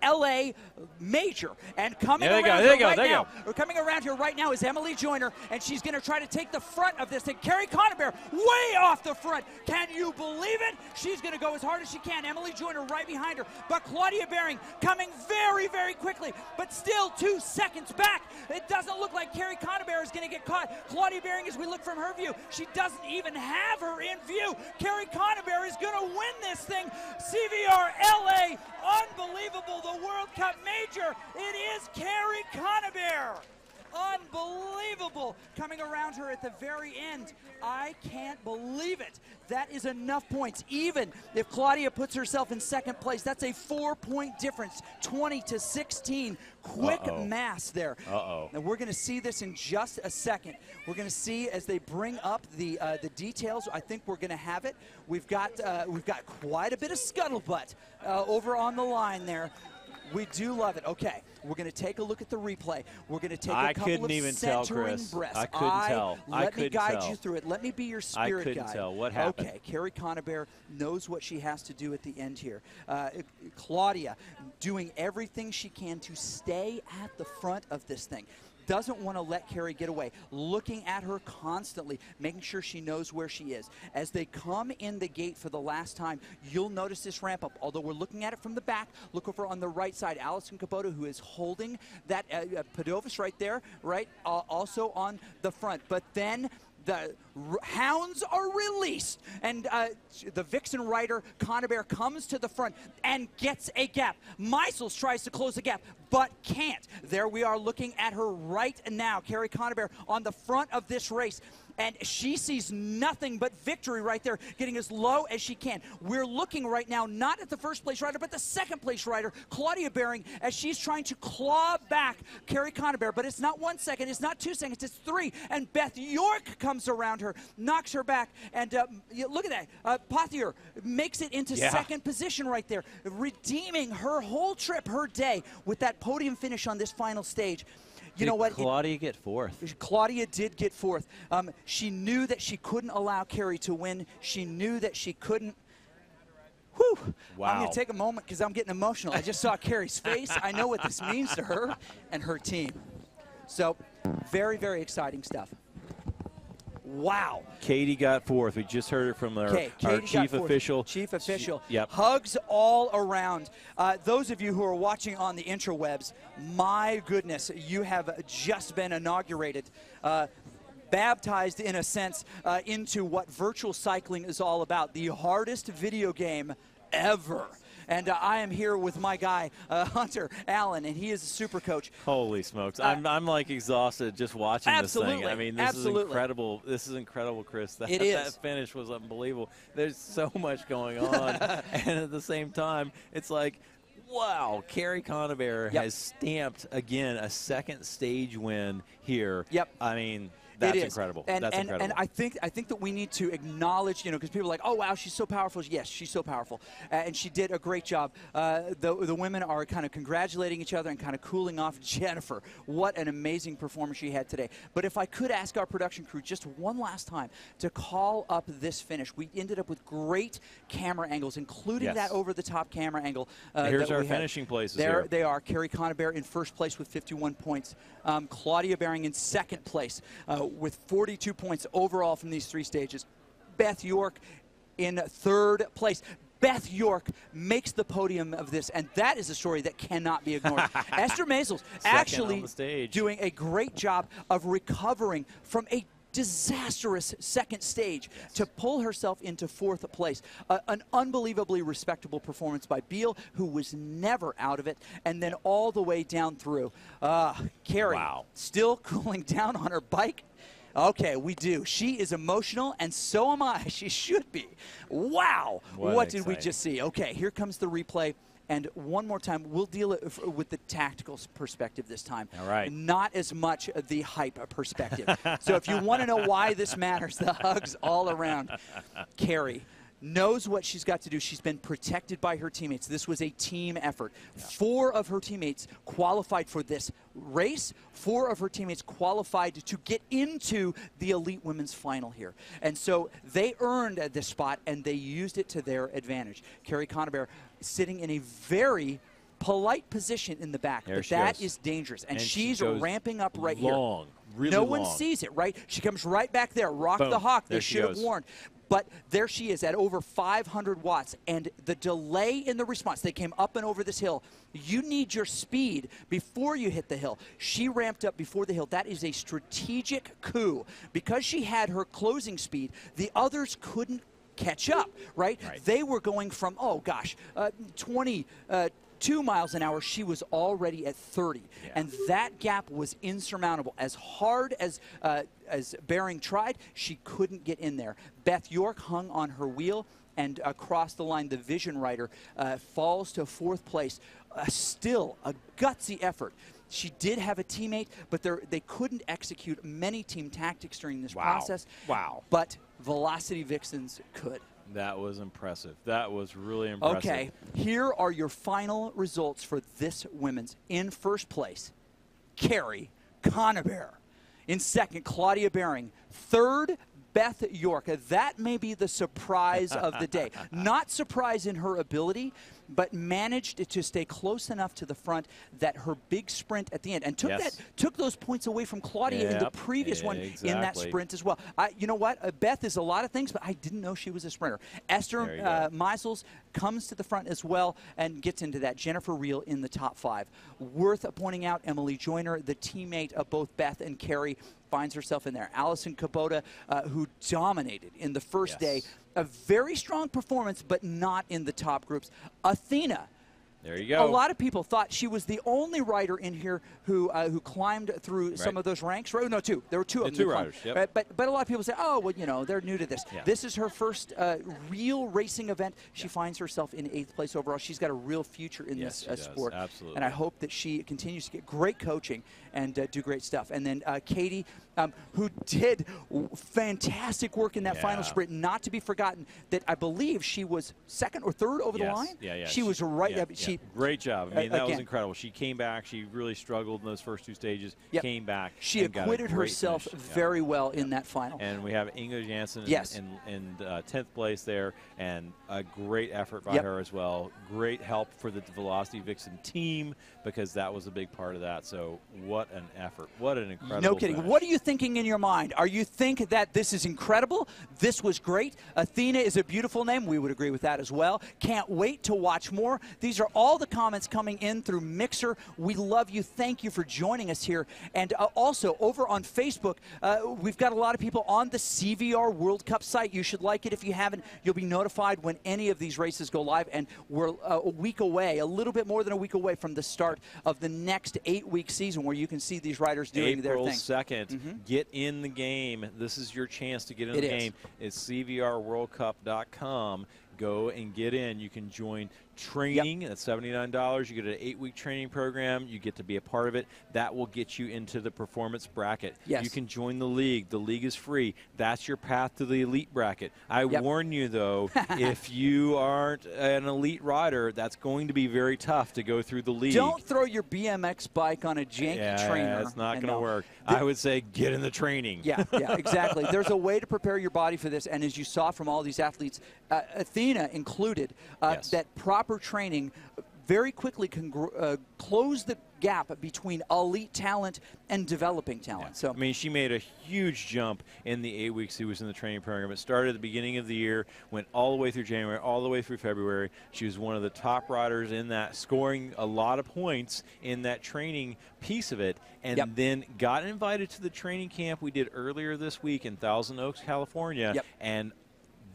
LA Major. And coming around here right now is Emily Joyner, and she's going to try to take the front of this thing. Carrie Conaber way off the front. Can you believe it? She's going to go as hard as she can. Emily Joyner right behind her, but Claudia Behring coming very, very quickly, but still 2 seconds back. It doesn't look like Carrie Conaber is going to get caught. Claudia Behring, as we look from her view, she doesn't even have her in view. Carrie Conaber is going to win this thing. CVR LA, unbelievable. The World Cup Major, it is Carrie Conaber. Unbelievable. Coming around her at the very end. I can't believe it. That is enough points. Even if Claudia puts herself in second place, that's a 4-point difference, 20-16. Quick mass there. And we're going to see this in just a second. We're going to see as they bring up the details. I think we're going to have it. We've got quite a bit of scuttlebutt over on the line there. We do love it. Okay, we're going to take a look at the replay. We're going to take a couple of centering breaths. I couldn't tell. Let me guide you through it. Let me be your spirit guide. I couldn't tell. What happened? Okay, Carrie Conaber knows what she has to do at the end here. Claudia doing everything she can to stay at the front of this thing. Doesn't want to let Carrie get away, looking at her constantly, making sure she knows where she is. As they come in the gate for the last time, you'll notice this ramp up. Although we're looking at it from the back, look over on the right side. Allison Kubota, who is holding that Padovis right there, right, also on the front. But then the hounds are released, and the Vixen rider, Conaber, comes to the front and gets a gap. Meisels tries to close the gap, but can't. There we are looking at her right now, Carrie Conaber on the front of this race. And she sees nothing but victory right there, getting as low as she can. We're looking right now not at the first place rider, but the second place rider, Claudia Behring, as she's trying to claw back Carrie Conaber. But it's not 1 second, it's not 2 seconds, it's 3. And Beth York comes around her. her, knocks her back, and look at that. Pothier makes it into second position right there, redeeming her whole trip, her day, with that podium finish on this final stage. You know what? Claudia get fourth? Claudia did get fourth. She knew that she couldn't allow Carrie to win. She knew that she couldn't. Whew. Wow. I'm going to take a moment because I'm getting emotional. I just saw Carrie's face. I know what this means to her and her team. So, very, very exciting stuff. Wow. Katie got fourth. We just heard it from our chief official. Chief official. Yep. Hugs all around. Those of you who are watching on the interwebs, my goodness, you have just been inaugurated. Baptized, in a sense, into what virtual cycling is all about. The hardest video game ever. And I am here with my guy, Hunter Allen, and he is a super coach. Holy smokes. I'm like exhausted just watching this thing. I mean, this is incredible. This is incredible, Chris. That finish was unbelievable. There's so much going on. And at the same time, it's like, wow, Carrie Conaber has stamped, again, a second stage win here. Yep. I mean, that's incredible. That's incredible. And I think that we need to acknowledge, you know, because people are like, oh, wow, she's so powerful. Yes, she's so powerful. And she did a great job. The women are kind of congratulating each other and kind of cooling off. Jennifer, what an amazing performance she had today. But if I could ask our production crew just one last time to call up this finish. We ended up with great camera angles, including that over-the-top camera angle. Here's our finishing places. There they are. Carrie Conaber in first place with 51 points. Claudia Behring in second place with 42 points overall from these three stages. Beth York in third place. Beth York makes the podium of this, and that is a story that cannot be ignored. Esther Maisels actually doing a great job of recovering from a disastrous second stage to pull herself into fourth place. An unbelievably respectable performance by Beal, who was never out of it, and then all the way down through. Carrie, still cooling down on her bike. Okay, we do. She is emotional, and so am I. She should be. Wow. What did we just see? Okay, here comes the replay. And one more time, we'll deal with the tactical perspective this time. All right. Not as much the hype perspective. So if you want to know why this matters, the hugs all around. Carrie knows what she's got to do. She's been protected by her teammates. This was a team effort. 4 of her teammates qualified for this race. 4 of her teammates qualified to get into the elite women's final here. And so they earned this spot, and they used it to their advantage. Carrie Conaber sitting in a very polite position in the back, but that is dangerous. And she's ramping up right here. Really no one sees it, right? She comes right back there. Rock the hawk. They should have warned. But there she is at over 500 watts, and the delay in the response, they came up and over this hill. You need your speed before you hit the hill. She ramped up before the hill. That is a strategic coup. Because she had her closing speed, the others couldn't catch up, right? They were going from, 22 miles an hour. She was already at 30. And that gap was insurmountable. As hard as Behring tried, she couldn't get in there. Beth York hung on her wheel, and across the line, the Vision Rider falls to 4th place. Still a gutsy effort. She did have a teammate, but they couldn't execute many team tactics during this process. But Velocity Vixens could. That was impressive. That was really impressive. Okay, here are your final results for this women's. In first place, Carrie Conaber. In second, Claudia Behring. Third, Beth York. That may be the surprise of the day. Not surprise in her ability, but managed to stay close enough to the front that her big sprint at the end, and took those points away from Claudia in the previous one in that sprint as well. You know what? Beth is a lot of things, but I didn't know she was a sprinter. Esther Meisels comes to the front as well and gets into that. Jennifer Reel in the top 5. Worth pointing out, Emily Joyner, the teammate of both Beth and Carrie, finds herself in there. Allison Kubota, who dominated in the first day. A very strong performance, but not in the top groups. Athena. There you go. A lot of people thought she was the only rider in here who climbed through some of those ranks. No, 2. There were 2 of them. 2 riders, but a lot of people say, oh, well, you know, they're new to this. This is her first real racing event. She finds herself in 8th place overall. She's got a real future in this sport. Absolutely. And I hope that she continues to get great coaching and do great stuff. And then Katie, who did fantastic work in that final sprint, not to be forgotten. That I believe she was second or third over the line. Yeah. She was right. Great job. I mean, that was incredible. She came back. She really struggled in those first 2 stages. Came back. She acquitted herself very well in that final. And we have Inga Jansen in 10th place there, and a great effort by her as well. Great help for the Velocity Vixen team, because that was a big part of that. So what an effort. What an incredible No kidding. finish. What are you thinking in your mind? Are you think that this is incredible? This was great. Athena is a beautiful name. We would agree with that as well. Can't wait to watch more. These are all the comments coming in through Mixer. We love you. Thank you for joining us here. And also over on Facebook, we've got a lot of people on the CVR World Cup site. You should like it. If you haven't, you'll be notified when any of these races go live. And we're a week away, a little bit more than a week away from the start of the next 8-week season, where you can see these riders doing their thing. April 2nd, get in the game. This is your chance to get in the game. It's CVRWorldCup.com. Go and get in. You can join training. That's $79. You get an 8-week training program. You get to be a part of it. That will get you into the performance bracket. You can join the league. The league is free. That's your path to the elite bracket. I warn you, though, if you aren't an elite rider, that's going to be very tough to go through the league. Don't throw your BMX bike on a janky trainer. It's not going to work. I would say get in the training. Yeah, exactly. There's a way to prepare your body for this, and as you saw from all these athletes, Athena included, that proper training very quickly can close the gap between elite talent and developing talent. So I mean, she made a huge jump in the 8 weeks she was in the training program. It started at the beginning of the year, went all the way through January, all the way through February. She was one of the top riders in that, scoring a lot of points in that training piece of it, and then got invited to the training camp we did earlier this week in Thousand Oaks, California, and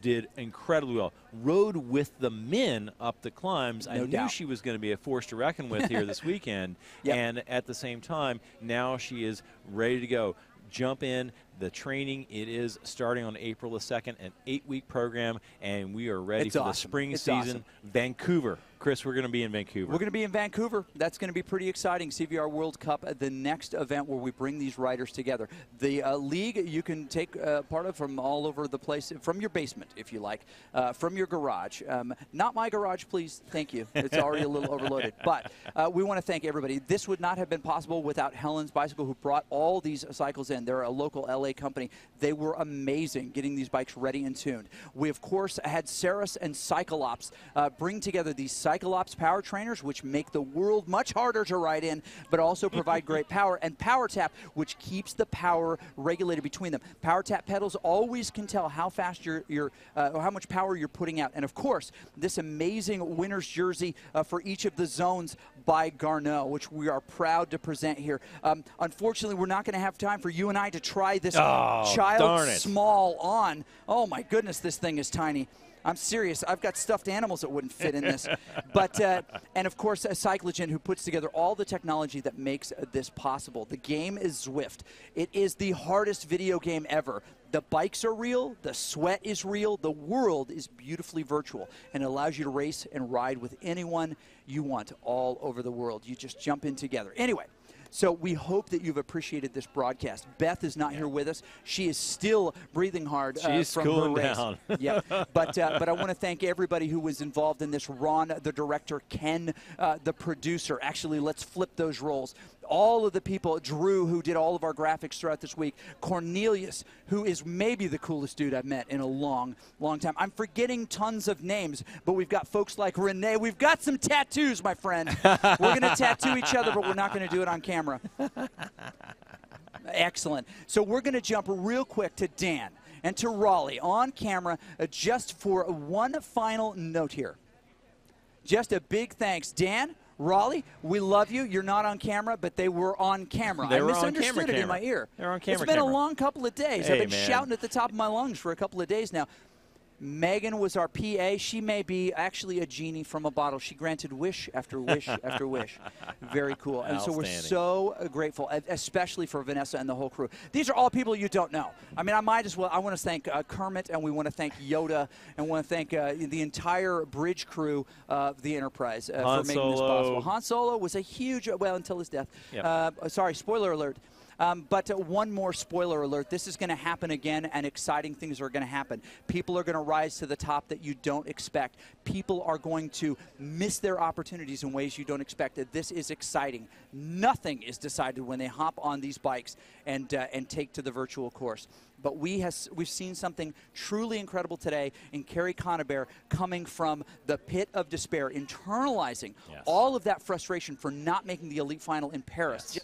did incredibly well. Rode with the men up the climbs. I knew she was going to be a force to reckon with here this weekend. And at the same time, now she is ready to go. Jump in. The training, it is starting on April the 2nd, an 8-week program, and we are ready for the spring season. Vancouver. Chris, we're going to be in Vancouver. We're going to be in Vancouver. That's going to be pretty exciting. CVR World Cup, the next event where we bring these riders together. The league you can take part of from all over the place, from your basement, if you like, from your garage. Not my garage, please. Thank you. It's already a little overloaded. But we want to thank everybody. This would not have been possible without Helen's Bicycle, who brought all these cycles in. They're a local LA company. They were amazing getting these bikes ready and tuned. We, of course, had Saris and Cyclops bring together these Cyclops power trainers, which make the world much harder to ride in, but also provide great power. And Power Tap, which keeps the power regulated between them. Power Tap pedals always can tell how fast or how much power you're putting out. And of course, this amazing winner's jersey for each of the zones by Garneau, which we are proud to present here. Unfortunately, we're not going to have time for you and I to try this child small on. Oh my goodness, this thing is tiny. I'm serious. I've got stuffed animals that wouldn't fit in this. But, and of course, Cyclogen, who puts together all the technology that makes this possible. The game is Zwift. It is the hardest video game ever. The bikes are real. The sweat is real. The world is beautifully virtual. And it allows you to race and ride with anyone you want all over the world. You just jump in together. Anyway. So we hope that you've appreciated this broadcast. Beth is not here with us. She is still breathing hard from her race. Down. But I want to thank everybody who was involved in this. Ron, the director, Ken, the producer. Actually, let's flip those roles. All of the people, Drew, who did all of our graphics throughout this week, Cornelius, who is maybe the coolest dude I've met in a long, long time. I'm forgetting tons of names, but we've got folks like Renee. We've got some tattoos, my friend. We're going to tattoo each other, but we're not going to do it on camera. Excellent. So we're going to jump real quick to Dan and to Raleigh on camera just for one final note here. Just a big thanks. Dan, Raleigh, we love you. You're not on camera, but they were on camera. I misunderstood it in my ear. They're on camera. It's been a long couple of days. Hey, I've been shouting at the top of my lungs for a couple of days now. Megan was our PA. She may be actually a genie from a bottle. She granted wish after wish after wish. Very cool. And so we're so grateful, especially for Vanessa and the whole crew. These are all people you don't know. I mean, I might as well. I want to thank Kermit, and we want to thank Yoda, and want to thank the entire bridge crew of the Enterprise for making this possible. Han Solo was a huge, well, until his death. Sorry, spoiler alert. But one more spoiler alert. This is going to happen again, and exciting things are going to happen. People are going to rise to the top that you don't expect. People are going to miss their opportunities in ways you don't expect. This is exciting. Nothing is decided when they hop on these bikes and take to the virtual course. But we've seen something truly incredible today in Kerry Conabear coming from the pit of despair, internalizing all of that frustration for not making the elite final in Paris.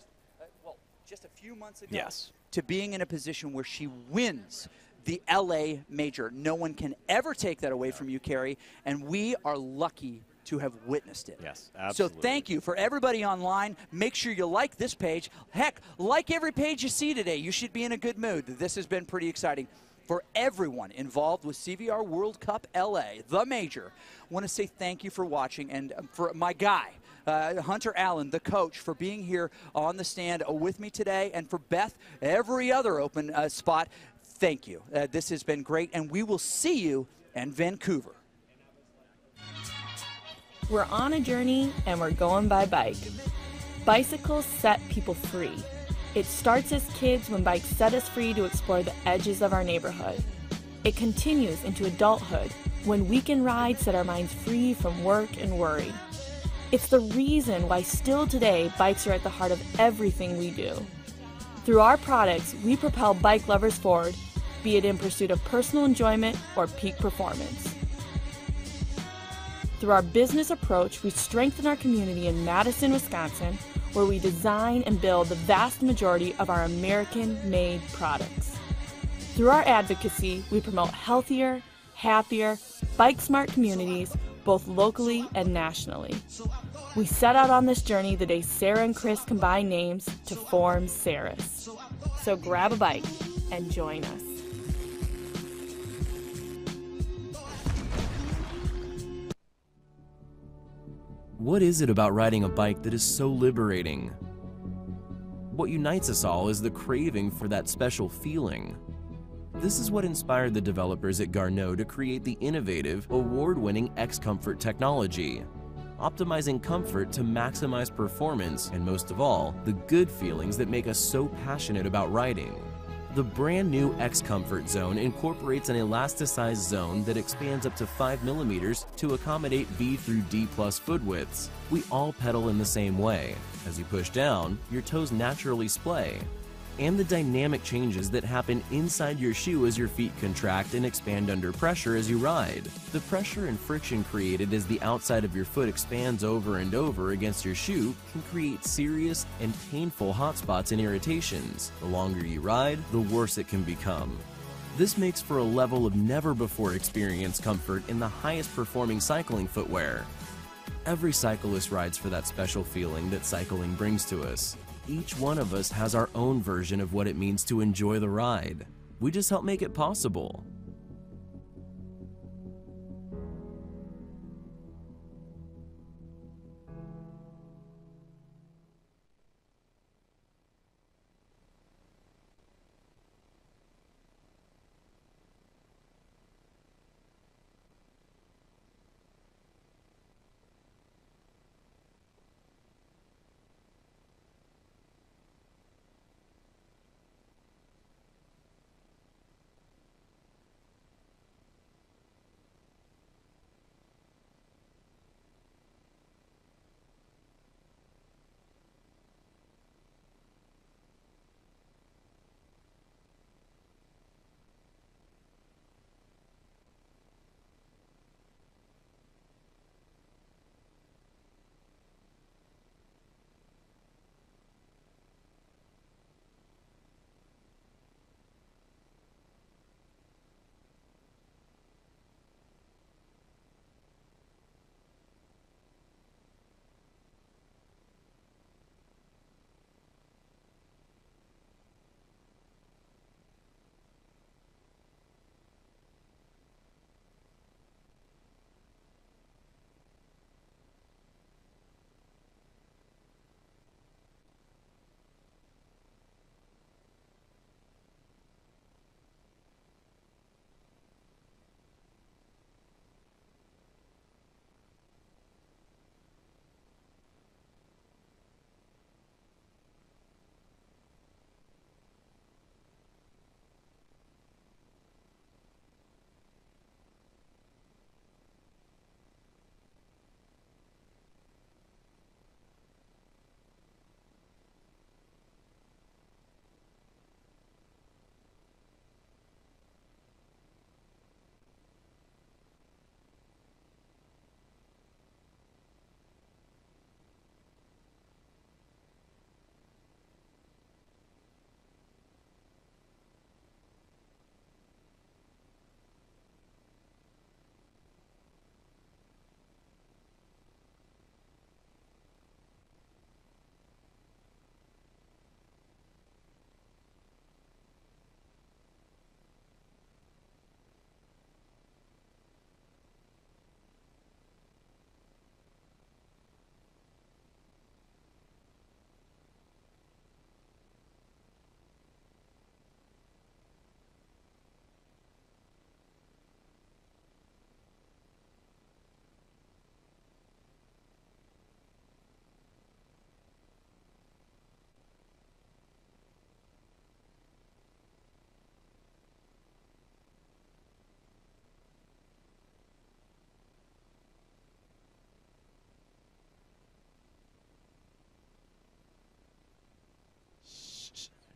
Just a few months ago, to being in a position where she wins the LA Major. No one can ever take that away from you, Kerry, and we are lucky to have witnessed it. Yes, absolutely. So thank you for everybody online. Make sure you like this page. Heck, like every page you see today. You should be in a good mood. This has been pretty exciting. For everyone involved with CVR World Cup LA, the Major, I want to say thank you for watching, and for my guy, Hunter Allen, the coach, for being here on the stand with me today, and for Beth, every other open spot, thank you. This has been great, and we will see you in Vancouver. We're on a journey, and we're going by bike. Bicycles set people free. It starts as kids when bikes set us free to explore the edges of our neighborhood. It continues into adulthood when weekend rides set our minds free from work and worry. It's the reason why still today bikes are at the heart of everything we do. Through our products, we propel bike lovers forward, be it in pursuit of personal enjoyment or peak performance. Through our business approach, we strengthen our community in Madison, Wisconsin, where we design and build the vast majority of our American-made products. Through our advocacy, we promote healthier, happier, bike-smart communities, both locally and nationally. We set out on this journey the day Sarah and Chris combined names to form Saris. So grab a bike and join us. What is it about riding a bike that is so liberating? What unites us all is the craving for that special feeling. This is what inspired the developers at Garneau to create the innovative, award-winning X-Comfort technology, optimizing comfort to maximize performance and, most of all, the good feelings that make us so passionate about riding. The brand new X-Comfort Zone incorporates an elasticized zone that expands up to 5 millimeters to accommodate B through D+ foot widths. We all pedal in the same way. As you push down, your toes naturally splay. And the dynamic changes that happen inside your shoe as your feet contract and expand under pressure as you ride. The pressure and friction created as the outside of your foot expands over and over against your shoe can create serious and painful hot spots and irritations. The longer you ride, the worse it can become. This makes for a level of never-before-experienced comfort in the highest performing cycling footwear. Every cyclist rides for that special feeling that cycling brings to us. Each one of us has our own version of what it means to enjoy the ride. We just help make it possible.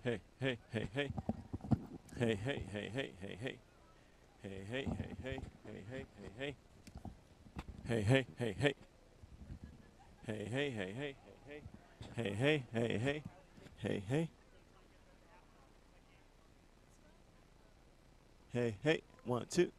hey, hey, hey, hey. Hey, hey, hey, hey, hey, hey. Hey, hey, hey, hey, hey, hey, hey, hey. Hey, hey, hey, hey. Hey, hey, hey, hey, hey, hey. Hey, hey, hey, hey. Hey, hey. Hey, hey. 1, 2.